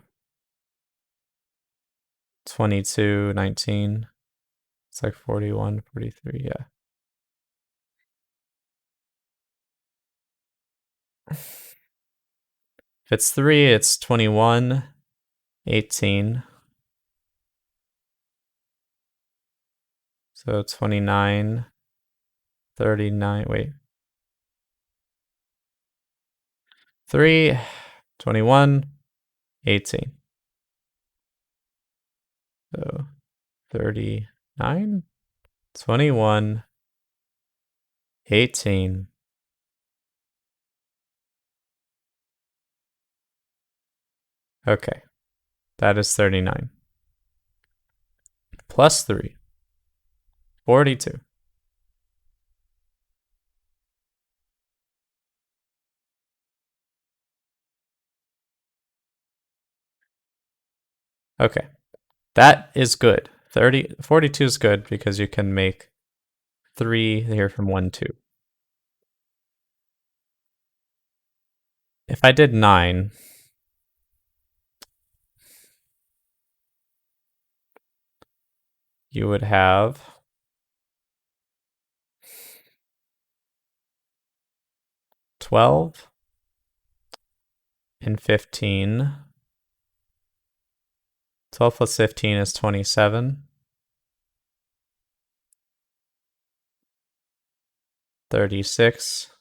22, 19, it's like 41, 43, yeah. If it's 3, it's 21, 18. So 29, 39, wait. 3, 21, 18. So 39, 21, 18. Okay, that is 39. Plus 3, 42. Okay, that is good. 42 is good because you can make 3 here from 1, 2. If I did 9, you would have 12 and 15. 12 plus 15 is 27. 36.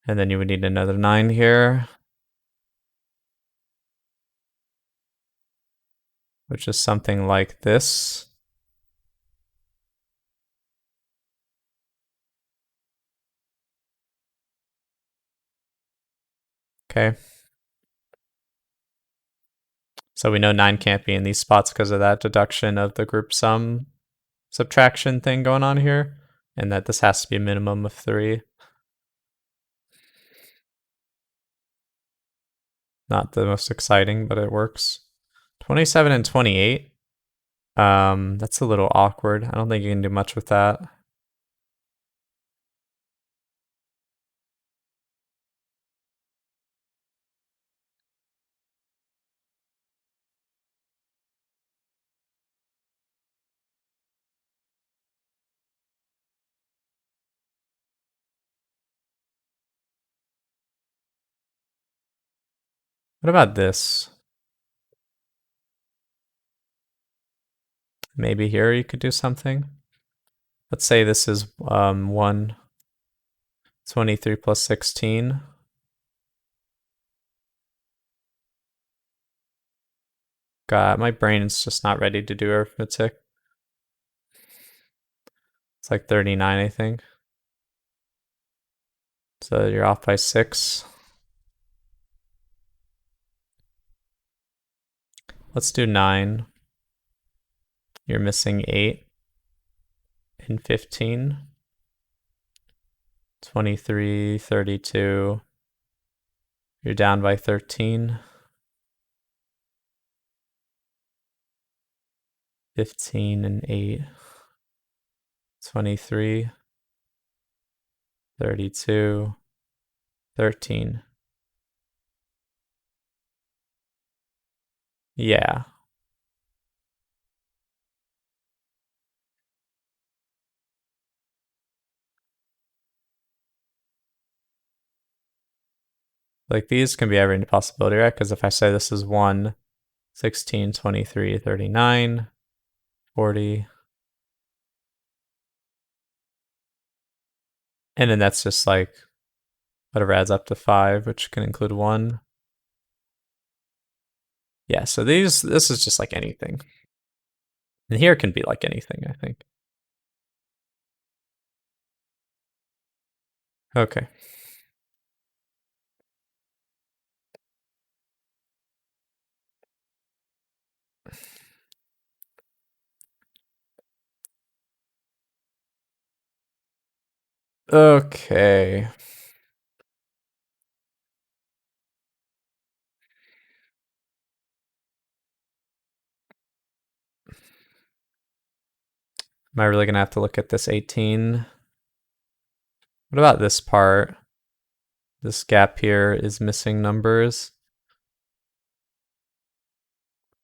And then you would need another 9 here, which is something like this. Okay. So we know 9 can't be in these spots because of that deduction of the group sum subtraction thing going on here, and that this has to be a minimum of 3. Not the most exciting, but it works. 27 and 28. That's a little awkward. I don't think you can do much with that. What about this? Maybe here you could do something. Let's say this is 1, 23 plus 16. God, my brain is just not ready to do arithmetic. It's like 39, I think. So you're off by 6. Let's do 9. You're missing 8 and 15. 23, 32. You're down by 13. 15 and 8. 23. 32. 13. Yeah. Like these can be every possibility, right? Because if I say this is 1, 16, 23, 39, 40. And then that's just like whatever adds up to 5, which can include 1. Yeah, so this is just like anything. And here can be like anything, I think. Okay. Okay. Am I really going to have to look at this 18? What about this part? This gap here is missing numbers.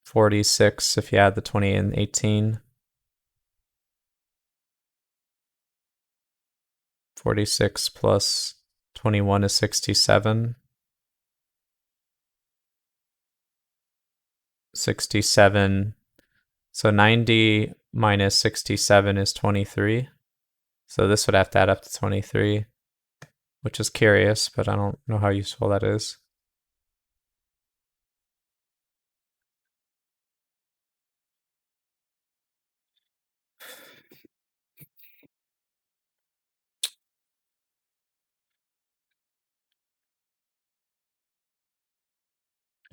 46 if you add the 20 and 18. 46 plus 21 is 67. 67. So 90 minus 67 is 23. So this would have to add up to 23, which is curious, but I don't know how useful that is.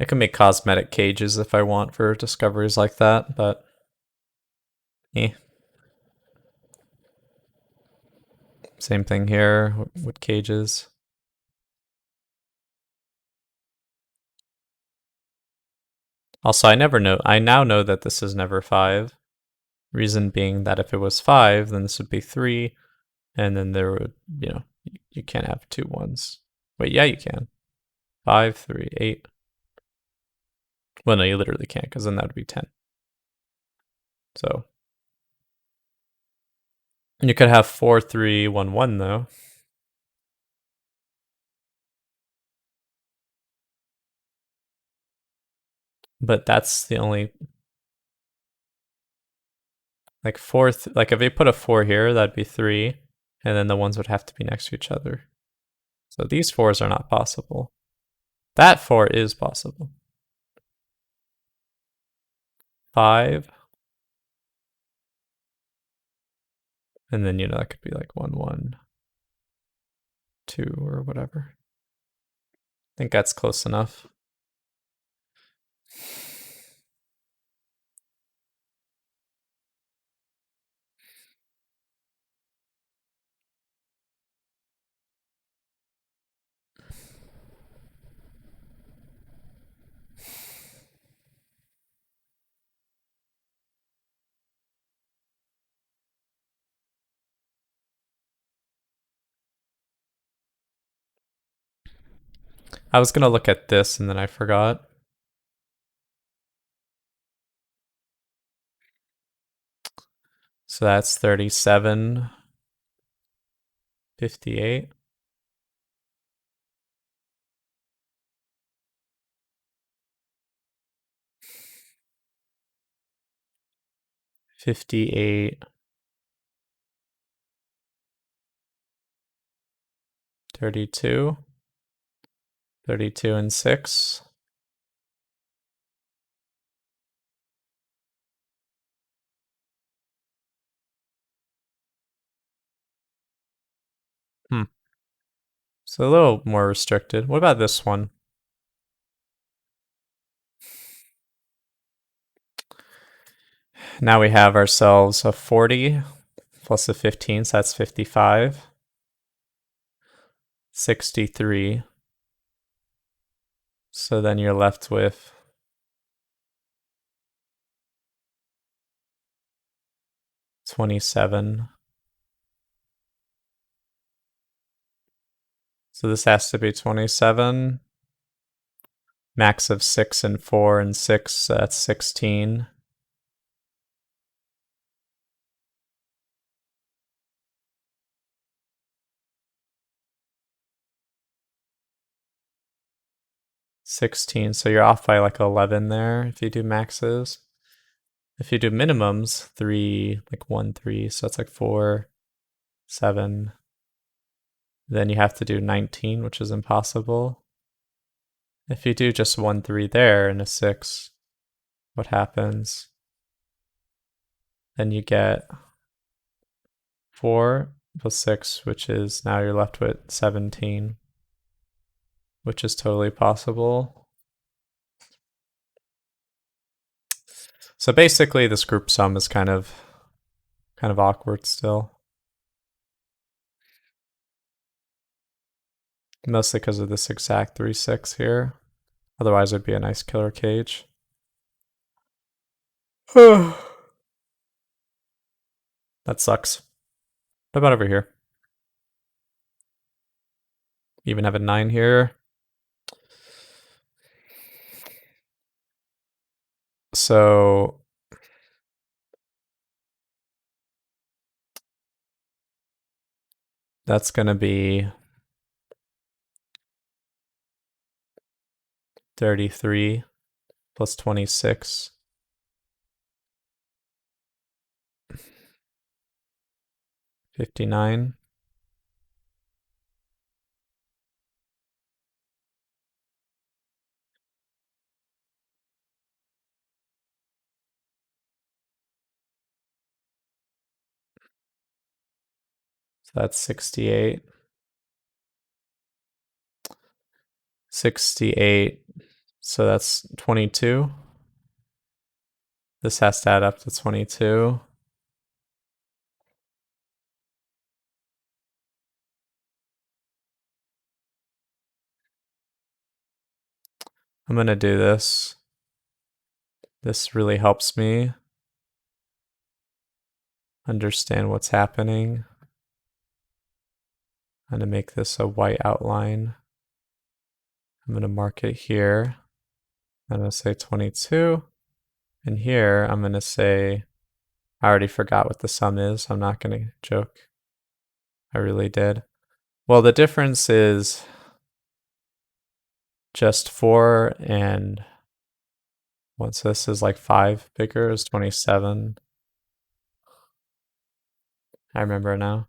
I can make cosmetic cages if I want for discoveries like that, but eh. Same thing here with cages. Also, I now know that this is never 5. Reason being that if it was 5, then this would be 3, and then there would, you can't have 2 1s. Wait, yeah, you can. 5, 3, 8. Well, no, you literally can't, because then that would be 10. So you could have 4, 3, 1, 1, though. But that's the only, like, fourth, like, if you put a 4 here, that'd be 3, and then the ones would have to be next to each other. So these 4s are not possible. That 4 is possible. 5. And then, that could be like 1, 1, 2, or whatever. I think that's close enough. I was gonna look at this and then I forgot. So that's 37, 58. $58, 32, 32 and 6. So a little more restricted. What about this one? Now we have ourselves a 40 plus a 15, so that's 55. 63. So then you're left with 27. So this has to be 27. Max of 6 and 4 and 6, so that's 16. So you're off by like 11 there if you do maxes. If you do minimums, 3, like 1, 3, so that's like 4, 7. Then you have to do 19, which is impossible. If you do just 1, 3 there and a 6, what happens? Then you get 4 plus 6, which is now you're left with 17, which is totally possible. So basically this group sum is kind of awkward still. Mostly because of this exact 3, 6 here. Otherwise it'd be a nice killer cage. That sucks. What about over here? Even have a 9 here. So that's going to be 33 plus 26. 59. So that's 68. 68. So that's 22. This has to add up to 22. I'm going to do this. This really helps me understand what's happening. I'm going to make this a white outline. I'm going to mark it here. I'm going to say 22. And here I'm going to say, I already forgot what the sum is. I'm not going to joke. I really did. Well, the difference is just 4 and what's this is like 5 bigger is 27. I remember now.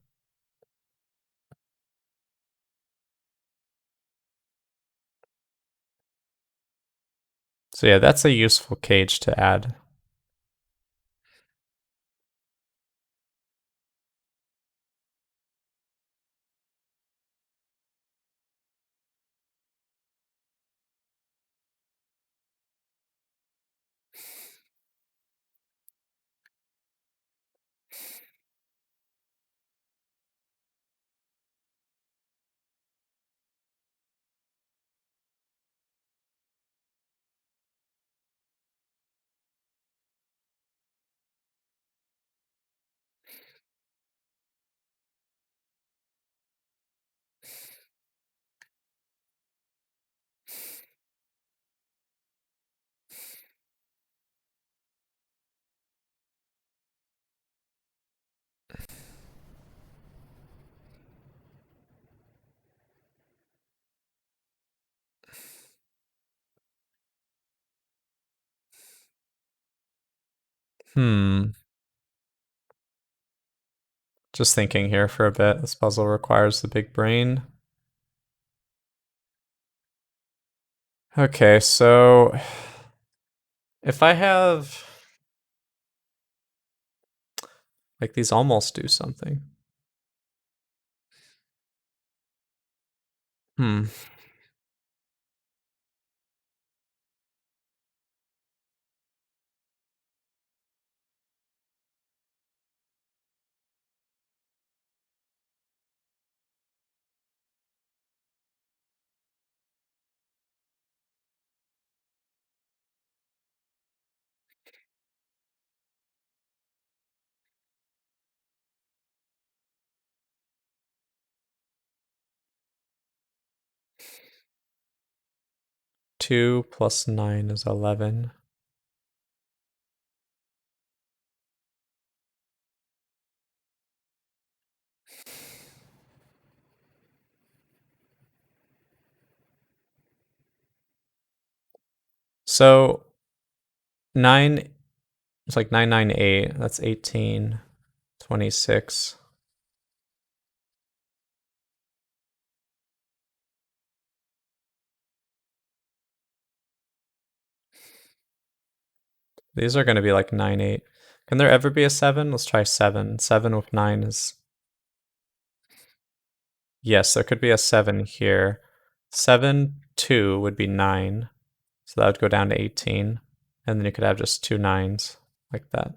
So yeah, that's a useful cage to add. Just thinking here for a bit. This puzzle requires the big brain. Okay, so if I have like these almost do something. Hmm. Two plus 9 is 11. So 9, it's like 998. That's 18, 26. These are going to be like 9, 8. Can there ever be a 7? Let's try 7. 7 with 9 is... Yes, there could be a 7 here. 7, 2 would be 9. So that would go down to 18. And then you could have just 2 9s like that.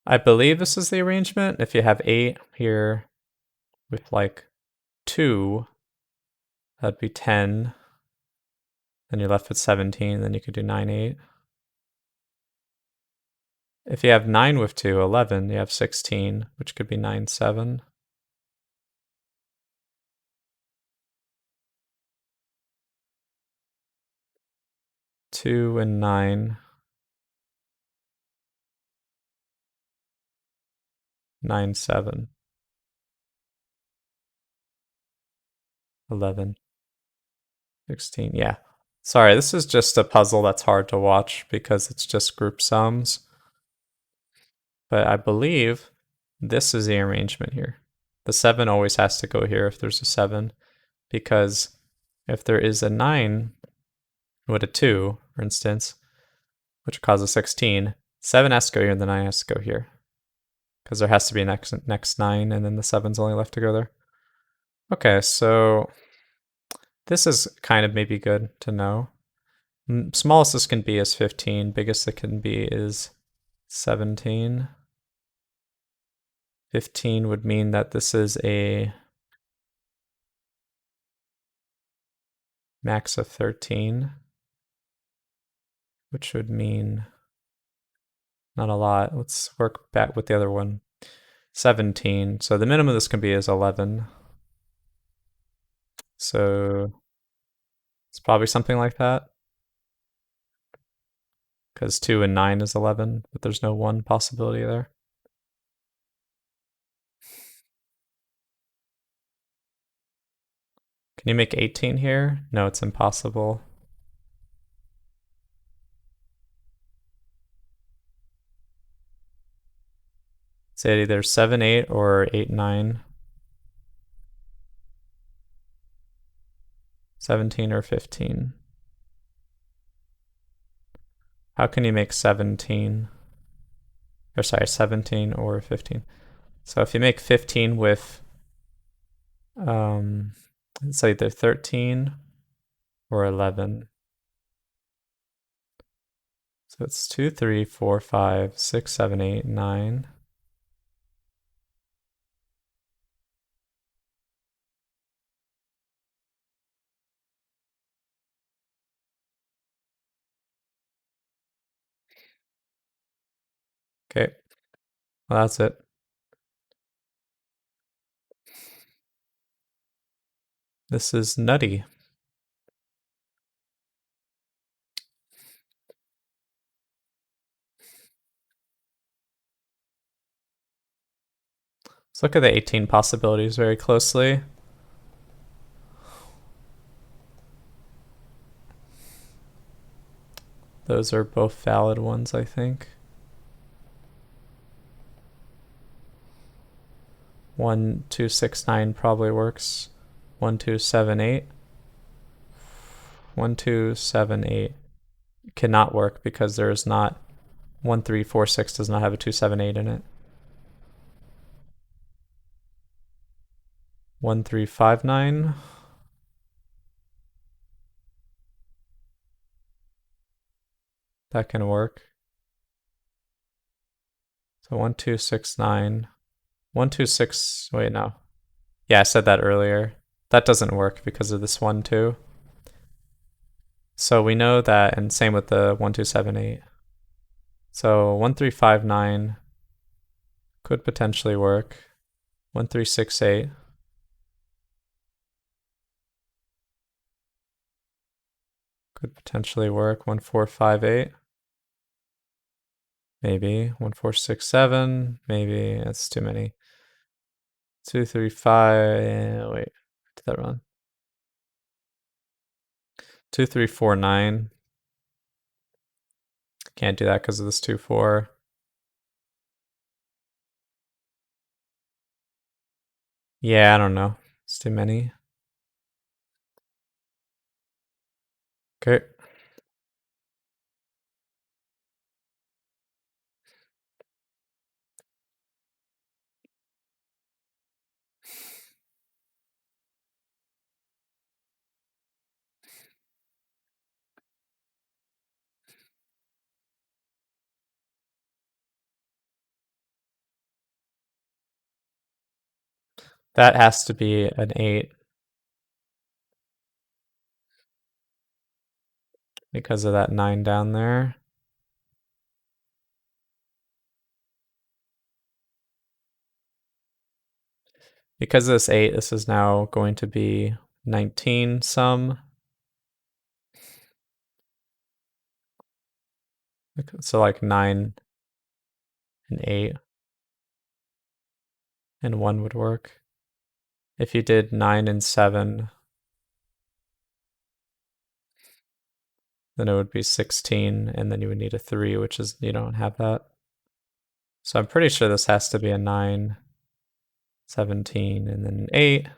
I believe this is the arrangement. If you have 8 here with like 2, that'd be 10. Then you're left with 17. Then you could do 9, 8. If you have 9 with 2, 11, you have 16, which could be 9, 7. Two and 9, 9, 7, 11, 16. Yeah. Sorry, this is just a puzzle that's hard to watch because it's just group sums. But I believe this is the arrangement here. The 7 always has to go here if there's a 7, because if there is a 9 with a 2, for instance, which causes 16, 7 has to go here and the 9 has to go here. Because there has to be a next 9, and then the 7's only left to go there. Okay, so this is kind of maybe good to know. Smallest this can be is 15, biggest it can be is 17. 15 would mean that this is a max of 13, which would mean not a lot. Let's work back with the other one. 17. So the minimum this can be is 11. So it's probably something like that. Because 2 and 9 is 11, but there's no 1 possibility there. Can you make 18 here? No, it's impossible. Say either 7, 8 or 8, 9. 17 or 15. How can you make 17? Or sorry, 17 or 15. So if you make 15 with it's either 13 or 11. So it's 2, 3, 4, 5, 6, 7, 8, 9. Okay, well, that's it. This is nutty. Let's look at the 18 possibilities very closely. Those are both valid ones, I think. 1, 2, 6, 9 probably works. 1, 2, 7, 8. 1, 2, 7, 8 cannot work because there is not 1, 3, 4, 6 does not have a 2, 7, 8 in it. 1, 3, 5, 9. That can work. So 1, 2, 6, 9. 1, 2, 6. Wait, no. Yeah, I said that earlier. That doesn't work because of this 1, 2. So we know that, and same with the 1, 2, 7, 8. So 1, 3, 5, 9 could potentially work. 1, 3, 6, 8. Could potentially work. 1, 4, 5, 8. Maybe. 1, 4, 6, 7. Maybe. That's too many. 2, 3, 5. Wait, did that wrong? 2, 3, 4, 9. Can't do that because of this 2, 4. Yeah, I don't know. It's too many. Okay. That has to be an 8 because of that 9 down there. Because of this 8, this is now going to be 19 some. So like 9 and 8 and 1 would work. If you did 9 and 7, then it would be 16, and then you would need a 3, which is, you don't have that. So I'm pretty sure this has to be a 9, 17, and then an 8,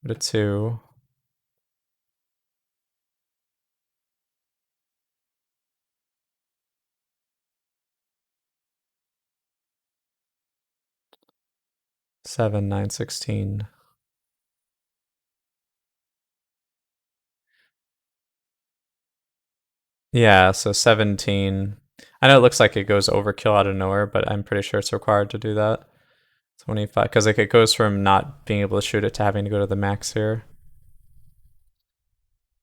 but a 2. Seven, 9, 16. Yeah, so 17. I know it looks like it goes overkill out of nowhere, but I'm pretty sure it's required to do that. 25, because like it goes from not being able to shoot it to having to go to the max here.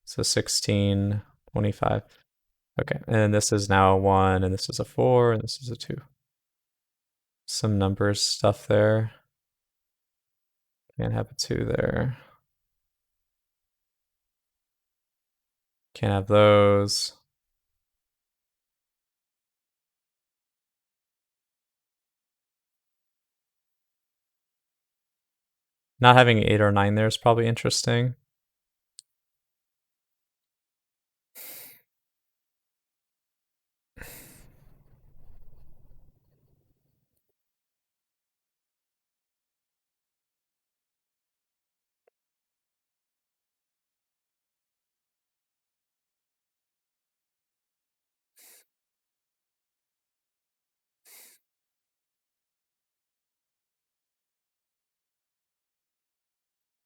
So 16, 25. Okay, and this is now a 1, and this is a 4, and this is a 2. Some numbers stuff there. Can't have a 2 there. Can't have those. Not having 8 or 9 there is probably interesting.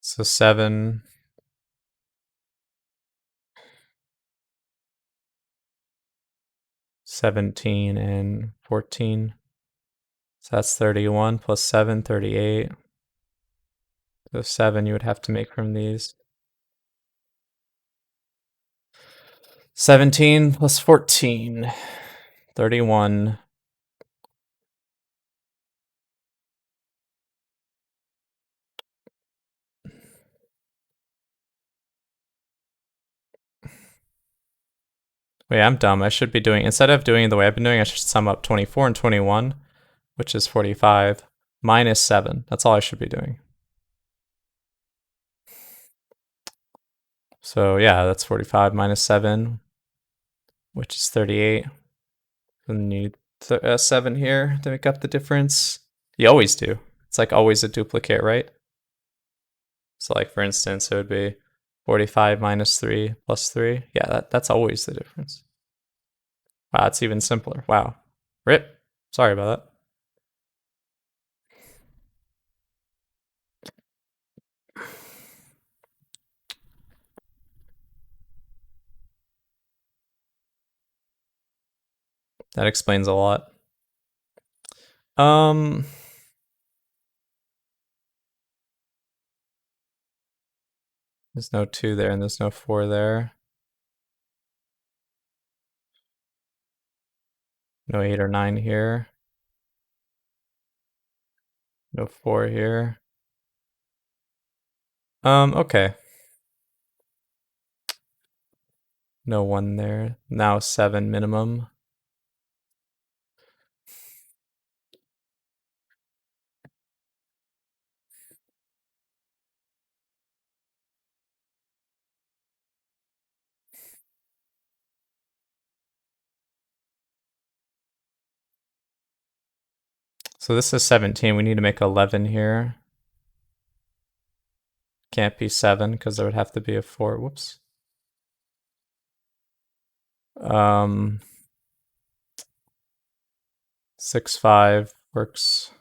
So 7, 17, and 14. So that's 31 plus 7, 38. So 7 you would have to make from these. 17 plus 14, 31. Wait, I'm dumb. I should be doing, instead of doing it the way I've been doing, I should sum up 24 and 21, which is 45, minus 7. That's all I should be doing. So yeah, that's 45 minus 7, which is 38. And you need 7 here to make up the difference. You always do. It's like always a duplicate, right? So like for instance, it would be 45 minus 3 plus 3. Yeah, that's always the difference. Wow, it's even simpler. Wow. Rip. Sorry about that. That explains a lot. Um, there's no 2 there and there's no 4 there. No 8 or 9 here. No 4 here. Okay. No 1 there. Now 7 minimum. So this is 17. We need to make 11 here. Can't be 7 because there would have to be a 4. Whoops. 6, 5 works.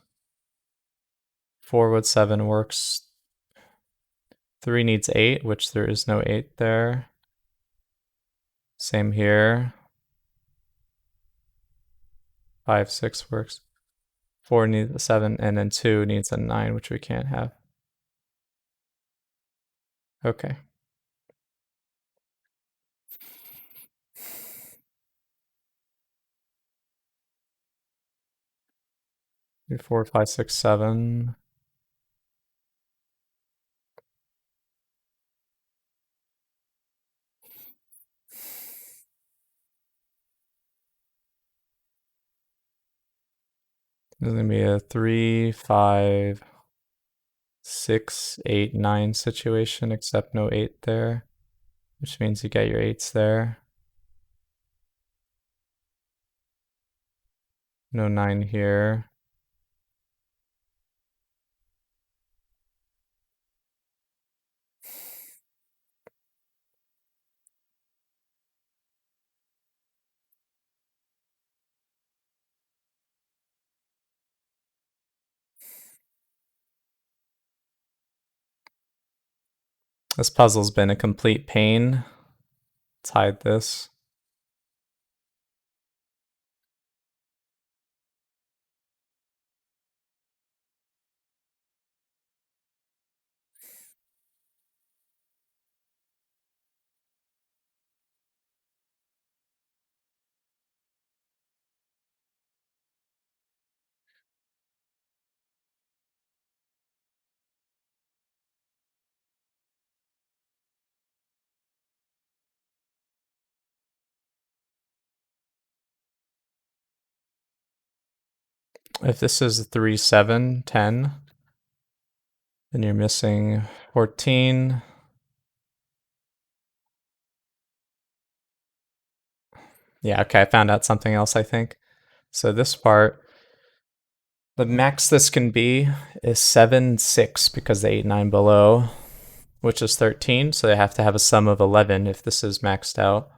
4 with 7 works. 3 needs 8, which there is no 8 there. Same here. 5, 6 works. 4 needs a 7, and then 2 needs a 9, which we can't have. Okay. Three, 4, 5, 6, 7. There's gonna be a 3, 5, 6, 8, 9 situation, except no 8 there, which means you get your 8s there. No 9 here. This puzzle's been a complete pain. Let's hide this. If this is 3, 7, 10, then you're missing 14. Yeah, okay, I found out something else, I think. So this part, the max this can be is 7, 6, because the 8, 9 below, which is 13, so they have to have a sum of 11 if this is maxed out.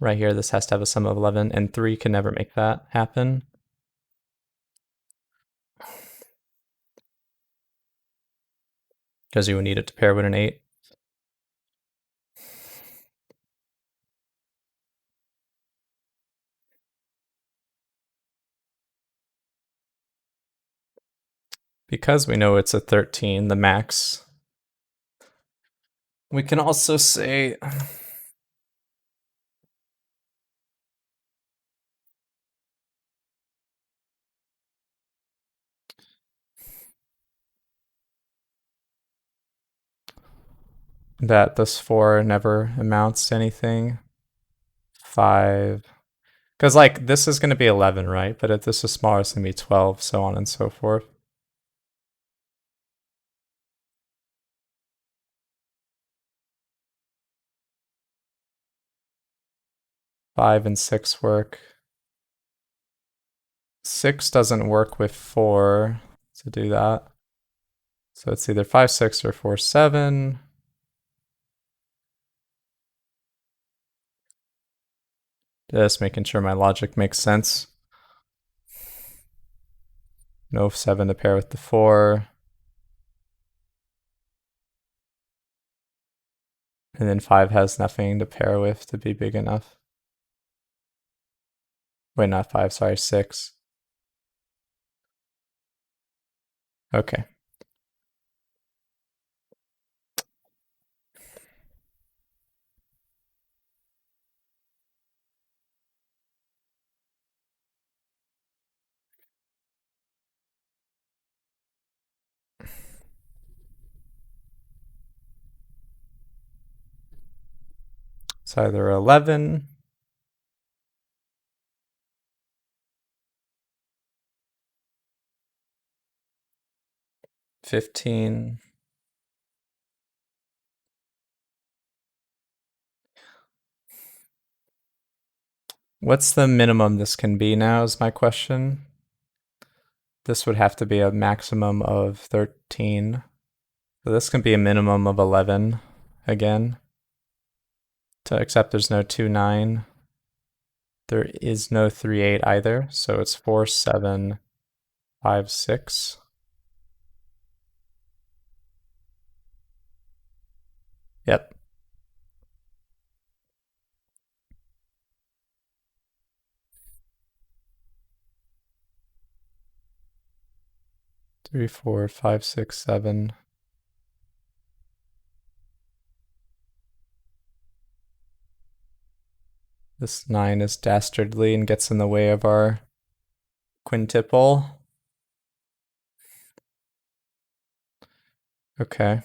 Right here, this has to have a sum of 11, and 3 can never make that happen. Because you would need it to pair with an 8. Because we know it's a 13, the max, we can also say that this 4 never amounts to anything. 5. Because, like, this is going to be 11, right? But if this is smaller, it's going to be 12, so on and so forth. 5 and 6 work. 6 doesn't work with 4 to do that. So it's either 5, 6 or 4, 7. Just making sure my logic makes sense. No 7 to pair with the 4. And then 5 has nothing to pair with to be big enough. Wait, not 5, sorry, 6. Okay. It's either 11, 15. What's the minimum this can be now is my question. This would have to be a maximum of 13. So this can be a minimum of 11 again. Except there's no 2, 9. There is no 3, 8 either. So it's 4, 7, 5, 6. Yep. Three, 4, 5, 6, 7. This 9 is dastardly and gets in the way of our quintuple. Okay.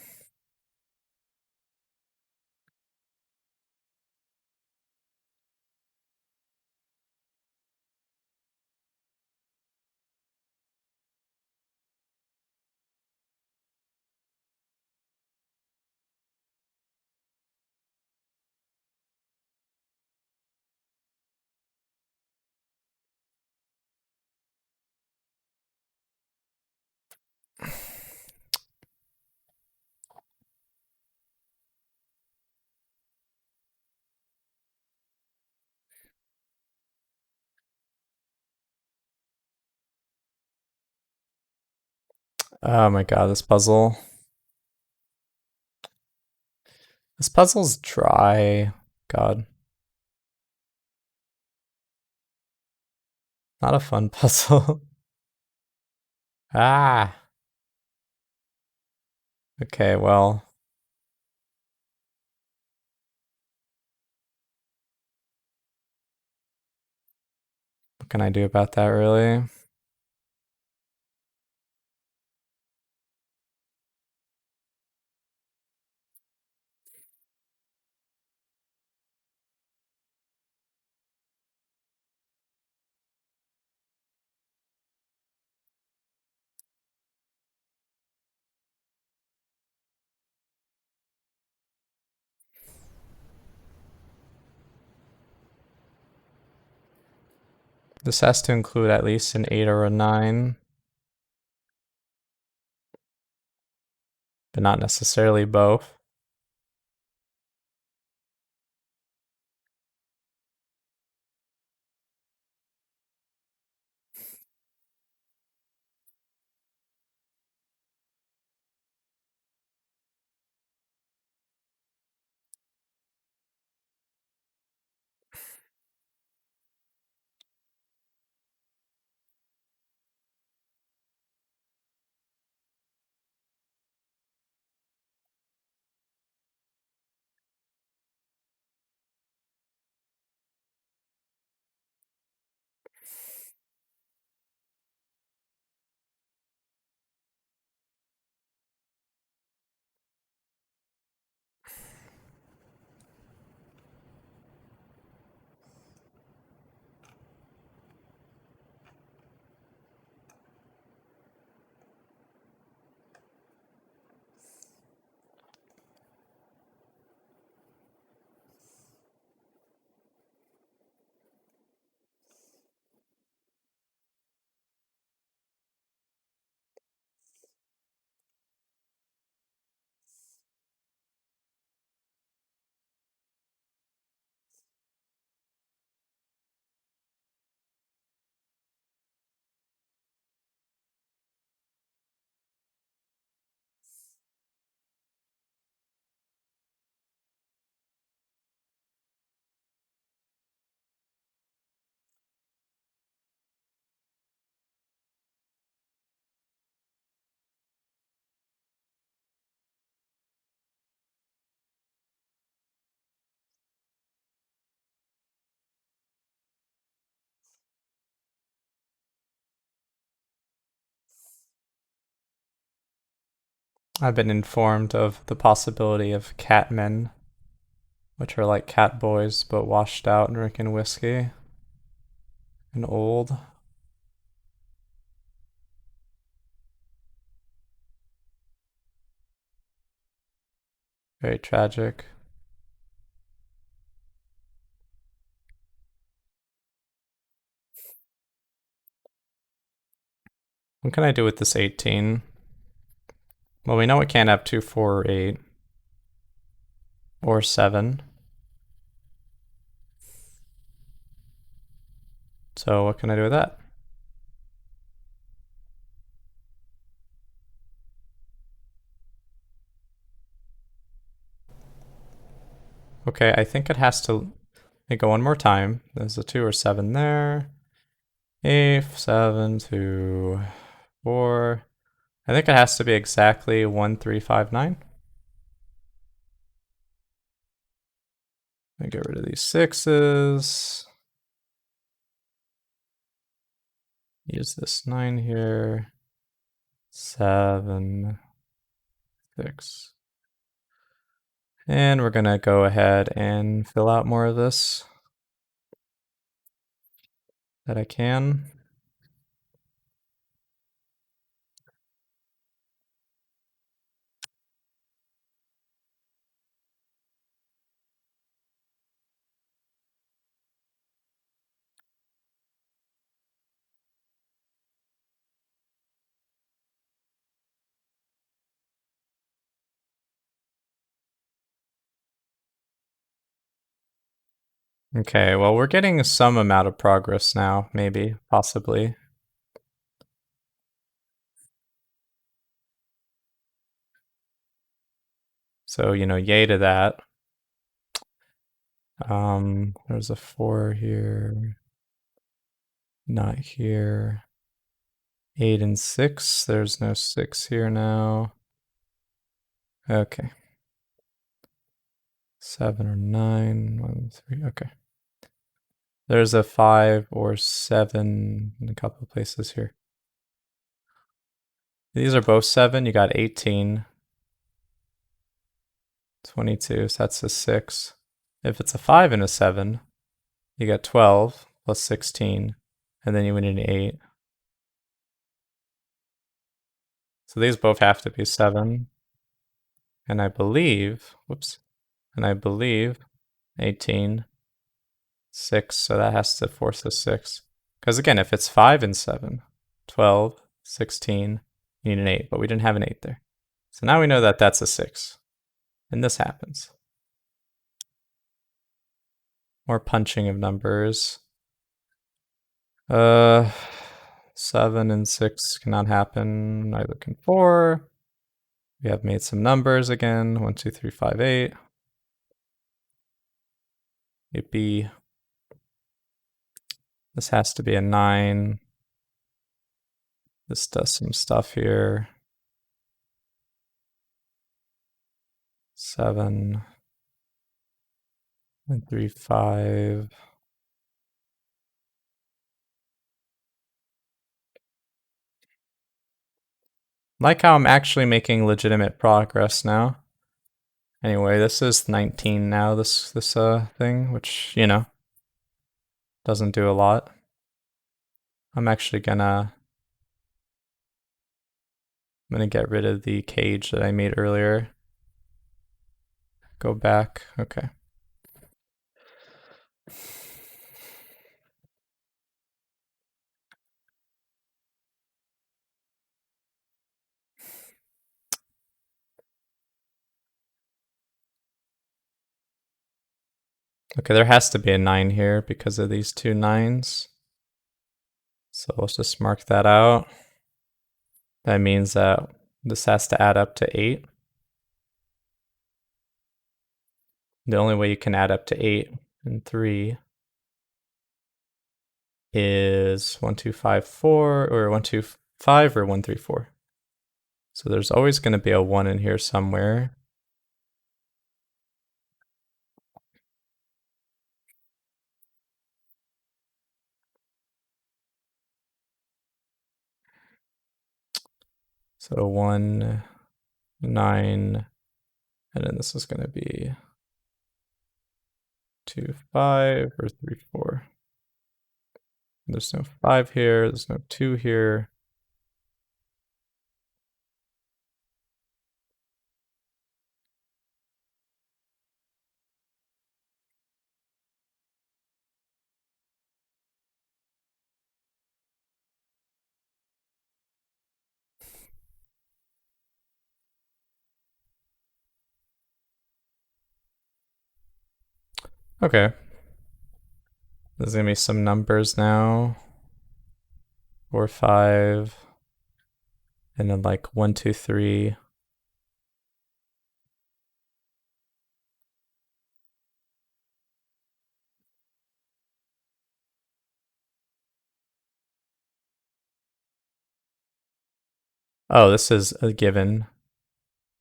Oh my god, this puzzle. This puzzle's dry. God. Not a fun puzzle. Ah. Okay, well. What can I do about that, really? This has to include at least an 8 or a 9, but not necessarily both. I've been informed of the possibility of catmen, which are like cat boys but washed out and drinking whiskey and old. Very tragic. What can I do with this 18? Well, we know it can't have 2, 4, or 8. Or 7. So what can I do with that? Okay, I think it has to... Let me go one more time. There's a 2 or 7 there. 8, 7, 2, 4. I think it has to be exactly 1, 3, 5, 9. Let me get rid of these 6s. Use this 9 here. 7, 6. And we're gonna go ahead and fill out more of this that I can. Okay, well, we're getting some amount of progress now, maybe, possibly. So, yay to that. There's a 4 here. Not here. 8 and 6. There's no 6 here now. Okay. 7 or 9. 1, 3. Okay. There's a 5 or 7 in a couple of places here. These are both 7. You got 18. 22. So that's a 6. If it's a 5 and a 7, you got 12 plus 16. And then you win an 8. So these both have to be 7. And I believe, 18, 6, so that has to force a 6. Because again, if it's 5 and 7, 12, 16, you need an 8, but we didn't have an 8 there. So now we know that that's a 6. And this happens. More punching of numbers. 7 and 6 cannot happen. Neither can 4. We have made some numbers again. 1, 2, 3, 5, 8. Yippee. This has to be a 9. This does some stuff here. 7 and 3, 5. Like how I'm actually making legitimate progress now. Anyway, this is 19 now, this thing, which, doesn't do a lot. I'm actually I'm gonna get rid of the cage that I made earlier. Go back. Okay. Okay, there has to be a 9 here because of these two 9s. So let's just mark that out. That means that this has to add up to 8. The only way you can add up to 8 and 3 is 1, 2, 5, 4, or 1, 2, 5, or 1, 3, 4. So there's always going to be a 1 in here somewhere. So 1, 9, and then this is going to be 2, 5, or 3, 4. There's no 5 here, there's no 2 here. Okay. There's going to be some numbers now. 4, 5, and then like 1, 2, 3. Oh, this is a given.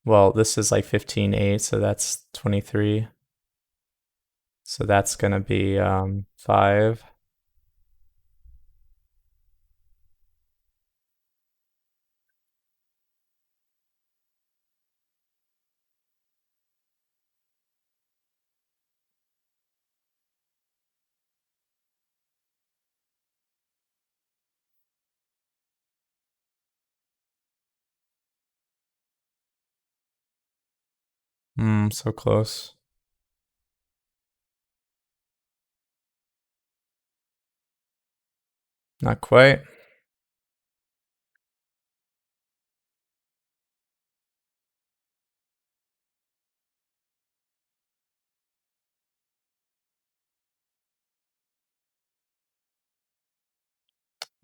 Well, this is like 15, 8, so that's 23. So that's going to be 5. So close. Not quite.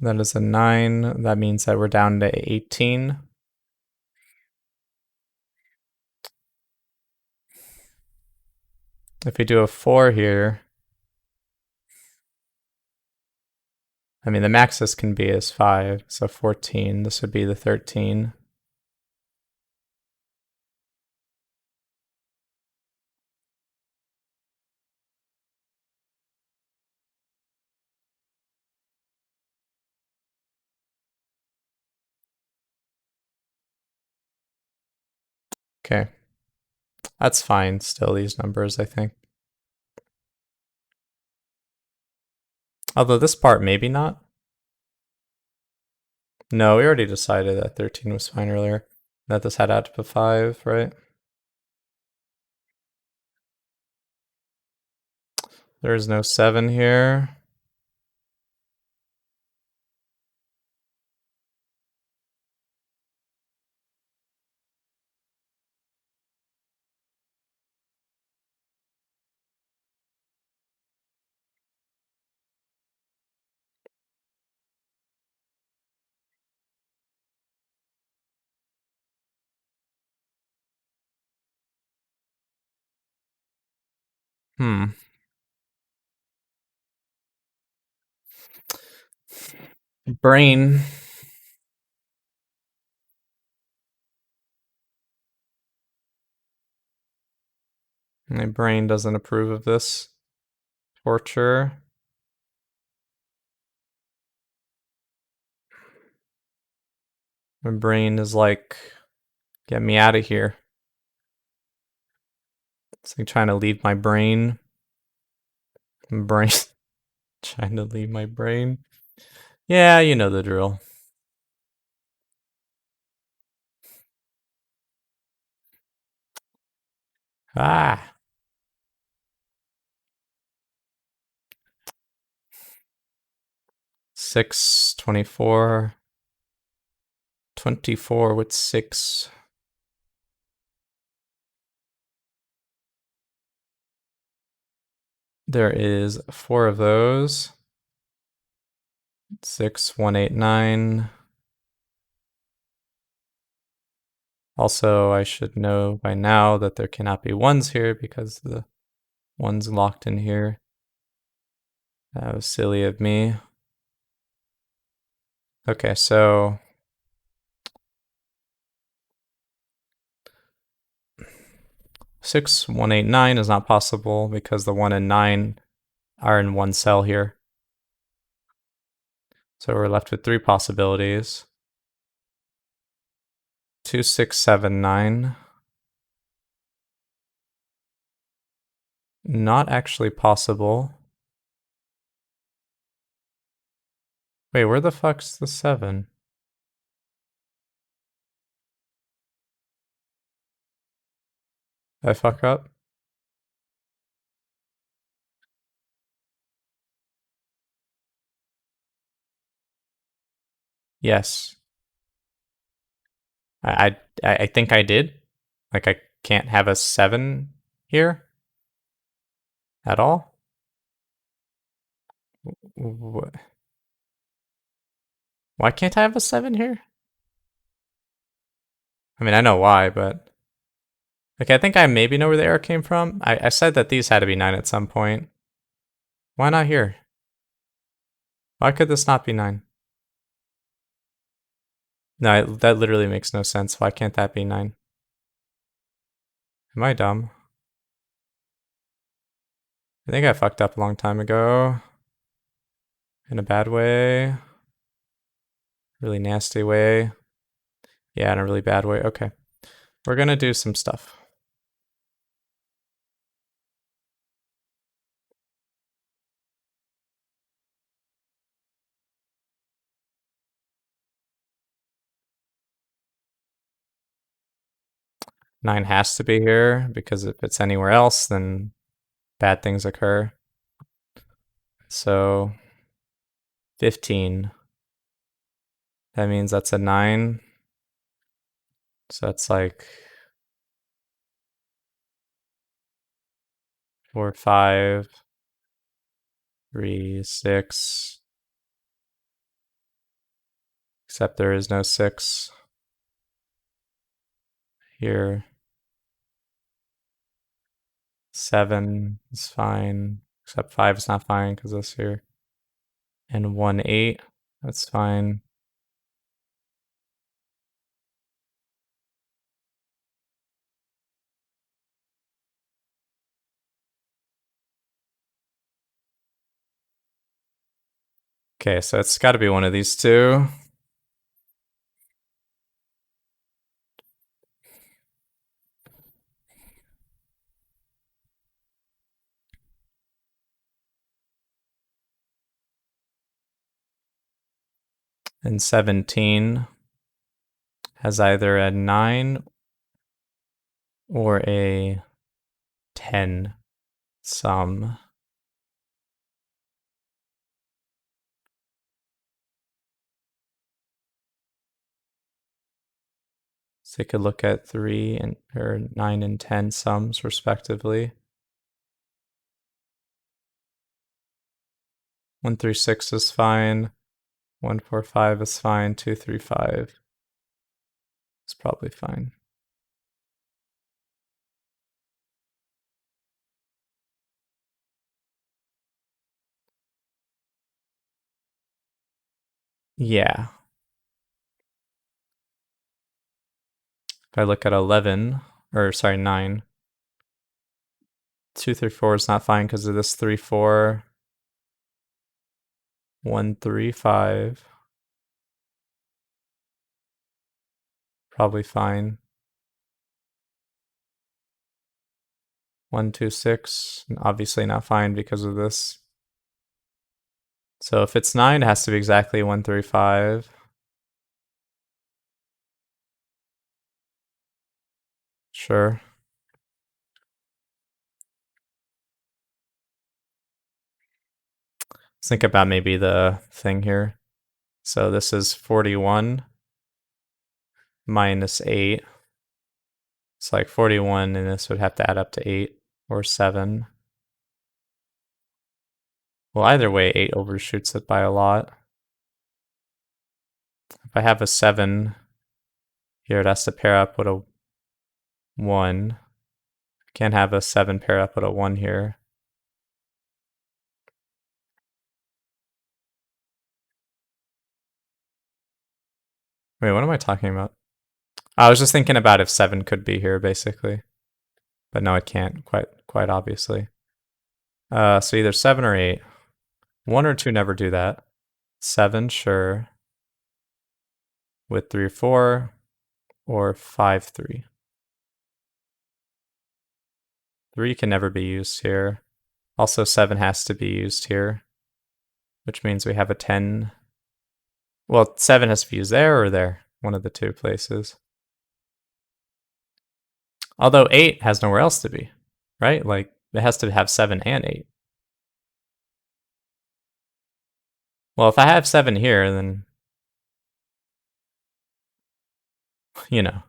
That is a 9. That means that we're down to 18. If we do a 4 here, I mean, the max this can be is 5, so 14. This would be the 13. Okay. That's fine still, these numbers, I think. Although this part, maybe not. No, we already decided that 13 was fine earlier. That this had out to 5, right? There is no 7 here. Hmm. Brain. My brain doesn't approve of this torture. My brain is like, get me out of here. It's like trying to leave my brain. Brain trying to leave my brain. Yeah, you know the drill. Ah. 6, 24. 24 with 6. There is 4 of those. 6, 1, 8, 9. Also, I should know by now that there cannot be 1s here because the 1's locked in here. That was silly of me. Okay, so 6, 1, 8, 9 is not possible because the 1 and 9 are in one cell here. So we're left with 3 possibilities. 2, 6, 7, 9. Not actually possible. Wait, where the fuck's the 7? Did I fuck up? Yes. I think I did. Like I can't have a 7 here at all. Why can't I have a 7 here? I mean, I know why, but okay, I think I maybe know where the error came from. I said that these had to be 9 at some point. Why not here? Why could this not be 9? No, that literally makes no sense. Why can't that be 9? Am I dumb? I think I fucked up a long time ago. In a bad way. Really nasty way. Yeah, in a really bad way. Okay. We're gonna do some stuff. Nine has to be here because if it's anywhere else, then bad things occur. So 15. That means that's a 9. So that's like 4, 5, 3, 6. Except there is no 6 here. 7 is fine, except 5 is not fine because this here. And 1, 8, that's fine. Okay, so it's got to be one of these two. And 17 has either a 9 or a 10 sum. So you could look at 3 and or 9 and 10 sums respectively. 1 through 6 is fine. 1, 4, 5 is fine. 2, 3, 5 is probably fine. Yeah. If I look at 11, or sorry, 9, 2, 3, 4 is not fine because of this 3, 4. 1, 3, 5. Probably fine. 1, 2, 6. Obviously not fine because of this. So if it's 9, it has to be exactly 1, 3, 5. Sure. Let's think about maybe the thing here. So this is 41 minus 8. It's like 41, and this would have to add up to 8 or 7. Well, either way, 8 overshoots it by a lot. If I have a 7 here, it has to pair up with a 1. Can't have a 7 pair up with a 1 here. Wait, what am I talking about? I was just thinking about if 7 could be here, basically. But no, it can't, quite obviously. So either 7 or 8. 1 or 2 never do that. 7, sure. With 3 or 4, or 5, 3. 3 can never be used here. Also, 7 has to be used here, which means we have a 10. Well, 7 has to be used there or there, one of the two places. Although 8 has nowhere else to be, right? Like, it has to have 7 and 8. Well, if I have 7 here, then, you know,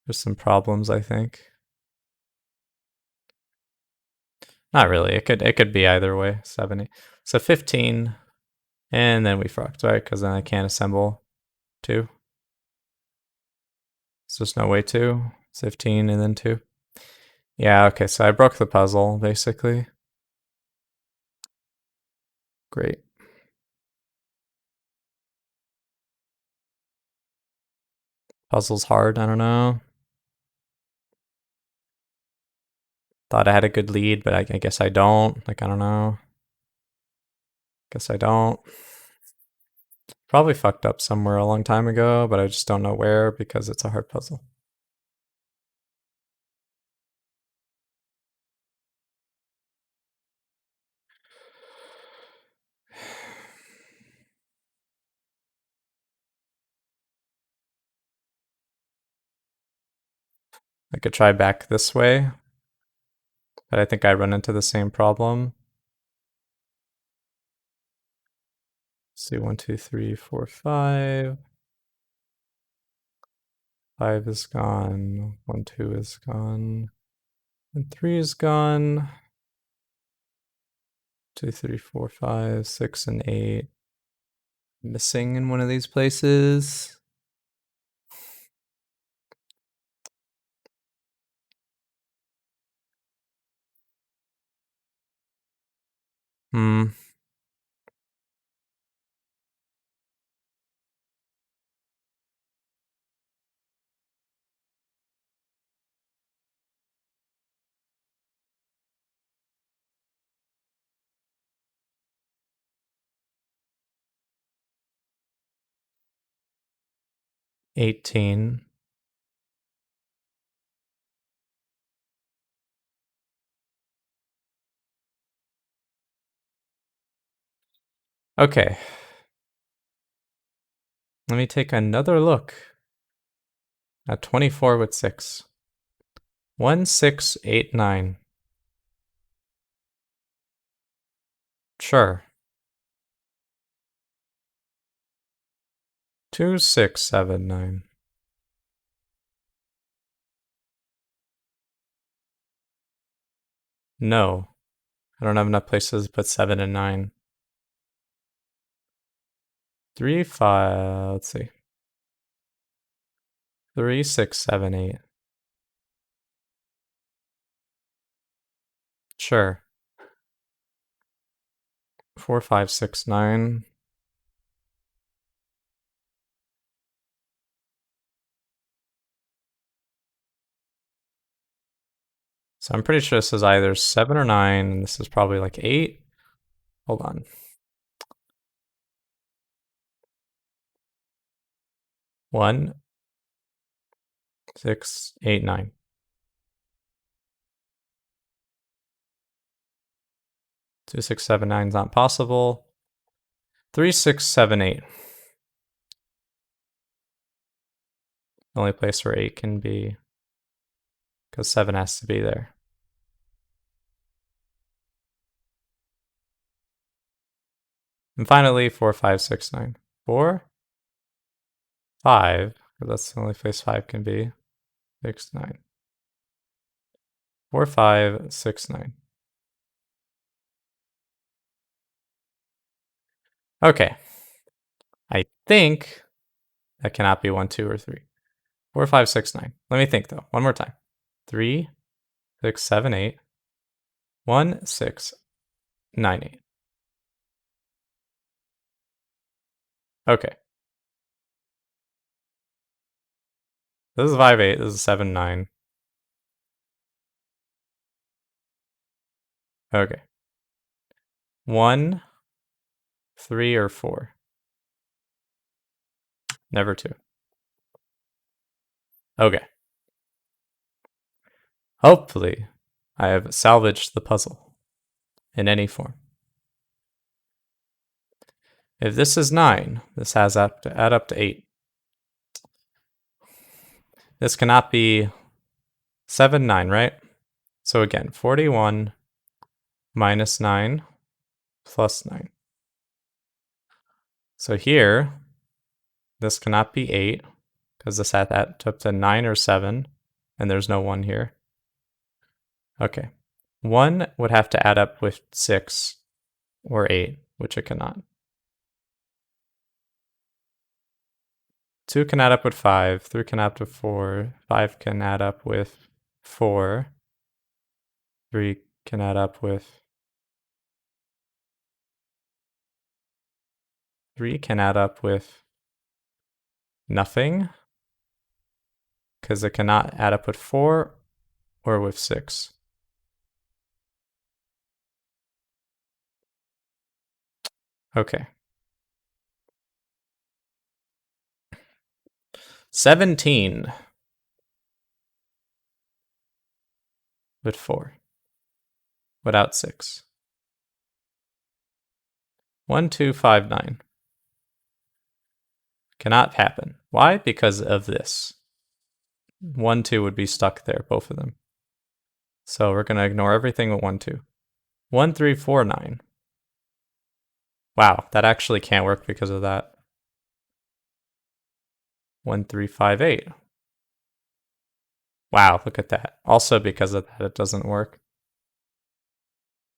there's some problems, I think. Not really. It could be either way. 7, 8. So 15, and then we fucked, right? Because then I can't assemble 2. So there's no way to. 15 and then 2. Yeah, okay, so I broke the puzzle, basically. Great. Puzzle's hard, I don't know. Thought I had a good lead, but I guess I don't. Like, I don't know. Guess I don't. Probably fucked up somewhere a long time ago, but I just don't know where because it's a hard puzzle. I could try back this way, but I think I run into the same problem. See, 1, 2, 3, 4, 5. 5 is gone. 1, 2 is gone. And 3 is gone. 2, 3, 4, 5, 6, and 8. Missing in one of these places. Hmm. $18. Okay. Let me take another look at 24 with 6. 1689. Sure. 2679. No. I don't have enough places to put 7 and 9. 3, 5. Let's see. 3, 6, 7, 8. Sure. 4, 5, 6, 9. So I'm pretty sure this is either 7 or 9, and this is probably like 8. Hold on. 1, 6, 8, 9. 2, 6, 7, 9 is not possible. 3, 6, 7, 8. The only place where 8 can be, because 7 has to be there. And finally, 4, 5, 6, 9. 4, 5, because that's the only place 5 can be. 6, 9. 4, 5, 6, 9. Okay. I think that cannot be 1, 2, or 3. 4, 5, 6, 9. Let me think though. One more time. 3, 6, 7, 8. 1, 6, 9, 8. Okay. This is 5, 8. This is 7, 9. Okay. 1, 3, or 4. Never 2. Okay. Hopefully, I have salvaged the puzzle in any form. If this is 9, this has to add up to 8. This cannot be 7, 9, right? So again, 41 minus 9 plus 9. So here, this cannot be 8, because this adds up to 9 or 7, and there's no 1 here. Okay. 1 would have to add up with 6 or 8, which it cannot. 2 can add up with 5, 3 can add up with 4, 5 can add up with 4, 3 can add up with 3 can add up with nothing, because it cannot add up with 4 or with 6. Okay. 17 with 4 without 6. 1, 2, 5, 9. Cannot happen. Why? Because of this. 1, 2 would be stuck there, both of them. So we're going to ignore everything with 1, 2. 1, 3, 4, 9. Wow, that actually can't work because of that. 1, 3, 5, 8. Wow, look at that. Also because of that, it doesn't work.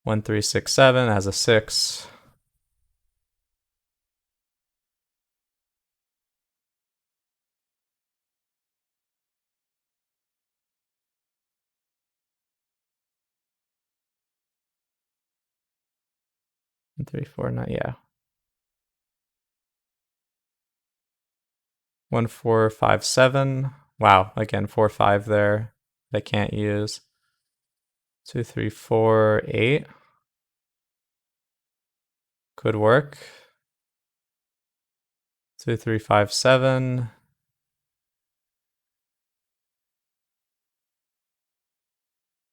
1, 3, 6, 7 has a 6. 3, 4, 9. Yeah. 1, 4, 5, 7. Wow. Again, 4, 5 there. I can't use. 2, 3, 4, 8. Could work. 2, 3, 5, 7.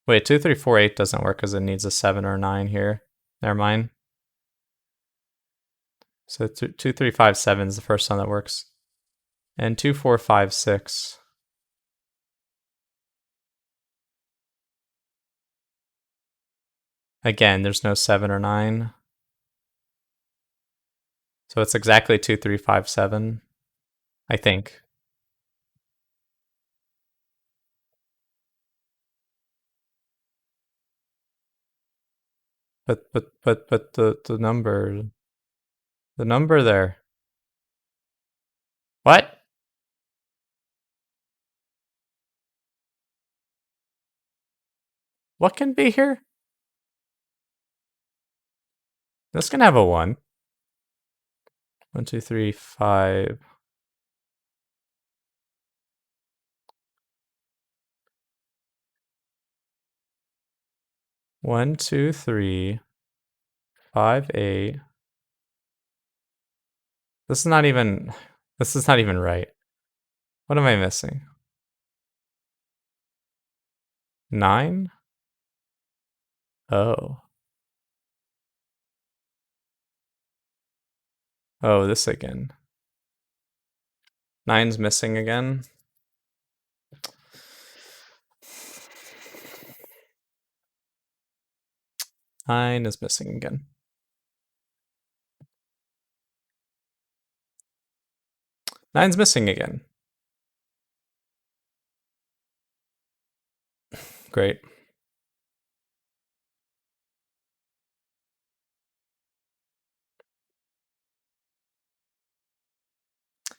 Wait, 2, 3, 4, 8 doesn't work because it needs a 7 or 9 here. Never mind. So 2, 3, 5, 7 is the first one that works. And 2, 4, 5, 6. Again, there's no 7 or 9. So it's exactly 2, 3, 5, 7. I think. But the number there. What? What can be here? This can have a 1. 1, 2, 3, 5. 1, 2, 3, 5, 8. This is not even right. What am I missing? 9? Oh. Oh, this again. 9's missing again. Nine is missing again. Nine's missing again. Great.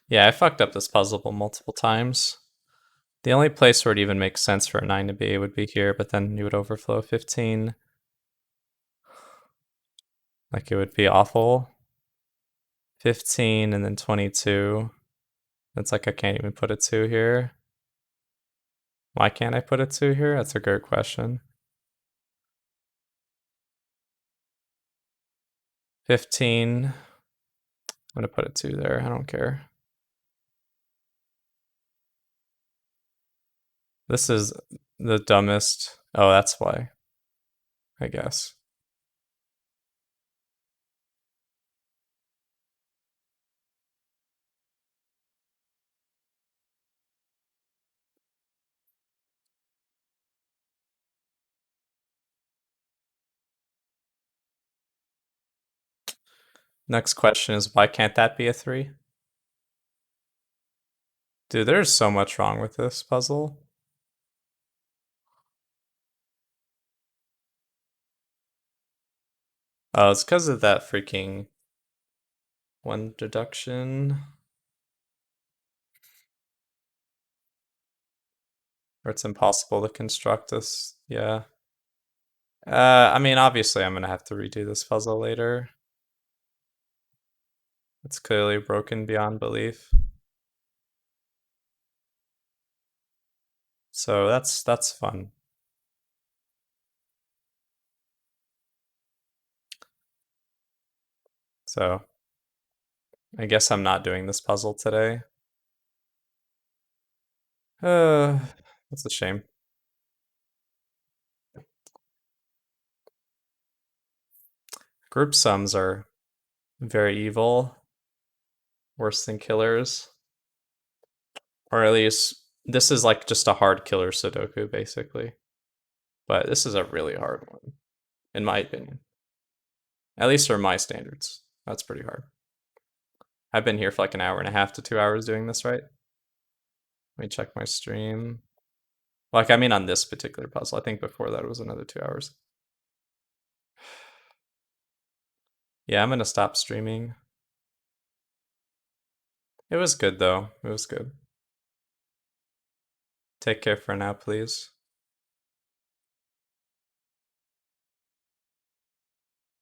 Yeah, I fucked up this puzzle multiple times. The only place where it even makes sense for a 9 to be would be here, but then you would overflow 15. Like, it would be awful. 15 and then 22. It's like I can't even put a 2 here. Why can't I put a 2 here? That's a great question. 15. I'm gonna put a 2 there. I don't care. This is the dumbest. Oh, that's why. I guess. Next question is, why can't that be a 3? Dude, there's so much wrong with this puzzle. Oh, it's because of that freaking one deduction. Or it's impossible to construct this. Yeah. I mean, obviously, I'm gonna have to redo this puzzle later. It's clearly broken beyond belief. So that's fun. So I guess I'm not doing this puzzle today. That's a shame. Group sums are very evil, worse than killers. Or at least this is like just a hard killer Sudoku, basically. But this is a really hard one, in my opinion. At least for my standards. That's pretty hard. I've been here for like an hour and a half to 2 hours doing this, right? Let me check my stream. Like, I mean, on this particular puzzle. I think before that it was another 2 hours. Yeah, I'm gonna stop streaming. It was good, though. It was good. Take care for now, please.